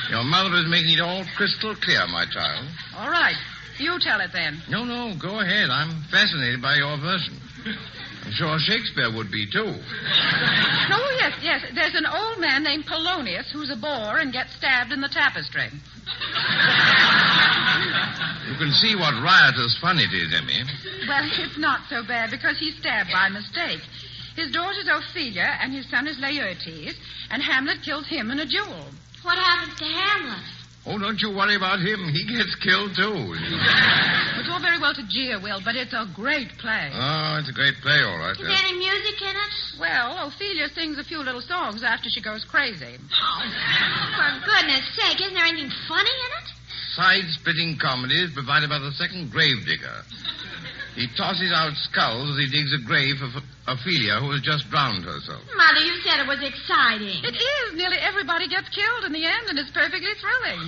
Your mother is making it all crystal clear, my child. All right. You tell it then. No, go ahead. I'm fascinated by your version. I'm sure Shakespeare would be, too. Oh, yes. There's an old man named Polonius who's a bore and gets stabbed in the tapestry. You can see what riotous fun it is, Emmy. Well, it's not so bad because he's stabbed by mistake. His daughter's Ophelia and his son is Laertes, and Hamlet kills him in a duel. What happens to Hamlet? Oh, don't you worry about him. He gets killed, too. It's all very well to jeer, Will, but it's a great play. Oh, it's a great play, all right. Is there any music in it? Well, Ophelia sings a few little songs after she goes crazy. Oh, for goodness sake, isn't there anything funny in it? Side-splitting comedy is provided by the second gravedigger. He tosses out skulls as he digs a grave for Ophelia, who has just drowned herself. Mother, you said it was exciting. It is. Nearly everybody gets killed in the end, and it's perfectly thrilling.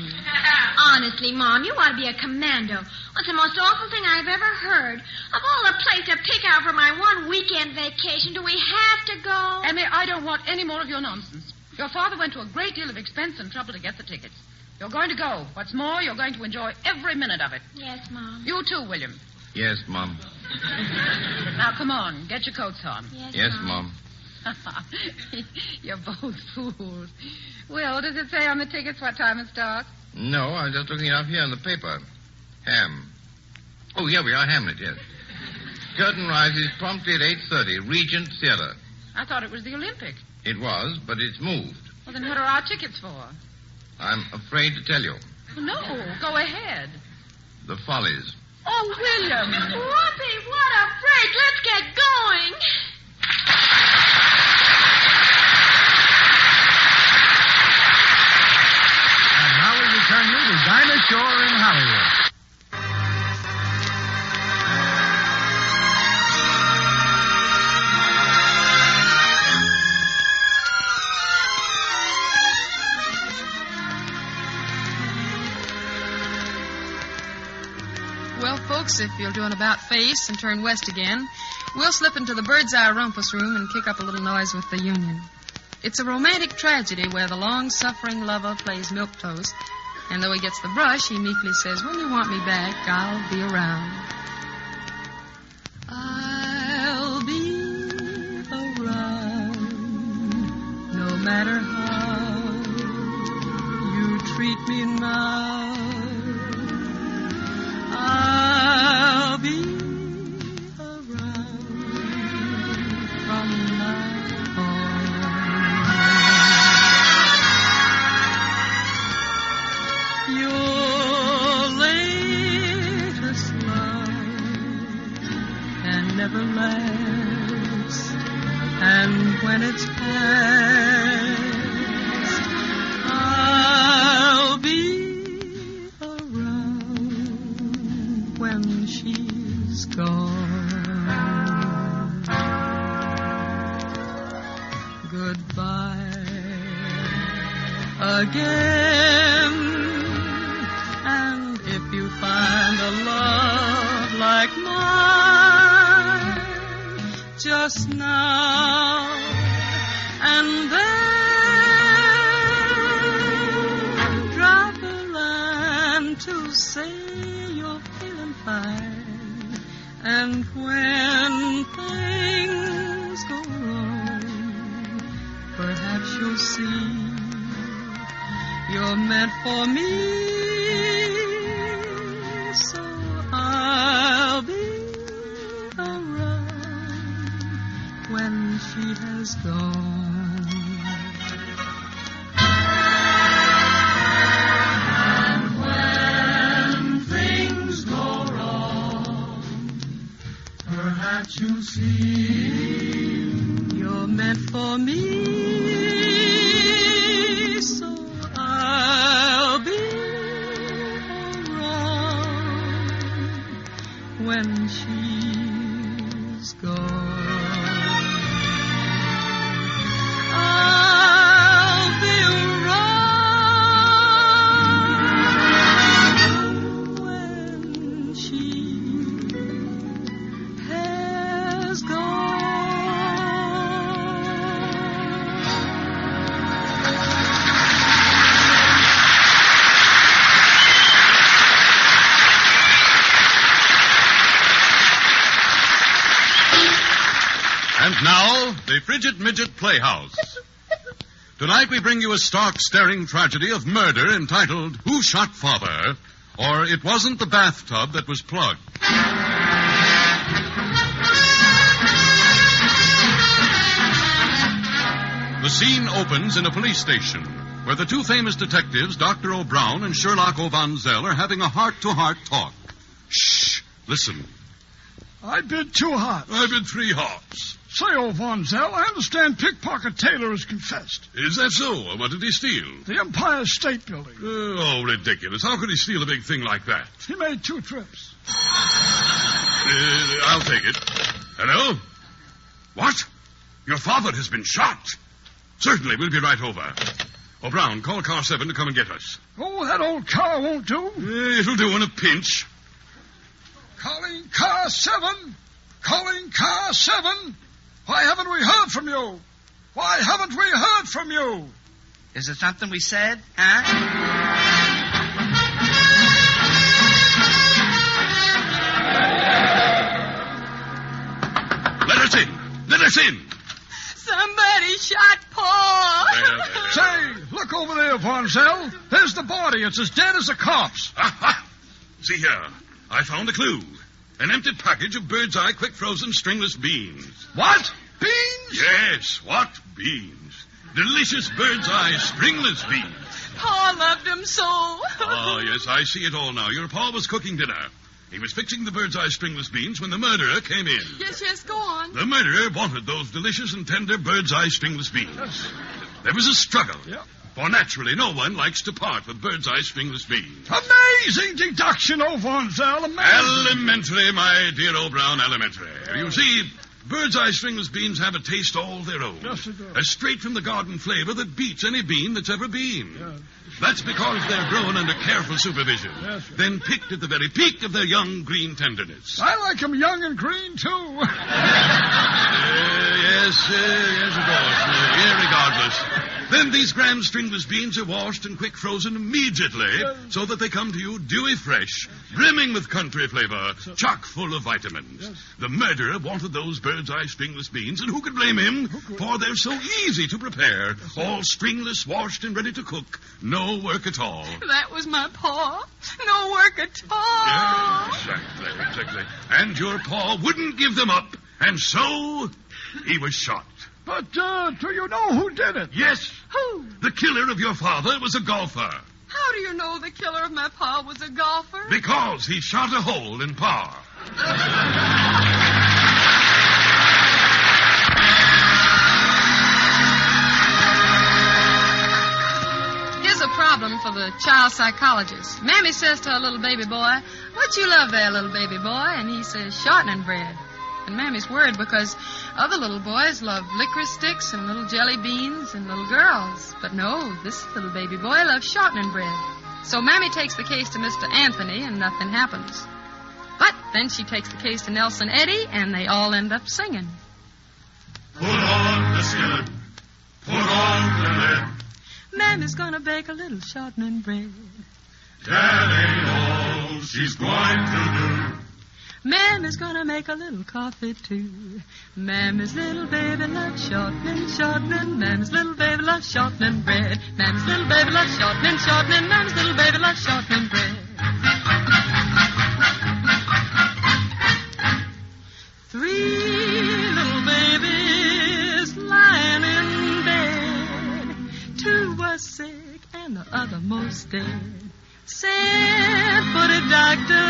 Honestly, Mom, you ought to be a commando. What's the most awful thing I've ever heard? Of all the places to pick out for my one weekend vacation, do we have to go? Emmy, I don't want any more of your nonsense. Your father went to a great deal of expense and trouble to get the tickets. You're going to go. What's more, you're going to enjoy every minute of it. Yes, Mom. You too, William. Yes, Mom. Now, come on. Get your coats on. Yes, Mom. You're both fools. Will, does it say on the tickets what time it starts? No, I was just looking it up here in the paper. Oh, here we are, Hamlet, yes. Curtain rises promptly at 8:30, Regent Theater. I thought it was the Olympic. It was, but it's moved. Well, then what are our tickets for? I'm afraid to tell you. No, go ahead. The Follies. Oh, William. Whoopee, what a break. Let's get going. And now we return you to Dinah Shore in Hollywood. Well, folks, if you'll do an about-face and turn west again, we'll slip into the bird's-eye rumpus room and kick up a little noise with the Union. It's a romantic tragedy where the long-suffering lover plays milquetoast, and though he gets the brush, he meekly says, when you want me back, I'll be around. I'll be around, no matter how you treat me now. I'll be around from now on. Your latest love can never last, and when it's past, I'll be when she's gone. Goodbye again. And if you find a love like mine, just now and then drop a line to say fine. And when things go wrong, perhaps you'll see you're meant for me. So I'll be around when she has gone. Perhaps you'll see you're meant for me, so I'll be around when she's gone. I'll be around when she has gone. And now, the Frigid Midget Playhouse. Tonight we bring you a stark, staring tragedy of murder entitled Who Shot Father? Or It Wasn't the Bathtub That Was Plugged. The scene opens in a police station where the two famous detectives, Dr. O'Brown and Sherlock O'Vanzel, are having a heart-to-heart talk. Shh! Listen. I bid 2 hearts. I bid 3 hearts. Say, O'Vanzel, I understand Pickpocket Taylor has confessed. Is that so? What did he steal? The Empire State Building. Oh, ridiculous. How could he steal a big thing like that? He made 2 trips. I'll take it. Hello? What? Your father has been shot. Certainly, we'll be right over. O'Brown, call car 7 to come and get us. Oh, that old car won't do. It'll do in a pinch. Calling car 7. Calling car 7. Why haven't we heard from you? Why haven't we heard from you? Is it something we said, huh? Press in. Somebody shot Paul. Say, look over there, Vonzell. There's the body. It's as dead as a corpse. Aha! See here. I found a clue. An empty package of bird's eye quick frozen stringless beans. What? Beans? Yes, what beans? Delicious bird's eye stringless beans. Paul loved him so. Oh, yes, I see it all now. Your pa was cooking dinner. He was fixing the bird's eye stringless beans when the murderer came in. Yes, go on. The murderer wanted those delicious and tender bird's eye stringless beans. There was a struggle. Yeah. For naturally, no one likes to part with bird's eye stringless beans. Amazing deduction, oh, Vonzell. Amazing. Elementary, my dear old Brown, elementary. You see, bird's eye stringless beans have a taste all their own. Yes, they do. A straight from the garden flavor that beats any bean that's ever been. Yes. That's because they're grown under careful supervision. Yes, then picked at the very peak of their young green tenderness. I like them young and green, too. Yes, of course. Regardless. Then these grand stringless beans are washed and quick frozen immediately so that they come to you dewy fresh, brimming with country flavor, chock full of vitamins. Yes. The murderer wanted those bird's eye stringless beans, and who could blame him? For they're so easy to prepare. All stringless, washed, and ready to cook. No work at all. That was my pa. No work at all. Yeah, exactly. And your pa wouldn't give them up, and so he was shot. But, do you know who did it? Yes. Who? The killer of your father was a golfer. How do you know the killer of my pa was a golfer? Because he shot a hole in pa. Here's a problem for the child psychologist. Mammy says to her little baby boy, "What you love there, little baby boy?" And he says, "Shortening bread." And Mammy's worried because other little boys love licorice sticks and little jelly beans and little girls. But no, this little baby boy loves shortening bread. So Mammy takes the case to Mr. Anthony and nothing happens. But then she takes the case to Nelson Eddy and they all end up singing. Put on the skillet. Put on the lid. Mammy's gonna bake a little shortening bread. Daddy knows she's going to do. Mammy's gonna make a little coffee, too. Mammy's little baby loves shortening. Mammy's little baby loves shortening bread. Mammy's little baby loves shortening. Mammy's little baby loves shortening bread. 3 little babies lying in bed. 2 were sick and the other most dead. Sent for the doctor,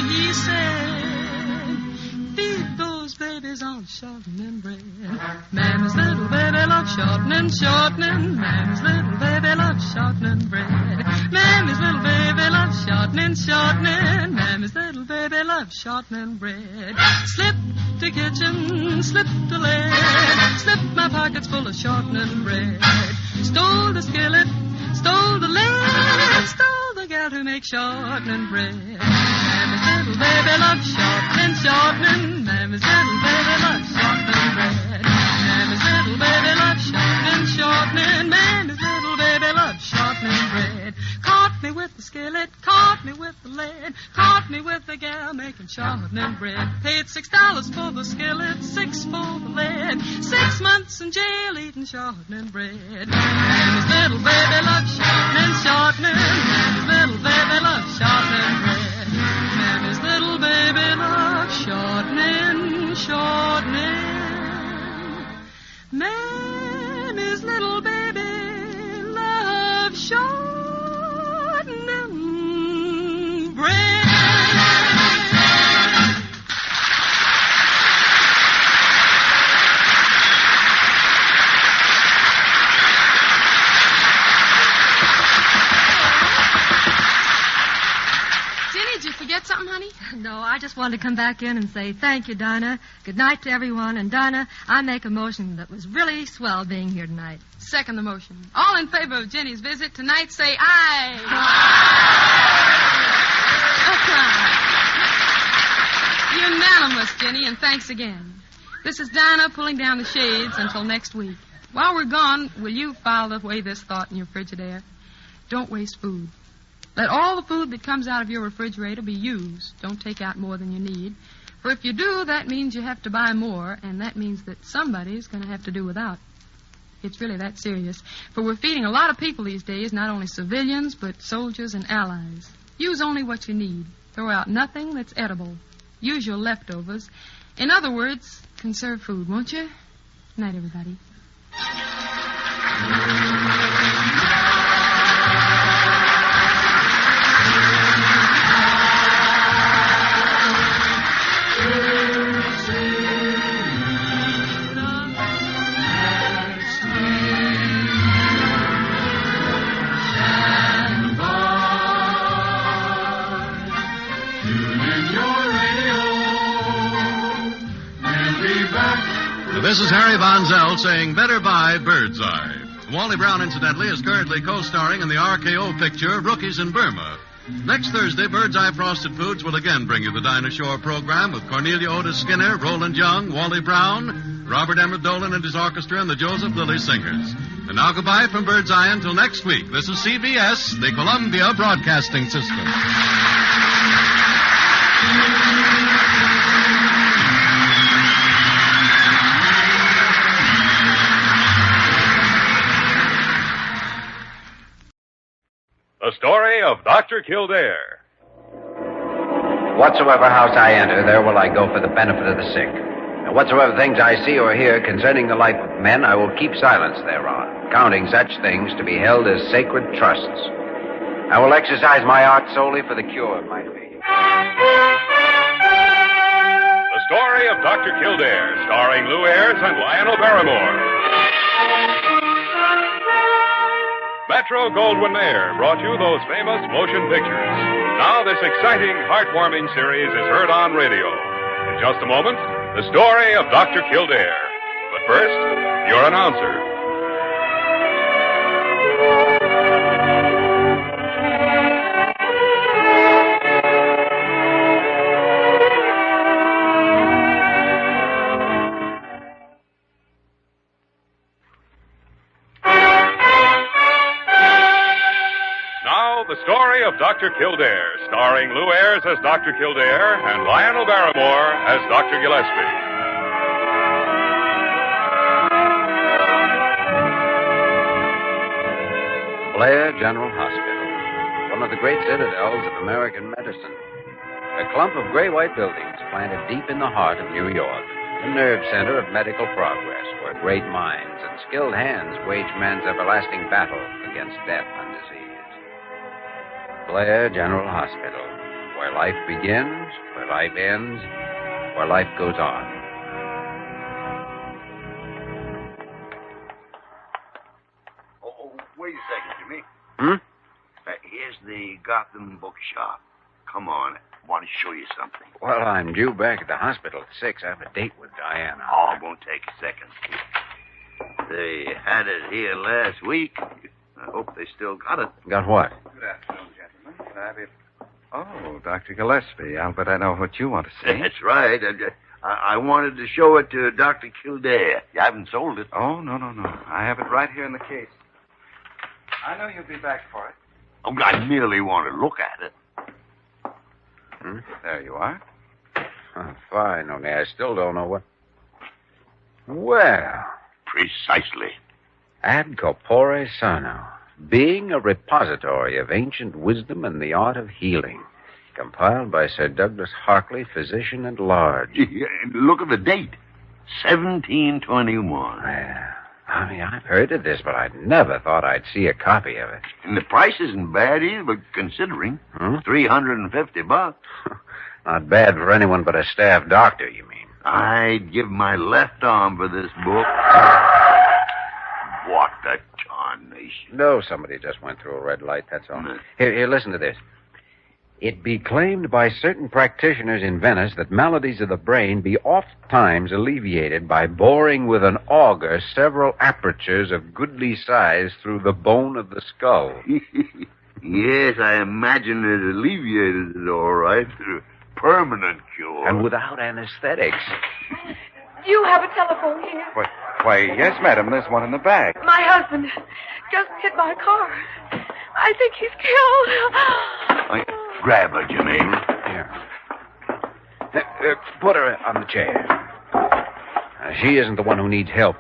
he said, feed those babies on shortening bread. Mammy's little baby loves shortening. Mammy's little baby loves shortening bread. Mammy's little baby loves shortening. Mammy's little baby loves shortening bread. Slip the kitchen, slip the lid, slip my pockets full of shortening bread. Stole the skillet, stole the lid, stole the gal who makes shortening bread. Mammy's little baby loves shortening. Mammy's little baby loves shortening bread. Mammy's little baby loves shortening. Mammy's little baby loves shortening bread. Caught me with the skillet, caught me with the lid, caught me with the gal making shortening bread. Paid $6 for the skillet, $6 for the lid. 6 months in jail eating shortening bread. Mammy's little baby loves shortening. Mammy's little baby loves shortening bread. Mammy's little baby loves shortening. Mammy's little baby loves shortening bread. Did you forget something, honey? No, I just wanted to come back in and say thank you, Dinah. Good night to everyone. And, Dinah, I make a motion that was really swell being here tonight. Second the motion. All in favor of Jenny's visit tonight, say aye. Unanimous, Jenny, and thanks again. This is Dinah pulling down the shades until next week. While we're gone, will you file away this thought in your Frigidaire? Don't waste food. Let all the food that comes out of your refrigerator be used. Don't take out more than you need. For if you do, that means you have to buy more, and that means that somebody's going to have to do without. It's really that serious. For we're feeding a lot of people these days, not only civilians, but soldiers and allies. Use only what you need. Throw out nothing that's edible. Use your leftovers. In other words, conserve food, won't you? Good night, everybody. This is Harry Von Zell saying better buy Bird's Eye. Wally Brown, incidentally, is currently co-starring in the RKO picture Rookies in Burma. Next Thursday, Bird's Eye Frosted Foods will again bring you the Dinah Shore program with Cornelia Otis Skinner, Roland Young, Wally Brown, Robert Emmett Dolan and his orchestra, and the Joseph Lilly Singers. And now goodbye from Bird's Eye until next week. This is CBS, the Columbia Broadcasting System. The story of Dr. Kildare. Whatsoever house I enter, there will I go for the benefit of the sick. And whatsoever things I see or hear concerning the life of men, I will keep silence thereon, counting such things to be held as sacred trusts. I will exercise my art solely for the cure of my faith. The story of Dr. Kildare, starring Lou Ayres and Lionel Barrymore. Metro-Goldwyn-Mayer brought you those famous motion pictures. Now this exciting, heartwarming series is heard on radio. In just a moment, the story of Dr. Kildare. But first, your announcer. The story of Dr. Kildare, starring Lou Ayres as Dr. Kildare and Lionel Barrymore as Dr. Gillespie. Blair General Hospital, one of the great citadels of American medicine. A clump of gray-white buildings planted deep in the heart of New York, the nerve center of medical progress, where great minds and skilled hands wage man's everlasting battle against death and disease. Blair General Hospital, where life begins, where life ends, where life goes on. Oh, wait a second, Jimmy. Hmm? Here's the Gotham Bookshop. Come on, I want to show you something. Well, I'm due back at the hospital at 6. I have a date with Diana. Oh, it won't take a second. They had it here last week. I hope they still got it. Got what? Good afternoon, gentlemen. Can I be... Oh, Dr. Gillespie. I'll bet I know what you want to see. That's right. I wanted to show it to Dr. Kildare. You haven't sold it. Oh, no. I have it right here in the case. I know you'll be back for it. Oh, I merely want to look at it. There you are. Oh, fine, only I still don't know what... Well... Precisely. Ad corpore sano, being a repository of ancient wisdom and the art of healing, compiled by Sir Douglas Harkley, physician at large. Look at the date, 1721. Well, I mean, I've heard of this, but I never thought I'd see a copy of it. And the price isn't bad either, but considering. $350. Not bad for anyone but a staff doctor, you mean? I'd give my left arm for this book. What a tarnation. No, somebody just went through a red light, that's all. Here, listen to this. It be claimed by certain practitioners in Venice that maladies of the brain be oft times alleviated by boring with an auger several apertures of goodly size through the bone of the skull. Yes, I imagine it alleviated it all right. Permanent cure. And without anesthetics. Do you have a telephone here? Why, yes, madam. There's one in the bag. My husband just hit my car. I think he's killed. Grab her, Jimmy. Here. Put her on the chair. She isn't the one who needs help.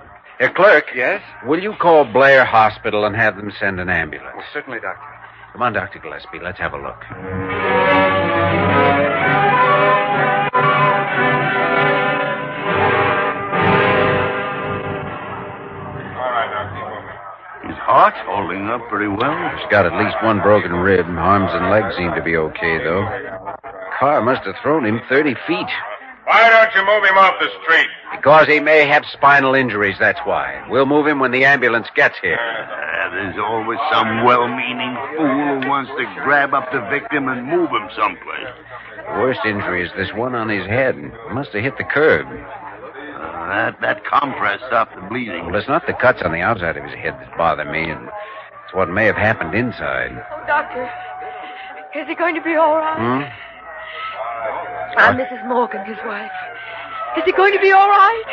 Clerk. Yes? Will you call Blair Hospital and have them send an ambulance? Well, certainly, Doctor. Come on, Dr. Gillespie. Let's have a look. His heart's holding up pretty well. He's got at least one broken rib. Arms and legs seem to be okay, though. Car must have thrown him 30 feet. Why don't you move him off the street? Because he may have spinal injuries, that's why. We'll move him when the ambulance gets here. There's always some well-meaning fool who wants to grab up the victim and move him someplace. The worst injury is this one on his head. He must have hit the curb. That compress stopped the bleeding. Well, it's not the cuts on the outside of his head that bother me, and it's what may have happened inside. Oh, Doctor, is he going to be all right? I'm Mrs. Morgan, his wife. Is he going to be all right?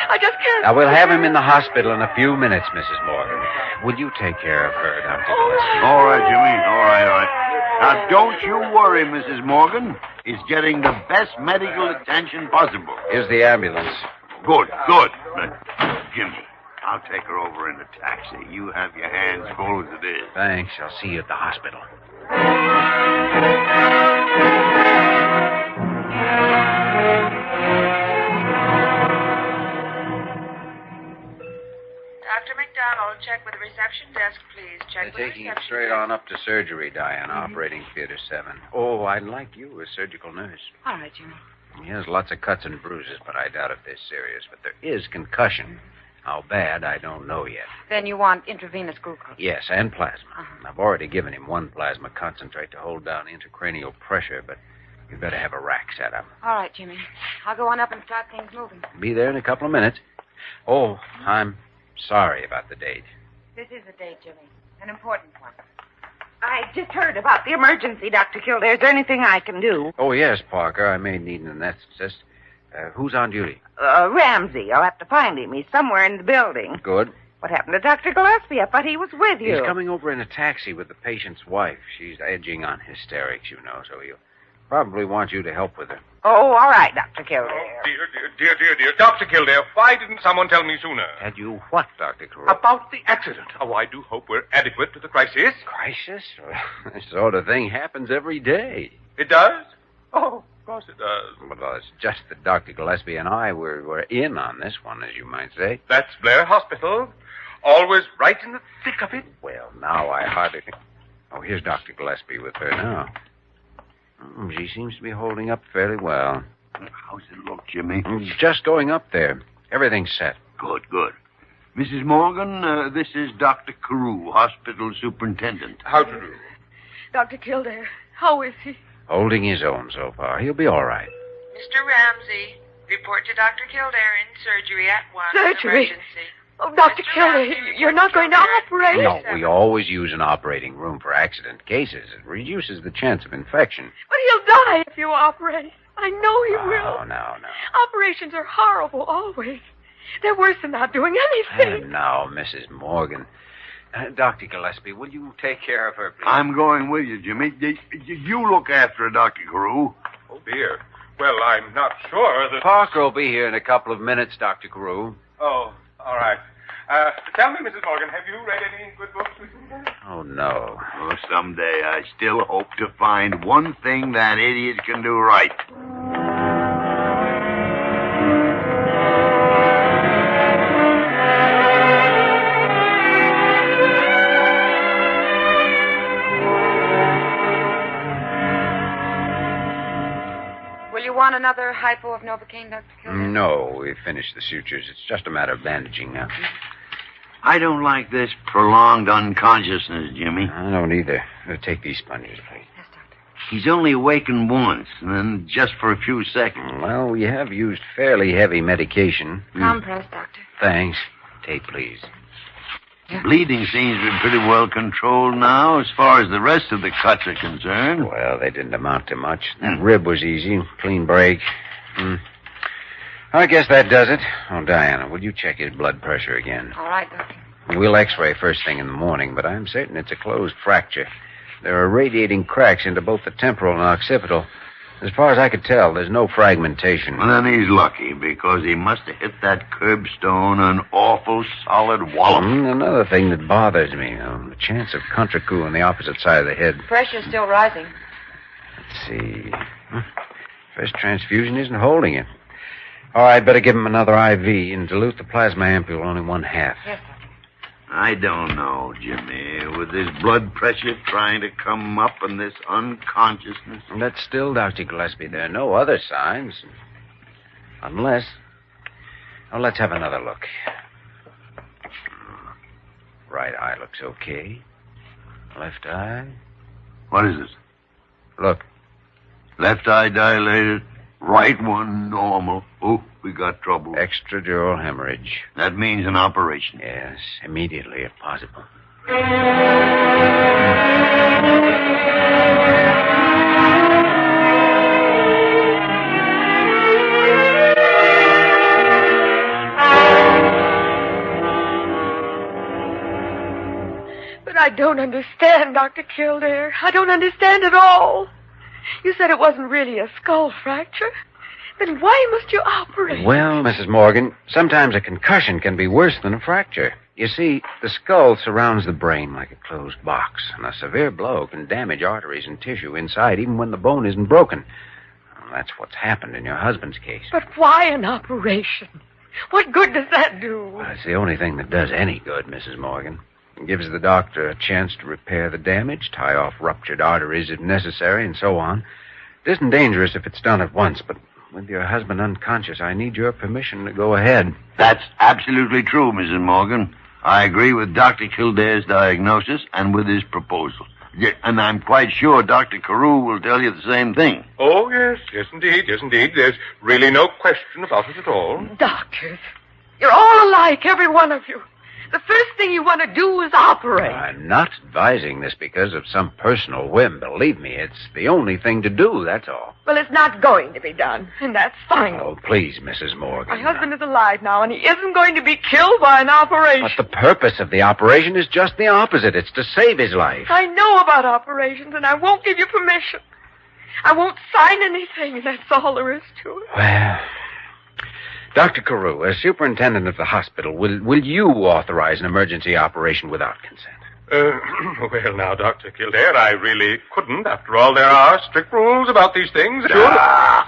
I just can't... Now, we'll have him in the hospital in a few minutes, Mrs. Morgan. Will you take care of her, Dr. Gillespie? All right, Jimmy. All right. Now, don't you worry, Mrs. Morgan. He's getting the best medical attention possible. Here's the ambulance. Good. Jimmy, I'll take her over in a taxi. You have your hands full as it is. Thanks. I'll see you at the hospital. Dr. McDonald, check with the reception desk, please. Check They're taking him straight on up to surgery, Diana, operating theater 7. Oh, I'd like you as surgical nurse. All right, Jimmy. He has lots of cuts and bruises, but I doubt if they're serious. But there is concussion. How bad, I don't know yet. Then you want intravenous glucose? Yes, and plasma. I've already given him one plasma concentrate to hold down intracranial pressure, but you'd better have a rack set up. All right, Jimmy. I'll go on up and start things moving. Be there in a couple of minutes. Oh, I'm sorry about the date. This is a date, Jimmy. An important one. I just heard about the emergency, Dr. Kildare. Is there anything I can do? Oh, yes, Parker. I may need an anesthetist. Who's on duty? Ramsey. I'll have to find him. He's somewhere in the building. Good. What happened to Dr. Gillespie? I thought he was with you. He's coming over in a taxi with the patient's wife. She's edging on hysterics, you know, so he'll probably want you to help with her. Oh, all right, Dr. Kildare. Dear. Dr. Kildare, why didn't someone tell me sooner? Had you what, Dr. Carew? About the accident. Oh, I do hope we're adequate to the crisis. Crisis? This sort of thing happens every day. It does? Oh, of course it does. Well, it's just that Dr. Gillespie and I were in on this one, as you might say. That's Blair Hospital. Always right in the thick of it. Well, now I hardly think... Oh, here's Dr. Gillespie with her now. She seems to be holding up fairly well. How's it look, Jimmy? Just going up there. Everything's set. Good. Mrs. Morgan, this is Dr. Carew, hospital superintendent. How do you do? Dr. Kildare, how is he? Holding his own so far. He'll be all right. Mr. Ramsey, report to Dr. Kildare in surgery at once. Surgery? Emergency. Oh, Dr. Kildare, you're not going to operate? No, we always use an operating room for accident cases. It reduces the chance of infection. But he'll die if you operate. I know he will. No. Operations are horrible, always. They're worse than not doing anything. Now, Mrs. Morgan. Dr. Gillespie, will you take care of her, please? I'm going with you, Jimmy. You look after her, Dr. Carew. Oh, dear. Well, I'm not sure that... Parker will be here in a couple of minutes, Dr. Carew. Oh, all right. Tell me, Mrs. Morgan, have you read any good books recently? Oh, no. Oh, someday I still hope to find one thing that idiot can do right. Will you want another hypo of Novocaine, Dr. Kildare? No, we've finished the sutures. It's just a matter of bandaging now. I don't like this prolonged unconsciousness, Jimmy. I don't either. Take these sponges, please. Yes, Doctor. He's only awakened once, and then just for a few seconds. Well, we have used fairly heavy medication. Compress, Doctor. Thanks. Tape, please. Yeah. Bleeding seems to be pretty well controlled now, as far as the rest of the cuts are concerned. Well, they didn't amount to much. That rib was easy. Clean break. I guess that does it. Oh, Diana, will you check his blood pressure again? All right, Doctor. We'll x-ray first thing in the morning, but I'm certain it's a closed fracture. There are radiating cracks into both the temporal and occipital. As far as I could tell, there's no fragmentation. Well, then he's lucky, because he must have hit that curbstone an awful solid wallop. Another thing that bothers me, the chance of contre-coup on the opposite side of the head. Pressure's still rising. Let's see. First transfusion isn't holding it. All right, better give him another IV and dilute the plasma ampule only 1/2. Yes, sir. I don't know, Jimmy. With this blood pressure trying to come up and this unconsciousness. But still, Dr. Gillespie, there are no other signs. Unless... Oh, let's have another look. Right eye looks okay. Left eye... What is it? Look. Left eye dilated. Right one normal. Oh, we got trouble. Extradural hemorrhage. That means an operation. Yes, immediately if possible. But I don't understand, Dr. Kildare. I don't understand at all. You said it wasn't really a skull fracture. Then why must you operate? Well, Mrs. Morgan, sometimes a concussion can be worse than a fracture. You see, the skull surrounds the brain like a closed box, and a severe blow can damage arteries and tissue inside even when the bone isn't broken. Well, that's what's happened in your husband's case. But why an operation? What good does that do? Well, it's the only thing that does any good, Mrs. Morgan. It gives the doctor a chance to repair the damage, tie off ruptured arteries if necessary, and so on. It isn't dangerous if it's done at once, but with your husband unconscious, I need your permission to go ahead. That's absolutely true, Mrs. Morgan. I agree with Dr. Kildare's diagnosis and with his proposal. Yeah, and I'm quite sure Dr. Carew will tell you the same thing. Oh, yes, yes, indeed, yes, indeed. There's really no question about it at all. Doctors, you're all alike, every one of you. The first thing you want to do is operate. I'm not advising this because of some personal whim. Believe me, it's the only thing to do, that's all. Well, it's not going to be done, and that's final. Oh, please, Mrs. Morgan. My husband is alive now, and he isn't going to be killed by an operation. But the purpose of the operation is just the opposite. It's to save his life. I know about operations, and I won't give you permission. I won't sign anything, and that's all there is to it. Well... Dr. Carew, as superintendent of the hospital, will you authorize an emergency operation without consent? Well, now, Dr. Kildare, I really couldn't. After all, there are strict rules about these things. Sure.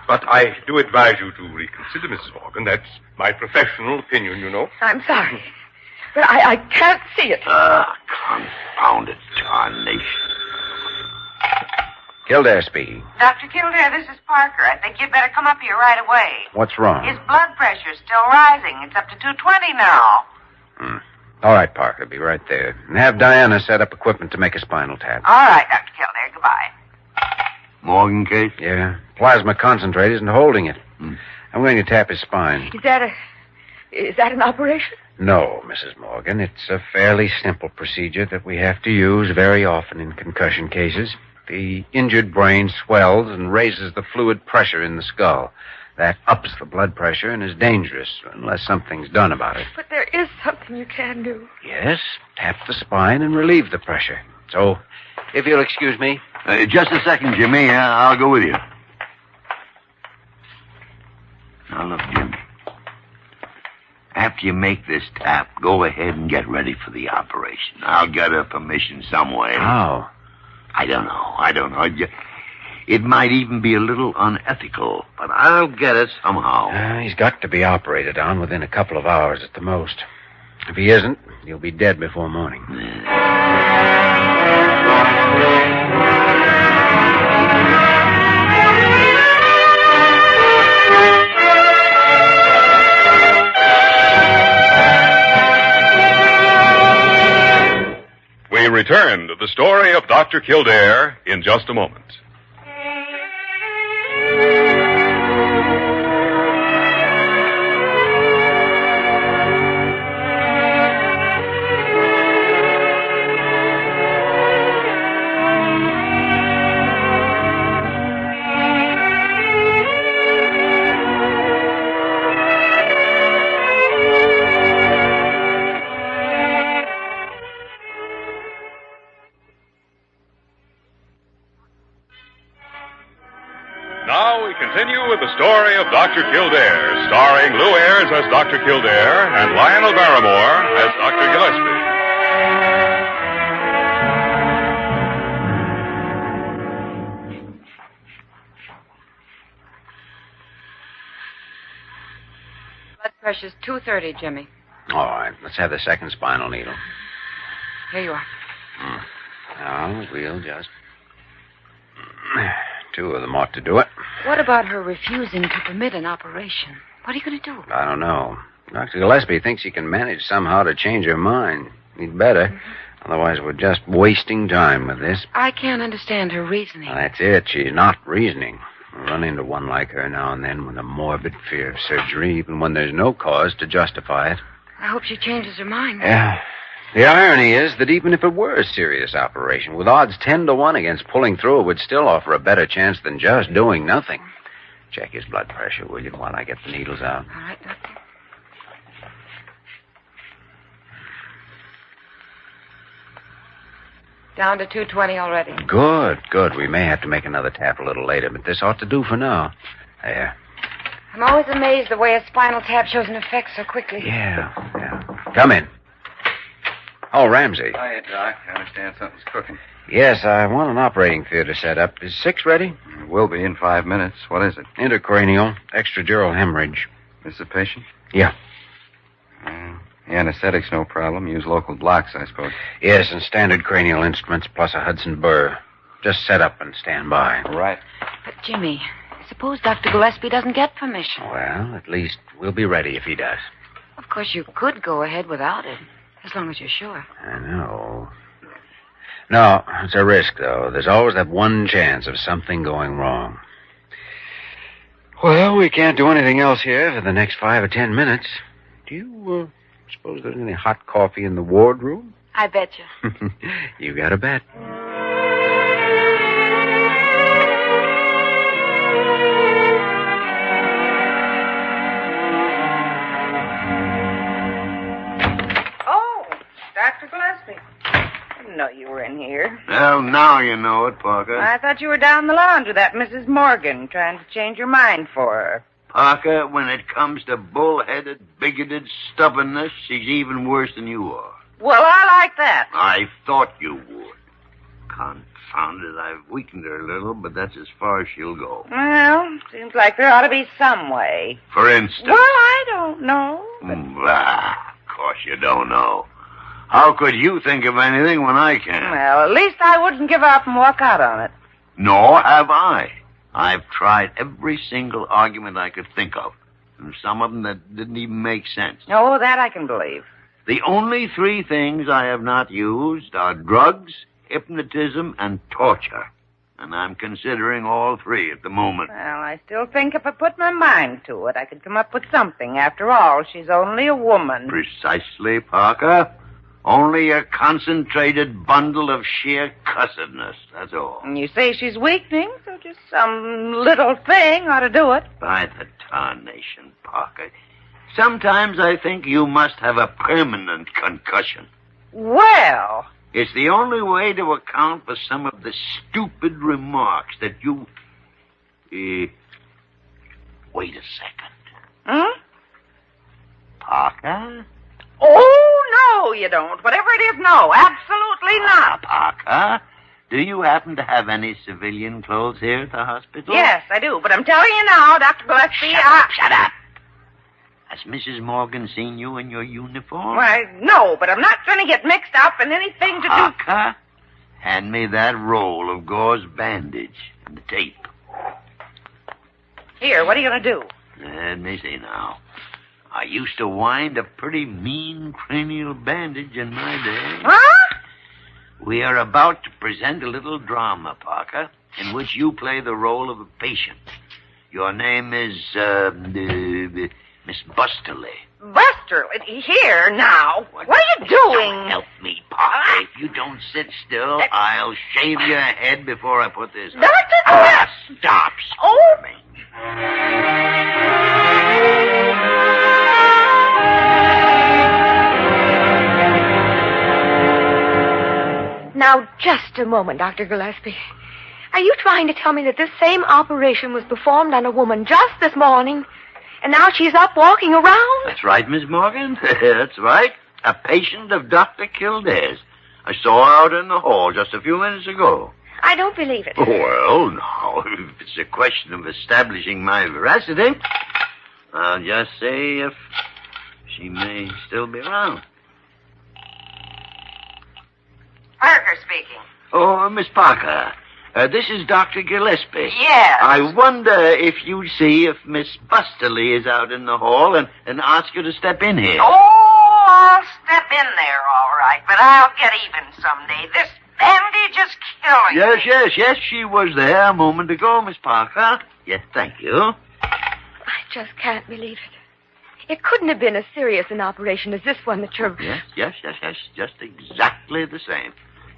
But I do advise you to reconsider, Mrs. Morgan. That's my professional opinion, you know. I'm sorry, but I can't see it. Confounded tarnation. Kildare speaking. Dr. Kildare, this is Parker. I think you'd better come up here right away. What's wrong? His blood pressure's still rising. It's up to 220 now. All right, Parker, be right there. And have Diana set up equipment to make a spinal tap. All right, Dr. Kildare. Goodbye. Morgan case? Yeah. Plasma concentrate isn't holding it. I'm going to tap his spine. Is that an operation? No, Mrs. Morgan. It's a fairly simple procedure that we have to use very often in concussion cases. The injured brain swells and raises the fluid pressure in the skull. That ups the blood pressure and is dangerous unless something's done about it. But there is something you can do. Yes, tap the spine and relieve the pressure. So, if you'll excuse me. Just a second, Jimmy. I'll go with you. Now, look, Jimmy. After you make this tap, go ahead and get ready for the operation. I'll get her permission some way. How? I don't know. It might even be a little unethical, but I'll get it somehow. He's got to be operated on within a couple of hours at the most. If he isn't, he'll be dead before morning. We return to the story of Dr. Kildare in just a moment. Now we continue with the story of Dr. Kildare, starring Lou Ayres as Dr. Kildare and Lionel Barrymore as Dr. Gillespie. Blood pressure's 230, Jimmy. All right, let's have the second spinal needle. Here you are. Now, we'll just... 2 of them ought to do it. What about her refusing to permit an operation? What are you going to do? I don't know. Dr. Gillespie thinks he can manage somehow to change her mind. He'd better. Mm-hmm. Otherwise, we're just wasting time with this. I can't understand her reasoning. Well, that's it. She's not reasoning. We run into one like her now and then with a morbid fear of surgery, even when there's no cause to justify it. I hope she changes her mind. Yeah. The irony is that even if it were a serious operation, with odds 10 to 1 against pulling through, it would still offer a better chance than just doing nothing. Check his blood pressure, will you, while I get the needles out? All right, Doctor. Down to 220 already. Good. We may have to make another tap a little later, but this ought to do for now. There. I'm always amazed the way a spinal tap shows an effect so quickly. Yeah. Come in. Oh, Ramsey. Hiya, Doc. I understand something's cooking. Yes, I want an operating theater set up. Is 6 ready? It will be in 5 minutes. What is it? Intracranial, extradural hemorrhage. This is the patient? Yeah. The anesthetic's no problem. Use local blocks, I suppose. Yes, and standard cranial instruments plus a Hudson burr. Just set up and stand by. All right. But, Jimmy, suppose Dr. Gillespie doesn't get permission. Well, at least we'll be ready if he does. Of course, you could go ahead without it, as long as you're sure. I know. No, it's a risk, though. There's always that one chance of something going wrong. Well, we can't do anything else here for the next 5 or 10 minutes. Do you suppose there's any hot coffee in the ward room? I bet you. You got a bet. Oh, Dr. Gillespie. I didn't know you were in here. Well, now you know it, Parker. I thought you were down the lawn to that Mrs. Morgan, trying to change your mind for her. Parker, when it comes to bull-headed, bigoted stubbornness, she's even worse than you are. Well, I like that. I thought you would. Confound it, I've weakened her a little, but that's as far as she'll go. Well, seems like there ought to be some way. For instance? Well, I don't know. Of course you don't know. How could you think of anything when I can? Well, at least I wouldn't give up and walk out on it. Nor have I. I've tried every single argument I could think of, and some of them that didn't even make sense. Oh, that I can believe. The only 3 things I have not used are drugs, hypnotism, and torture. And I'm considering all 3 at the moment. Well, I still think if I put my mind to it, I could come up with something. After all, she's only a woman. Precisely, Parker. Only a concentrated bundle of sheer cussedness, that's all. And you say she's weakening, so just some little thing ought to do it. By the tarnation, Parker. Sometimes I think you must have a permanent concussion. Well... It's the only way to account for some of the stupid remarks that you... Wait a second. Parker? Oh, no, you don't. Whatever it is, no. Absolutely not. Parker, do you happen to have any civilian clothes here at the hospital? Yes, I do. But I'm telling you now, Dr. Gillespie, Shut up. Has Mrs. Morgan seen you in your uniform? Why, no, but I'm not going to get mixed up in anything to do... Parker, hand me that roll of gauze bandage and the tape. Here, what are you going to do? Let me see now. I used to wind a pretty mean cranial bandage in my day. Huh? We are about to present a little drama, Parker, in which you play the role of a patient. Your name is, Miss Busterly. Busterly? Here, now. What are you doing? Don't help me, Parker. If you don't sit still, I'll shave your head before I put this on. Stop squirming. Now, just a moment, Dr. Gillespie. Are you trying to tell me that this same operation was performed on a woman just this morning, and now she's up walking around? That's right, Miss Morgan. That's right. A patient of Dr. Kildare's. I saw her out in the hall just a few minutes ago. I don't believe it. Well, now, if it's a question of establishing my veracity, I'll just say if she may still be around. Parker speaking. Oh, Miss Parker, this is Dr. Gillespie. Yes. I wonder if you'd see if Miss Busterly is out in the hall and ask her to step in here. Oh, I'll step in there, all right, but I'll get even someday. This bandage is killing me. Yes, she was there a moment ago, Miss Parker. Yes, thank you. I just can't believe it. It couldn't have been as serious an operation as this one that you're... Yes, just exactly the same.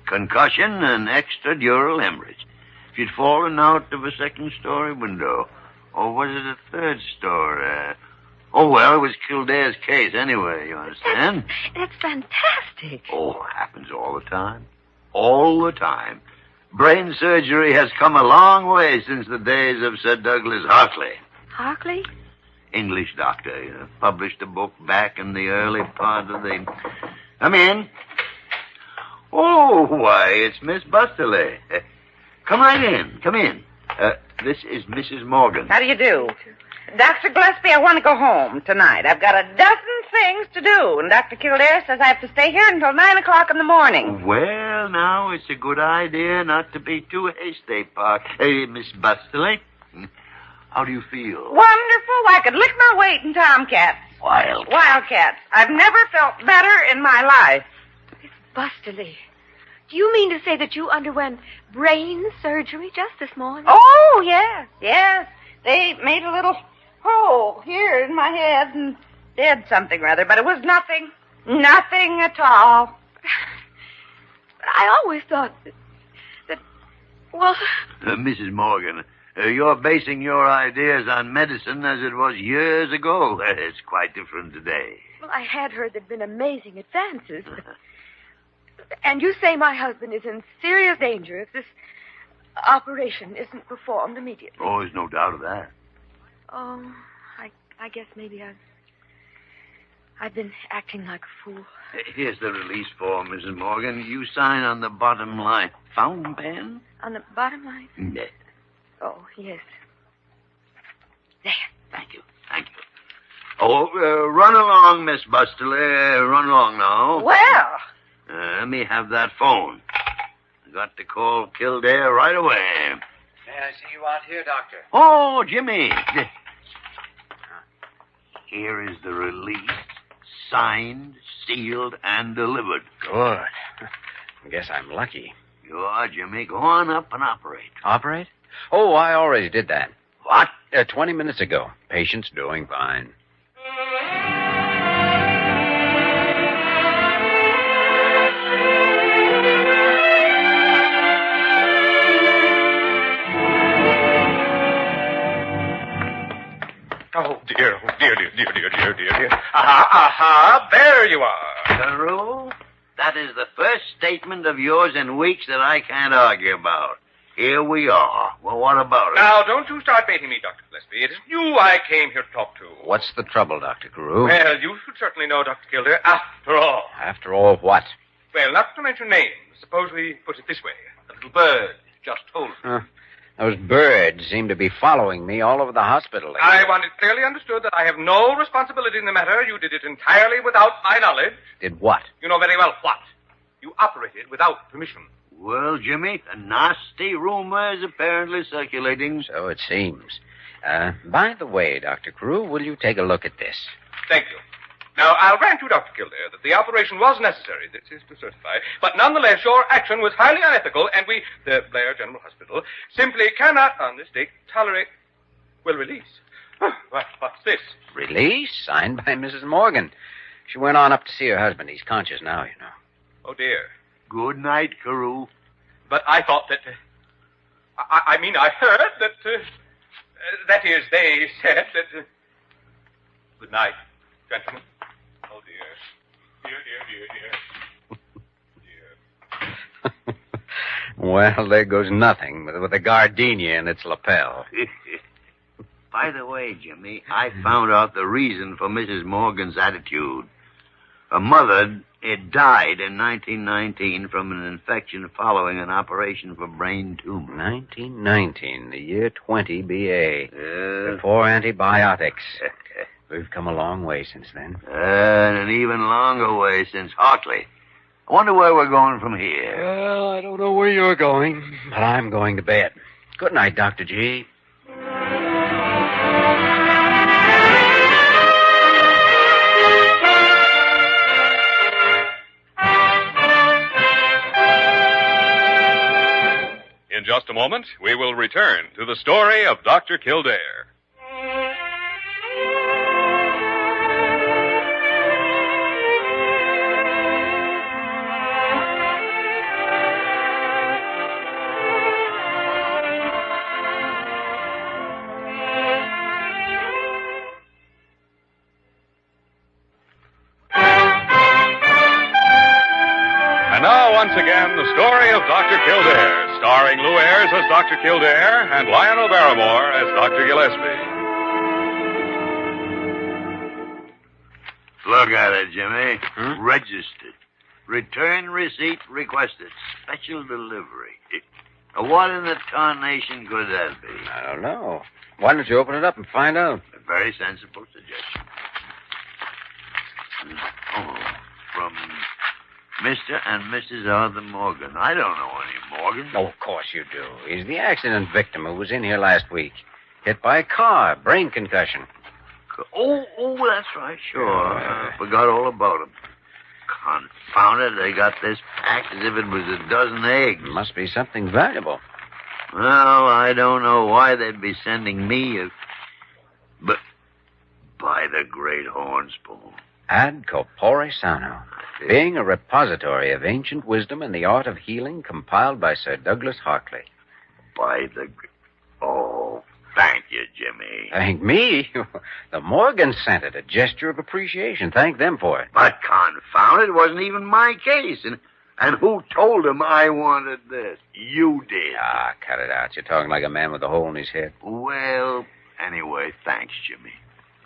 Concussion and extradural hemorrhage. If you'd fallen out of a second-story window, or was it a third-story? Oh, well, it was Kildare's case anyway, you understand? That's fantastic. Oh, happens all the time. All the time. Brain surgery has come a long way since the days of Sir Douglas Hartley. Hartley? English doctor, published a book back in the early part of the... Come in. Oh, why, it's Miss Busterly. Come right in. Come in. This is Mrs. Morgan. How do you do? Dr. Gillespie, I want to go home tonight. I've got a dozen things to do, and Dr. Kildare says I have to stay here until 9 o'clock in the morning. Well, now, it's a good idea not to be too hasty, Park. Hey, Miss Busterly, how do you feel? Wonderful. I could lick my weight in tomcats. Wildcats. I've never felt better in my life. Miss Busterly, do you mean to say that you underwent brain surgery just this morning? Oh, yes. They made a little hole here in my head and did something rather, but it was nothing. Nothing at all. I always thought that well... Mrs. Morgan, you're basing your ideas on medicine as it was years ago. It's quite different today. Well, I had heard there'd been amazing advances. And you say my husband is in serious danger if this operation isn't performed immediately. Oh, there's no doubt of that. Oh, I guess maybe I've been acting like a fool. Here's the release form, Mrs. Morgan. You sign on the bottom line. Fountain pen? On the bottom line? Yes. Oh, yes. There. Thank you. Oh, run along, Miss Busterly. Run along now. Well. Let me have that phone. I got to call Kildare right away. May I see you out here, Doctor? Oh, Jimmy. Here is the release. Signed, sealed, and delivered. Good. I guess I'm lucky. You are, Jimmy. Go on up and operate. Operate? Oh, I already did that. What? 20 minutes ago. Patient's doing fine. Oh, dear. Aha, there you are. Carew, that is the first statement of yours in weeks that I can't argue about. Here we are. Well, what about it? Now, don't you start baiting me, Dr. Gillespie. It is you I came here to talk to. What's the trouble, Dr. Carew? Well, you should certainly know, Dr. Kildare, after all. After all, what? Well, not to mention names, suppose we put it this way. The little bird just told me. Those birds seem to be following me all over the hospital. I want it clearly understood that I have no responsibility in the matter. You did it entirely without my knowledge. Did what? You know very well what. You operated without permission. Well, Jimmy, a nasty rumor is apparently circulating. So it seems. By the way, Dr. Carew, will you take a look at this? Thank you. Now, I'll grant you, Dr. Kildare, that the operation was necessary. This is to certify. But nonetheless, your action was highly unethical, and we, the Blair General Hospital, simply cannot, on this date, tolerate... Well, release. What's this? Release? Signed by Mrs. Morgan. She went on up to see her husband. He's conscious now, you know. Oh, dear. Good night, Carew. But I thought that... I heard that... that is, they said that... Good night, gentlemen. Oh, dear. Dear. Well, there goes nothing with a gardenia in its lapel. By the way, Jimmy, I found out the reason for Mrs. Morgan's attitude. Her mother died in 1919 from an infection following an operation for brain tumor. 1919, the year 20 BA. Before antibiotics. We've come a long way since then. And an even longer way since Hartley. I wonder where we're going from here. Well, I don't know where you're going, but I'm going to bed. Good night, Dr. G. In just a moment, we will return to the story of Dr. Kildare. And now, once again, the story of Dr. Kildare, starring Lou Ayres as Dr. Kildare and Lionel Barrymore as Dr. Gillespie. Look at it, Jimmy. Registered. Return receipt requested. Special delivery. What in the tarnation could that be? I don't know. Why don't you open it up and find out? A very sensible suggestion. Oh, from Mr. and Mrs. Arthur Morgan. I don't know any Morgan. Oh, of course you do. He's the accident victim who was in here last week. Hit by a car, brain concussion. Oh, that's right, sure. I forgot all about him. Confound it, they got this packed as if it was a dozen eggs. Must be something valuable. Well, I don't know why they'd be sending me but by the great horn spoon. Ad corpore sano, being a repository of ancient wisdom and the art of healing compiled by Sir Douglas Hartley. By the... Oh, thank you, Jimmy. Thank me? The Morgans sent it, a gesture of appreciation. Thank them for it. But confound it, wasn't even my case. And who told him I wanted this? You did. Ah, cut it out. You're talking like a man with a hole in his head. Well, anyway, thanks, Jimmy.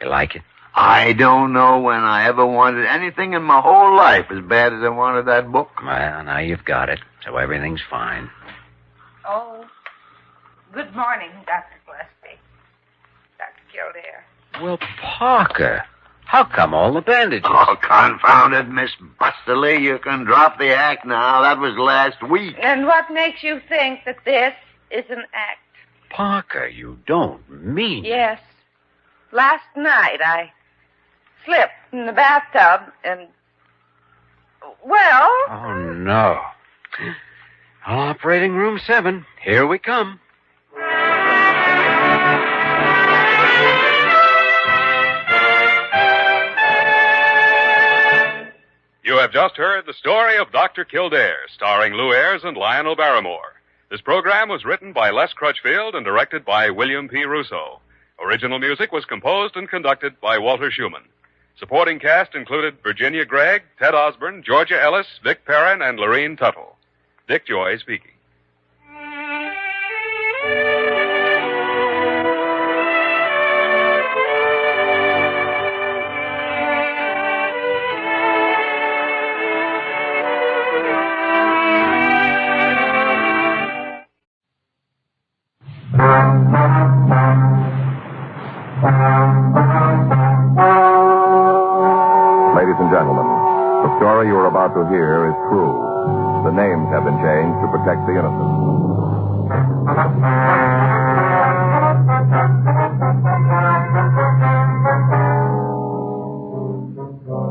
You like it? I don't know when I ever wanted anything in my whole life as bad as I wanted that book. Well, now you've got it, so everything's fine. Oh, good morning, Dr. Gillespie. Dr. Kildare. Well, Parker, how come all the bandages? Oh, confound it, Miss Busterly. You can drop the act now. That was last week. And what makes you think that this is an act? Parker, you don't mean... Yes. Last night I slipped in the bathtub and... Well... Oh, no. Operating room 7. Here we come. You have just heard the story of Dr. Kildare, starring Lou Ayres and Lionel Barrymore. This program was written by Les Crutchfield and directed by William P. Russo. Original music was composed and conducted by Walter Schumann. Supporting cast included Virginia Gregg, Ted Osborne, Georgia Ellis, Vic Perrin, and Lorene Tuttle. Dick Joy speaking. Ladies and gentlemen, the story you are about to hear is true. The names have been changed to protect the innocent.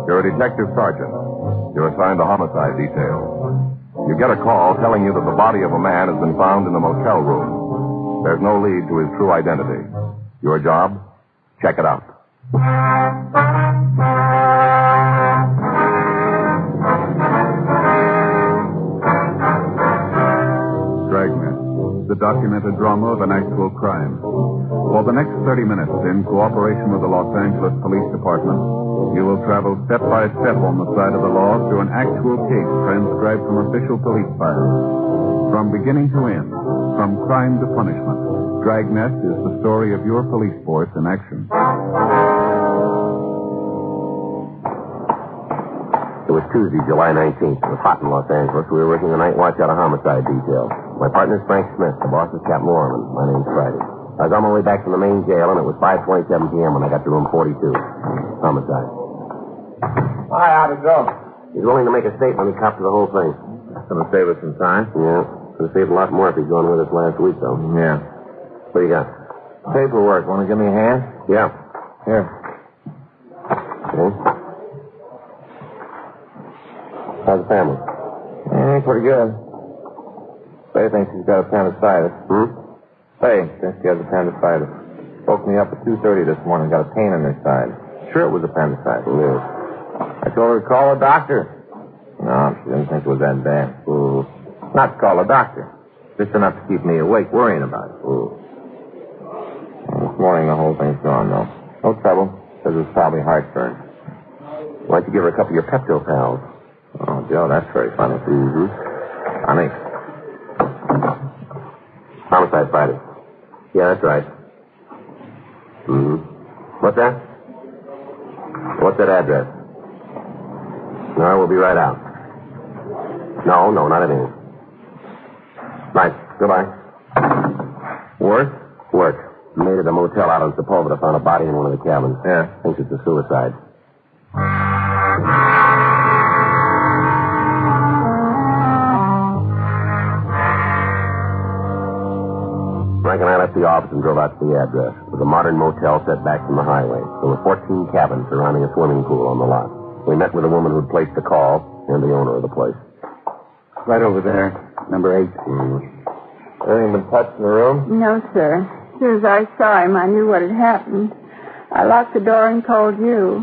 You're a detective sergeant. You're assigned to homicide detail. You get a call telling you that the body of a man has been found in the motel room. There's no lead to his true identity. Your job? Check it out. Dragnet, the documented drama of an actual crime. For the next 30 minutes, in cooperation with the Los Angeles Police Department, you will travel step by step on the side of the law through an actual case transcribed from official police files. From beginning to end, from crime to punishment, Dragnet is the story of your police force in action. It was Tuesday, July 19th. It was hot in Los Angeles. We were working the night watch out of homicide detail. My partner's Frank Smith. The boss is Captain Lorman. My name's Friday. I was on my way back from the main jail, and it was 5:27 p.m. when I got to room 42. Homicide. Hi, how'd it go? He's willing to make a statement. He copped to the whole thing. That's going to save us some time. Yeah. Could have saved a lot more if he'd gone with us last week, though. Yeah. What do you got? Paperwork. Want to give me a hand? Yeah. Here. Okay. How's the family? Pretty good. Faye thinks he's got appendicitis. Faye thinks she has appendicitis. Woke me up at 2:30 this morning. Got a pain in her side. Sure it was appendicitis. Yeah. I told her to call a doctor. No, she didn't think it was that bad. Not to call a doctor. Just enough to keep me awake worrying about it. This morning the whole thing's gone, though. No trouble. Says it's probably heartburn. Why don't you give her a couple of your Pepto pals? Oh, Joe, that's very funny. Funny. Homicide Friday. Yeah, that's right. What's that? What's that address? No, we'll be right out. No, not anything. Right. Goodbye. Work? Work. Made at a motel out on Sepulveda. Found a body in one of the cabins. Yeah. Thinks it's a suicide. Frank and I left the office and drove out to the address. It was a modern motel set back from the highway. There were 14 cabins surrounding a swimming pool on the lot. We met with a woman who'd placed the call and the owner of the place. Right over there. Number 8. Anything been touched in the room? No, sir. As soon as I saw him, I knew what had happened. I locked the door and called you.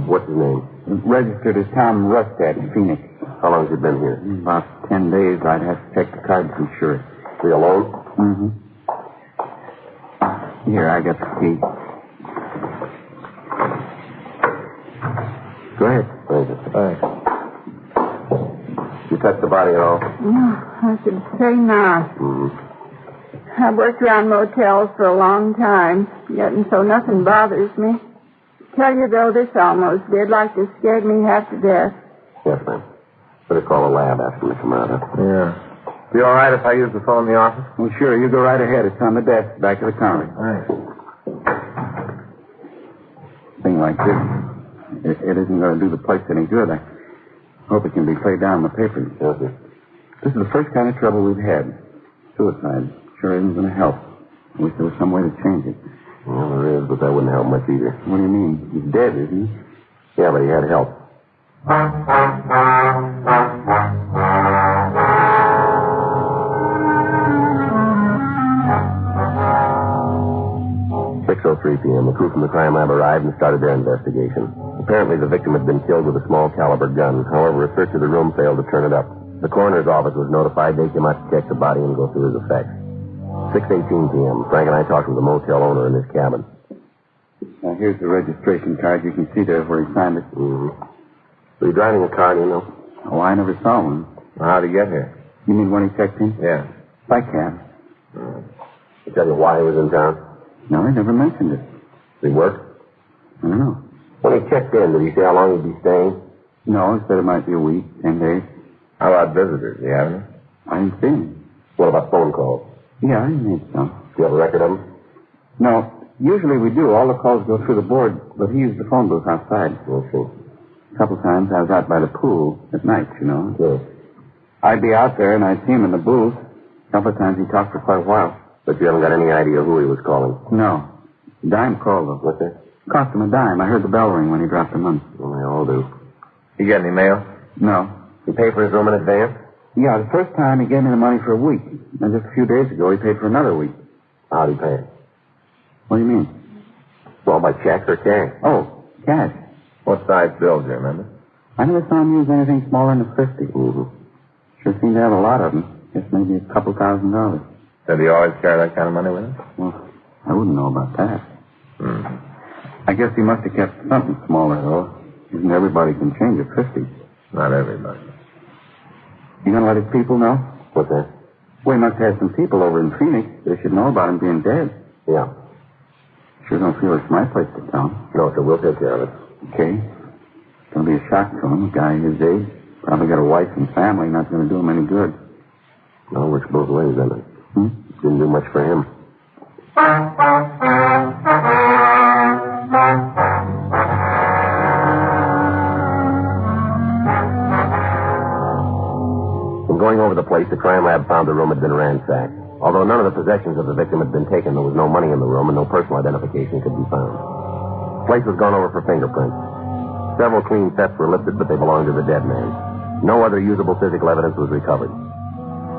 What's his name? Registered as Tom Rustad in Phoenix. How long has he been here? About 10 days. I'd have to check the card to be sure. Is he alone? Here, I got the key. Go ahead. Thanks. You touched the body at all? No, I should say not. I've worked around motels for a long time, yet and so nothing bothers me. Tell you, though, this almost did, like this scared me half to death. Yes, ma'am. Better call a lab after we come out, huh? Yeah. Be all right if I use the phone in the office? Well, sure. You go right ahead. It's on the desk, back of the counter. Thanks. Thing like this, it isn't going to do the place any good. I hope it can be played down in the papers. Okay. This is the first kind of trouble we've had. Suicide. Sure isn't going to help. I wish there was some way to change it. Well, there is, but that wouldn't help much either. What do you mean? He's dead, isn't he? Yeah, but he had help. 6:03 p.m. The crew from the crime lab arrived and started their investigation. Apparently, the victim had been killed with a small caliber gun. However, a search of the room failed to turn it up. The coroner's office was notified. They came out to check the body and go through his effects. 6:18 p.m. Frank and I talked with the motel owner in his cabin. Now, here's the registration card. You can see there where he signed it. Was he driving a car, do you know? Oh, I never saw one. Well, how'd he get here? You mean when he checked in? Yeah. By cab. Did he tell you why he was in town? No, he never mentioned it. Did he work? I don't know. When he checked in, did he say how long he'd be staying? No, he said it might be a week, 10 days. How about visitors? Do you have any? I didn't see him. What about phone calls? Yeah, I made some. Do you have a record of them? No. Usually we do. All the calls go through the board, but he used the phone booth outside. Okay. A couple times I was out by the pool at night, you know. Yes. I'd be out there and I'd see him in the booth. A couple of times he talked for quite a while. But you haven't got any idea who he was calling? No. Dime called though. What's that? Cost him a dime. I heard the bell ring when he dropped the money. Well, they all do. You get any mail? No. He paid for his room in advance? Yeah, the first time he gave me the money for a week. And just a few days ago he paid for another week. How'd he pay? What do you mean? Well, by check or cash? Oh, cash. What size bills, do you remember? I never saw him use anything smaller than a 50. Sure seemed to have a lot of them. Guess maybe a couple $1,000. Did he always carry that kind of money with him? Well, I wouldn't know about that. I guess he must have kept something smaller, though. Isn't everybody can change a 50? Not everybody. You gonna let his people know? What's that? We must have some people over in Phoenix. They should know about him being dead. Yeah. Sure don't feel it's my place to tell him. No, sir. We'll take care of it. Okay. It's going to be a shock to him. A guy his age. Probably got a wife and family. Not going to do him any good. No, works both ways, doesn't it? Didn't do much for him. In going over the place, the crime lab found the room had been ransacked. Although none of the possessions of the victim had been taken, there was no money in the room and no personal identification could be found. The place was gone over for fingerprints. Several clean sets were lifted, but they belonged to the dead man. No other usable physical evidence was recovered.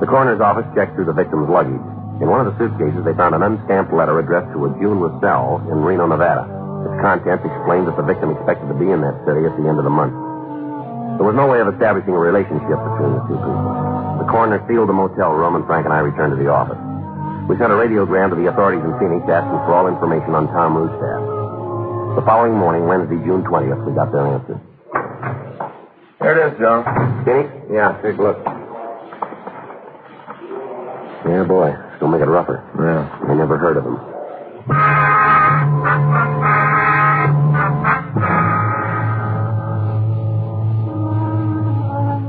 The coroner's office checked through the victim's luggage. In one of the suitcases, they found an unstamped letter addressed to a June Russell in Reno, Nevada. Its contents explained that the victim expected to be in that city at the end of the month. There was no way of establishing a relationship between the two people. The coroner sealed the motel room, and Frank and I returned to the office. We sent a radiogram to the authorities in Phoenix asking for all information on Tom Rustad. The following morning, Wednesday, June 20th, we got their answer. There it is, Joe. Ginny? Yeah, take a look. Yeah, boy. It's going to make it rougher. Yeah. I never heard of him.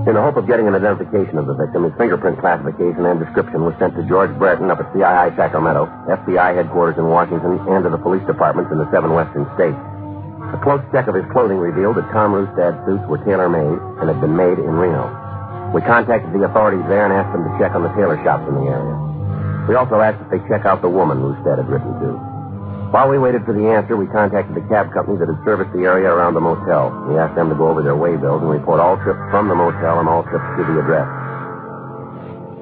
In the hope of getting an identification of the victim, his fingerprint classification and description was sent to George Brereton up at CII Sacramento, FBI headquarters in Washington, and to the police departments in the 7 western states. A close check of his clothing revealed that Tom Rustad's suits were tailor-made and had been made in Reno. We contacted the authorities there and asked them to check on the tailor shops in the area. We also asked if they check out the woman Rustad had written to. While we waited for the answer, we contacted the cab company that had serviced the area around the motel. We asked them to go over their way bills and report all trips from the motel and all trips to the address.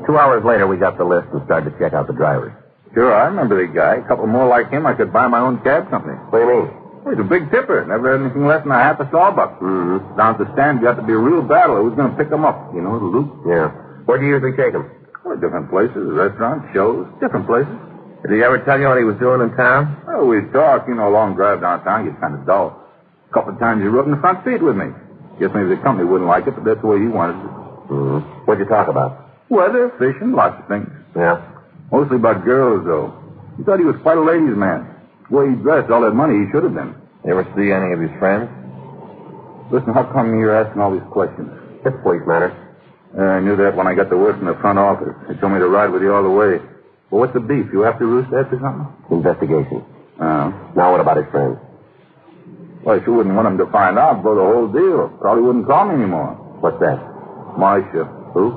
2 hours later, we got the list and started to check out the drivers. Sure, I remember the guy. A couple more like him, I could buy my own cab company. What do you mean? Well, he's a big tipper. Never had anything less than a half a sawbuck. Mm-hmm. Down at the stand, you have to be a real battle. Who's going to pick him up? You know, the loop? Yeah. Where do you usually take him? Well, different places, restaurants, shows, different places. Did he ever tell you what he was doing in town? Oh, we'd talk. You know, a long drive downtown gets kind of dull. A couple of times he rode in the front seat with me. Guess maybe the company wouldn't like it, but that's the way he wanted it. Mm-hmm. What'd you talk about? Weather, fishing, lots of things. Yeah? Mostly about girls, though. He thought he was quite a ladies' man. The way he dressed, all that money he should have been. You ever see any of his friends? Listen, how come you're asking all these questions? It's police matter. I knew that when I got the word from the front office. They told me to ride with you all the way. Well, what's the beef? You after Rustad or something? Investigation. Oh. Now what about his friends? Well, I sure wouldn't want him to find out, blow the whole deal. Probably wouldn't call me anymore. What's that? Marcia. Who?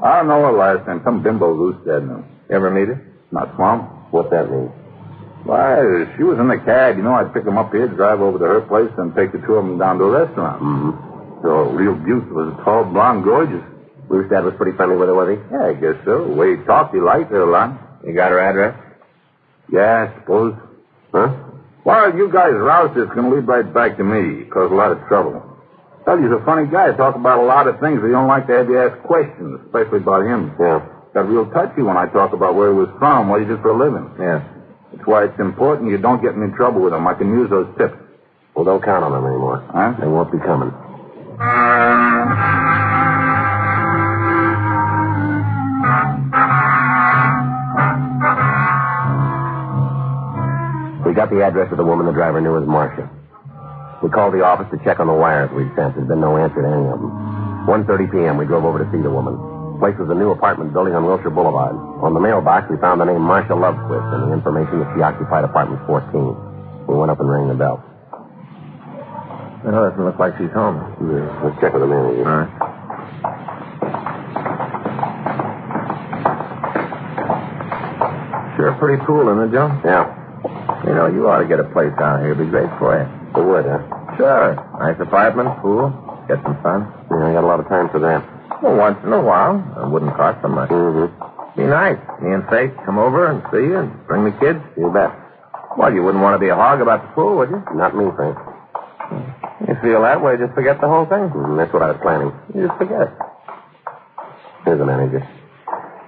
I don't know her last name. Some bimbo Rustad knew. You ever meet her? Not Swamp. What's that mean? Why, she was in the cab. You know, I'd pick them up here, drive over to her place, and take the two of them down to a restaurant. Mm-hmm. So, real beautiful. Was tall, blonde, gorgeous. Rustad was pretty friendly with her, was he? Yeah, I guess so. The way he talked, he liked her a lot. You got her address? Yeah, I suppose. Huh? Well, you guys rouse this going to lead right back to me. Cause a lot of trouble. Tell you, he's a funny guy. Talk about a lot of things, but he don't like to have you ask questions, especially about him. Yeah. Got real touchy when I talk about where he was from, what he did for a living. Yeah. That's why it's important you don't get me in trouble with him. I can use those tips. Well, don't count on them anymore. Huh? They won't be coming. We got the address of the woman the driver knew as Marcia. We called the office to check on the wires we'd sent. There'd been no answer to any of them. 1:30 p.m., we drove over to see the woman. The place was a new apartment building on Wilshire Boulevard. On the mailbox, we found the name Marcia Lovequist and the information that she occupied apartment 14. We went up and rang the bell. It doesn't look like she's home. Yeah. Let's check with the manager. All right. Sure pretty cool, isn't it, Joe? Yeah. You know, you ought to get a place down here. It'd be great for you. It would, huh? Sure. Nice apartment, pool, get some fun. Yeah, I got a lot of time for that. Well, once in a while. It wouldn't cost so much. Mm-hmm. Be nice. Me and Faith come over and see you and bring the kids. You bet. Well, you wouldn't want to be a hog about the pool, would you? Not me, Frank. You feel that way, just forget the whole thing. That's what I was planning. You just forget. Here's the manager.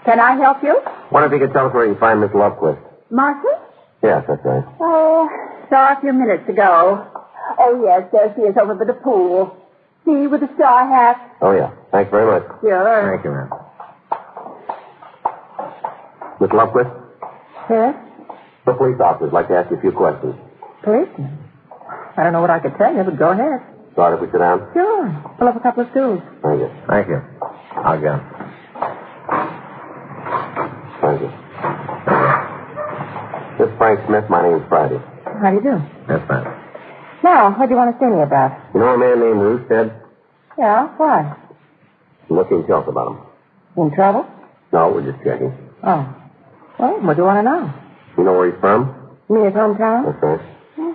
Can I help you? Wonder if you could tell us where you can find Miss Lovequist. Marcia? Yes, that's right. Oh, saw a few minutes ago. Oh, yes, there she is over by the pool. See, with the straw hat. Oh, yeah. Thanks very much. Sure. Thank you, ma'am. Miss Lundquist? Yes? The police officer'd like to ask you a few questions. Policeman? I don't know what I could tell you, but go ahead. Sorry if we sit down? Sure. Pull up a couple of stools. Thank you. Thank you. I'll get 'em. Thank you. This is Frank Smith. My name's Friday. How do you do? Yes, ma'am. Now, what do you want to see me about? You know a man named Roostead? Yeah, why? What can you tell us about him? In trouble? No, we're just checking. Oh. Well, what do you want to know? You know where he's from? Me his hometown? That's right.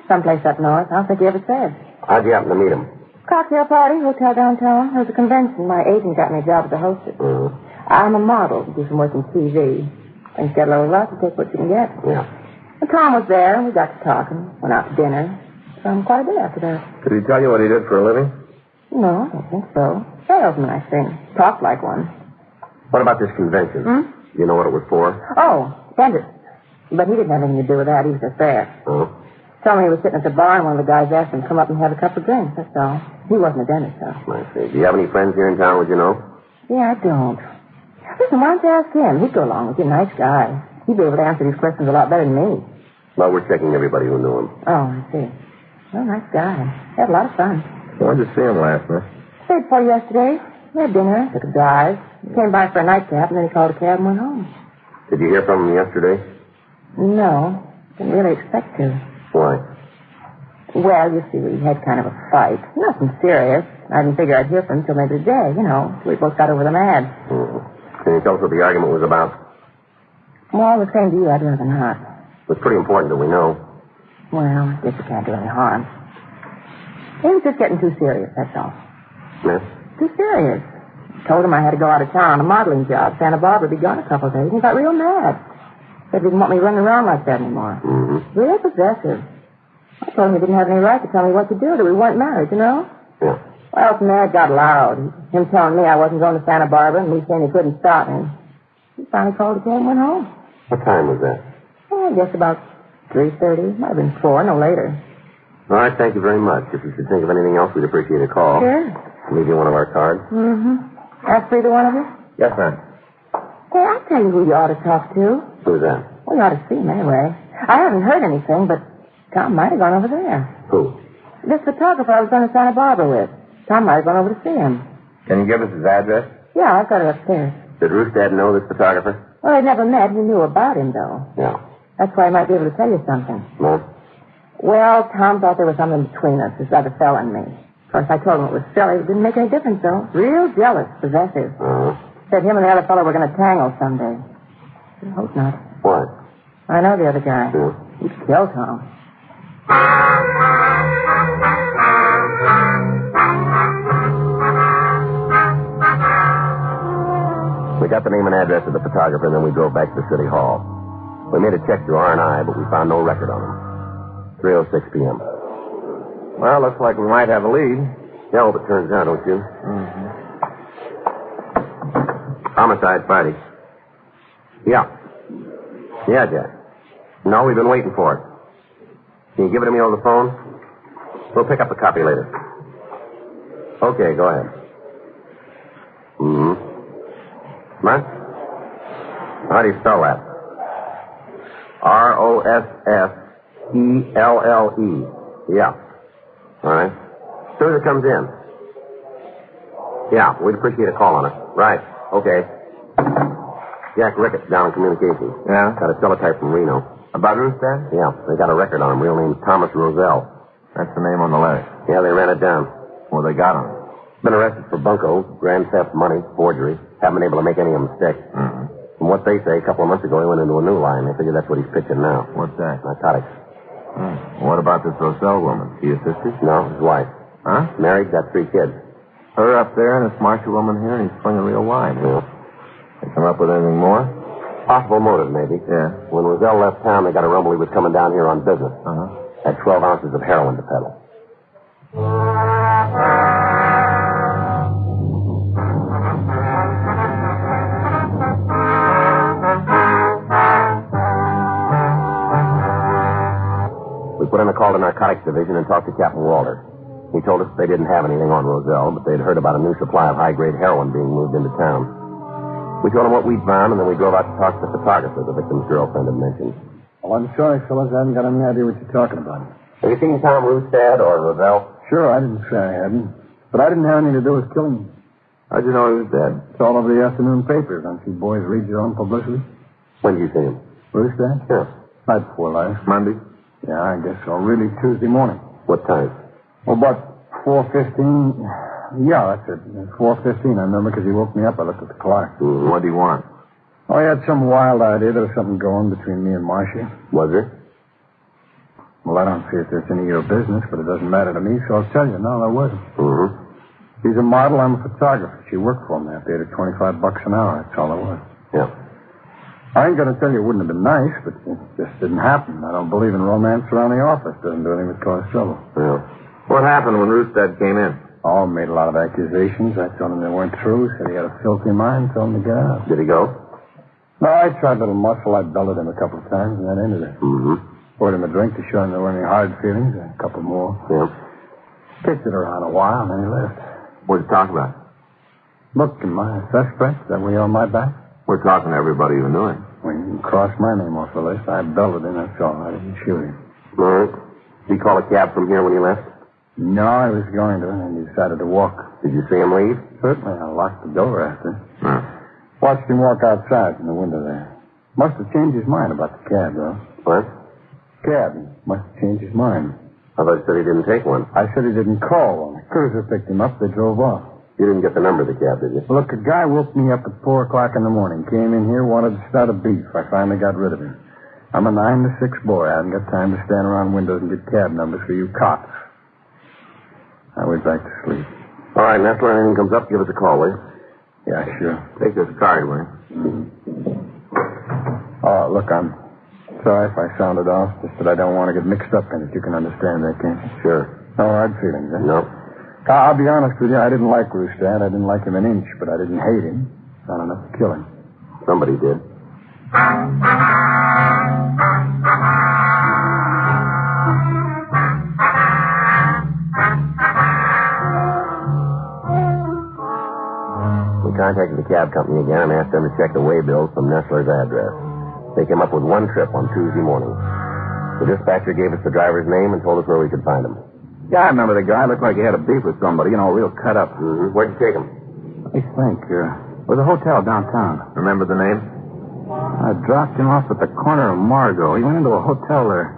Someplace up north. I don't think he ever said. How'd you happen to meet him? Cocktail party, hotel downtown. There was a convention. My agent got me a job as a hostess. Mm-hmm. I'm a model. Do some work in TV. Things get a little rough. You take what you can get. Yeah. And Tom was there, and we got to talking. Went out to dinner. Quite a bit after that. Did he tell you what he did for a living? No, I don't think so. Salesman, I think. Talked like one. What about this convention? Hmm? You know what it was for? Oh, dentist. But he didn't have anything to do with that. He was just there. Oh? Told me he was sitting at the bar, and one of the guys asked him to come up and have a couple of drinks. That's all. He wasn't a dentist, though. I see. Do you have any friends here in town, would you know? Yeah, I don't. Listen, why don't you ask him? He'd go along with you. Nice guy. He'd be able to answer these questions a lot better than me. Well, we're checking everybody who knew him. Oh, I see. Well, nice guy. Had a lot of fun. Where'd you see him last night? Stayed for yesterday. We had dinner, took a drive. He came by for a nightcap, and then he called a cab and went home. Did you hear from him yesterday? No. Didn't really expect to. Why? Well, you see, we had kind of a fight. Nothing serious. I didn't figure I'd hear from him till maybe today, you know. We both got over the mad. Mm-hmm. Can you tell us what the argument was about? Well, the same to you, I'd rather not. It's pretty important that we know. Well, I guess you can't do any harm. He was just getting too serious, that's all. Yes? Too serious. Told him I had to go out of town on a modeling job. Santa Barbara would be gone a couple of days. And he got real mad. Said he didn't want me running around like that anymore. Mm-hmm. Real possessive. I told him he didn't have any right to tell me what to do, that we weren't married, you know? Yeah. Well, from there it got loud. Him telling me I wasn't going to Santa Barbara and me saying he couldn't stop me. He finally called the cab and went home. What time was that? Oh, I guess about 3:30. Might have been 4, no later. All right, thank you very much. If you should think of anything else, we'd appreciate a call. Sure. I'll leave you one of our cards. Mm-hmm. Ask for either one of you? Yes, ma'am. Hey, I'll tell you who you ought to talk to. Who's that? Well, you ought to see him anyway. I haven't heard anything, but Tom might have gone over there. Who? This photographer I was going to Santa Barbara with. Tom might have gone over to see him. Can you give us his address? Yeah, I've got it upstairs. Did Roostead know this photographer? Well, they'd never met. He knew about him, though. Yeah. That's why I might be able to tell you something. No? Well, Tom thought there was something between us, this other fella and me. Of course, I told him it was silly. It didn't make any difference, though. Real jealous, possessive. Uh-huh. Said him and the other fellow were going to tangle someday. I hope not. What? I know the other guy. Yeah. He'd kill Tom. We got the name and address of the photographer, and then we drove back to the city hall. We made a check through R&I, but we found no record on him. 3:06 p.m. Well, looks like we might have a lead. Yeah, I hope it turns out, don't you? Mm-hmm. Homicide Friday. Yeah. Yeah, Jack. No, we've been waiting for it. Can you give it to me over the phone? We'll pick up a copy later. Okay, go ahead. Mm-hmm. What? How do you spell that? Rossfelle. Yeah. All right. As soon as it comes in. Yeah, we'd appreciate a call on it. Right. Okay. Jack Ricketts down in communications. Yeah? Got a teletype from Reno. About Roostead? Yeah, they got a record on him. Real name Thomas Roselle. That's the name on the letter. Yeah, they ran it down. Well, they got him. Been arrested for bunco, grand theft, money, forgery. Haven't been able to make any of them stick. Mm-hmm. From what they say, a couple of months ago, he went into a new line. They figure that's what he's pitching now. What's that? Narcotics. What about this Roselle woman? She your sister? No, his wife. Huh? Married, got 3 kids. Her up there and this Marshall woman here, and he's swinging real wide. Yeah. They come up with anything more? Possible motive, maybe. Yeah. When Roselle left town, they got a rumble he was coming down here on business. Uh-huh. Had 12 ounces of heroin to peddle. We put in a call to Narcotics Division and talked to Captain Walter. He told us they didn't have anything on Roselle, but they'd heard about a new supply of high-grade heroin being moved into town. We told him what we'd found, and then we drove out to talk to the photographer the victim's girlfriend had mentioned. Well, I'm sorry, fellas. I haven't got any idea what you're talking about. Have you seen Tom Rustad or Ravel? Sure, I didn't say I hadn't. But I didn't have anything to do with killing him. How'd you know he was dead? It's all over the afternoon papers. Don't you boys read your own publicity? When did you see him? Rustad? Sure. Night before last. Monday? Yeah, I guess so. Really, Tuesday morning. What time? Well, about 4:15. Yeah, that's it. 4:15, I remember, because he woke me up. I looked at the clock. What do you want? Oh, he had some wild idea there was something going between me and Marcia. Was there? Well, I don't see if there's any of your business, but it doesn't matter to me, so I'll tell you. No, there wasn't. Mm-hmm. She's a model. I'm a photographer. She worked for me. I paid her $25 an hour. That's all there was. Yeah. I ain't going to tell you it wouldn't have been nice, but it just didn't happen. I don't believe in romance around the office. Doesn't do anything but cause trouble. Yeah. What happened when Rustad came in? Oh, made a lot of accusations. I told him they weren't true. Said he had a filthy mind. Told him to get out. Did he go? No, I tried a little muscle. I belted him a couple of times, and that ended it. Mm-hmm. Poured him a drink to show him there weren't any hard feelings. A couple more. Yeah. Kicked it around a while, and then he left. What'd you talk about? Look, am I a suspect? Is that way on my back? We're talking to everybody who knew him. Well, you can cross my name off the list. I belted him, that's all. I didn't shoot him. All right. Did he call a cab from here when he left? No, I was going to, and he decided to walk. Did you see him leave? Certainly. I locked the door after. Hmm. Watched him walk outside from the window there. Must have changed his mind about the cab, though. What? Cab. Must have changed his mind. I thought you said he didn't take one. I said he didn't call one. The cruiser picked him up. They drove off. You didn't get the number of the cab, did you? Well, look, a guy woke me up at 4 o'clock in the morning. Came in here, wanted to start a beef. I finally got rid of him. I'm a 9 to 6 boy. I haven't got time to stand around windows and get cab numbers for you cops. I went back to sleep. All right, Nestler, anything comes up, give us a call, will you? Yeah, sure. Take this card, will you? Oh, look, I'm sorry if I sounded off. Just that I don't want to get mixed up in it. You can understand that, can't you? Sure. No hard feelings, eh? No. I'll be honest with you. I didn't like Rustad. I didn't like him an inch, but I didn't hate him. Not enough to kill him. Somebody did. We contacted the cab company again and asked them to check the way bills from Nestler's address. They came up with one trip on Tuesday morning. The dispatcher gave us the driver's name and told us where we could find him. Yeah, I remember the guy. Looked like he had a beef with somebody, real cut up. Mm-hmm. Where'd you take him? Let me think. It was a hotel downtown. Remember the name? I dropped him off at the corner of Margot. He went into a hotel there.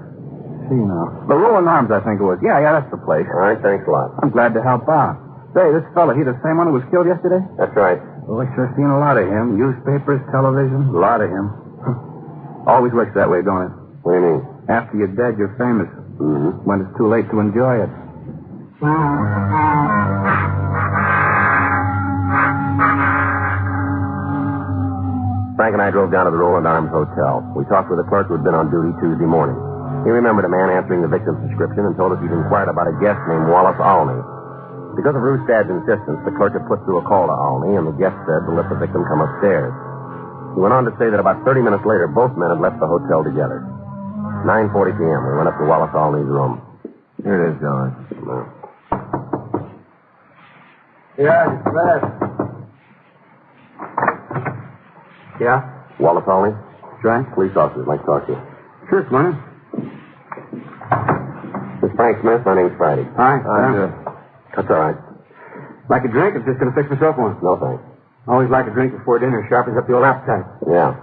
See now. The Rolling Arms, I think it was. Yeah, that's the place. All right, thanks a lot. I'm glad to help out. Say, this fella, he the same one who was killed yesterday? That's right. Well, I sure seen a lot of him. Newspapers, television, a lot of him. Always works that way, don't it? What do you mean? After you're dead, you're famous. Mm-hmm. When it's too late to enjoy it. Frank and I drove down to the Roland Arms Hotel. We talked with a clerk who had been on duty Tuesday morning. He remembered a man answering the victim's description and told us he'd inquired about a guest named Wallace Alney. Because of Rustad's insistence, the clerk had put through a call to Alney, and the guest said to let the victim come upstairs. He went on to say that about 30 minutes later, both men had left the hotel together. 9:40 p.m., we went up to Wallace Alney's room. Here it is, John. Yeah, it's bad. Yeah? Wallace Alney? That's right. Police officers, like to talk to you. Sure, Smart. This is Frank Smith. My name's Friday. Hi. That's all right. Like a drink? I'm just going to fix myself one. No, thanks. Always like a drink before dinner. Sharpens up the old appetite. Yeah.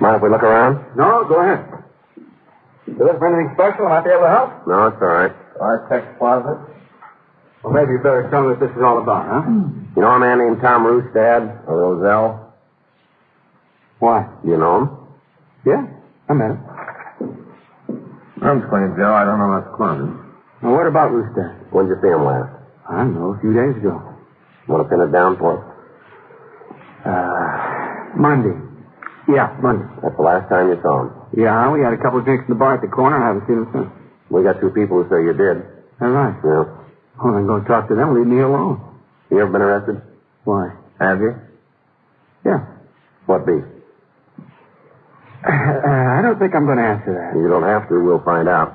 Mind if we look around? No, go ahead. You looking for anything special? I might be able to help? No, it's all right. Architect's closet? Well, maybe you better tell me what this is all about, huh? You know a man named Tom Rustad or Roselle? Why? Do you know him? Yeah, I met him. I'm explaining, Joe. I don't know that closet. Well, what about Rustad? When did you see him last? I don't know, a few days ago. Want to pin it down for us? Monday. Yeah, Monday. That's the last time you saw him. Yeah, we had a couple of drinks in the bar at the corner. I haven't seen him since. We got two people who say you did. All right. Yeah. Well, then go talk to them. Leave me alone. You ever been arrested? Why? Have you? Yeah. What beef? I don't think I'm going to answer that. You don't have to. We'll find out.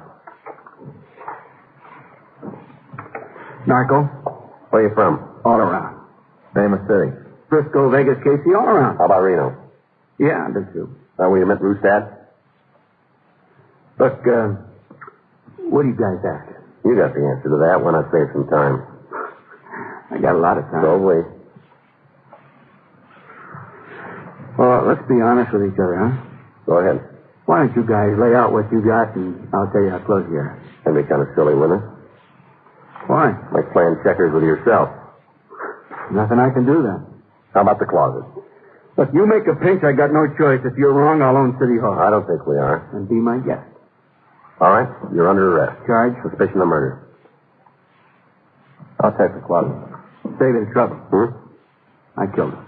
Narco? Where are you from? All around. Famous city. Frisco, Vegas, Casey, all around. How about Reno? Yeah, I did too. Where you met Rustad? Look, what are you guys after? You got the answer to that. Why not save some time? I got a lot of time. So wait. Well, let's be honest with each other, huh? Go ahead. Why don't you guys lay out what you got, and I'll tell you how close you are. That'd be kind of silly, wouldn't it? Why? Like playing checkers with yourself. Nothing I can do then. How about the closet? Look, you make a pinch, I got no choice. If you're wrong, I'll own City Hall. I don't think we are. And be my guest. All right, you're under arrest. Charge? Suspicion of murder. I'll take the closet. Save you the trouble. I killed him.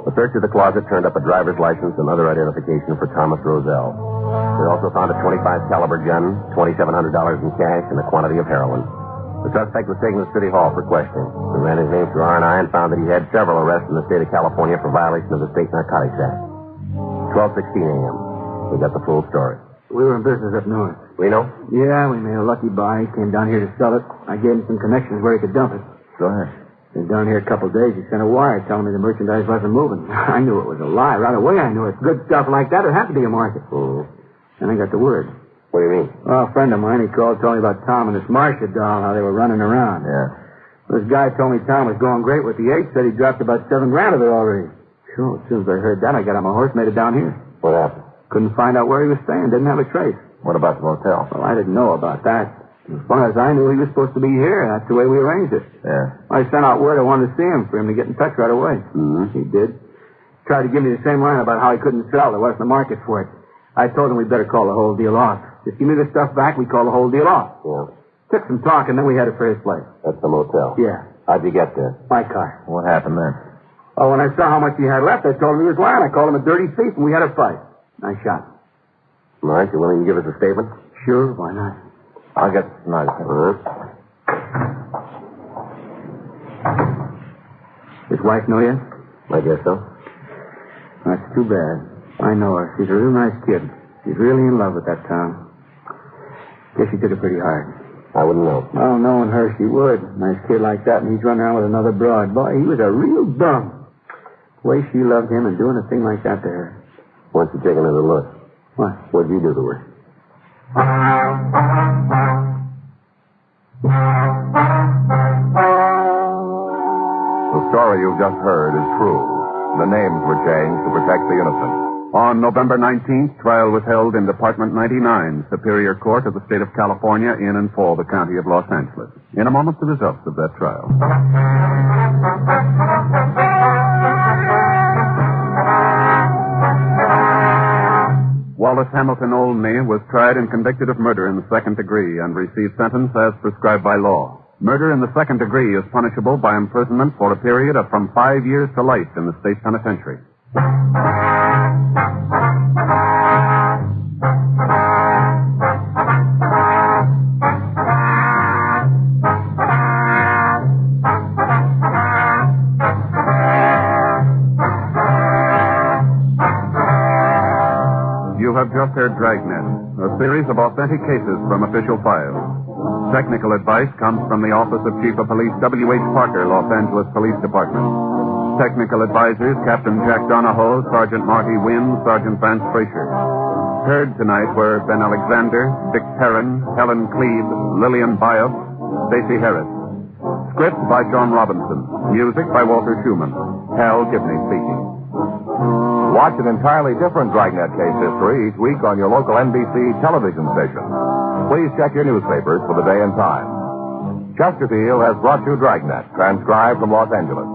The search of the closet turned up a driver's license and other identification for Thomas Roselle. We also found a .25 caliber gun, $2,700 in cash, and a quantity of heroin. The suspect was taken to City Hall for questioning. We ran his name through R&I and found that he had several arrests in the state of California for violation of the State Narcotics Act. 12:16 a.m. We got the full story. We were in business up north. Reno? Yeah, we made a lucky buy. He came down here to sell it. I gave him some connections where he could dump it. Go ahead. Been down here a couple of days. He sent a wire telling me the merchandise wasn't moving. I knew it was a lie. Right away I knew it. Good stuff like that, it had to be a market. And I got the word. What do you mean? Well, a friend of mine, he called, told me about Tom and this Marcia doll, how they were running around. Yeah. This guy told me Tom was going great with the H, said he dropped about $7,000 of it already. Sure, as soon as I heard that, I got on my horse, made it down here. What happened? Couldn't find out where he was staying, didn't have a trace. What about the motel? Well, I didn't know about that. As far as I knew, he was supposed to be here. That's the way we arranged it. Yeah. I sent out word I wanted to see him for him to get in touch right away. He did. Tried to give me the same line about how he couldn't sell. There wasn't a market for it. I told him we'd better call the whole deal off. Just give me the stuff back, we call the whole deal off. Yeah. Took some talk, and then we headed for his place. That's the motel? Yeah. How'd you get there? My car. What happened then? Oh, when I saw how much he had left, I told him he was lying. I called him a dirty thief, and we had a fight. I shot him. All right, you willing to give us a statement? Sure, why not? I'll get tonight. His wife know yet? I guess so. That's too bad. I know her. She's a real nice kid. She's really in love with that Tom. Guess she took it pretty hard. I wouldn't know. Well, knowing her, she would. Nice kid like that, and he's running around with another broad. Boy, he was a real bum. The way she loved him and doing a thing like that to her. Why don't you take another look? What? What'd you do to her? The story you've just heard is true. The names were changed to protect the innocent. On November 19th, trial was held in Department 99, Superior Court of the State of California, in and for the County of Los Angeles. In a moment, the results of that trial. Wallace Hamilton Olney was tried and convicted of murder in the second degree and received sentence as prescribed by law. Murder in the second degree is punishable by imprisonment for a period of from 5 years to life in the state penitentiary. You have just heard Dragnet, a series of authentic cases from official files. Technical advice comes from the Office of Chief of Police W.H. Parker, Los Angeles Police Department. Technical advisors, Captain Jack Donahoe, Sergeant Marty Wynn, Sergeant Vance Frazier. Heard tonight were Ben Alexander, Dick Perrin, Helen Cleve, Lillian Bios, Stacey Harris. Script by John Robinson. Music by Walter Schumann. Hal Gibney speaking. Watch an entirely different Dragnet case history each week on your local NBC television station. Please check your newspapers for the day and time. Chesterfield has brought you Dragnet, transcribed from Los Angeles.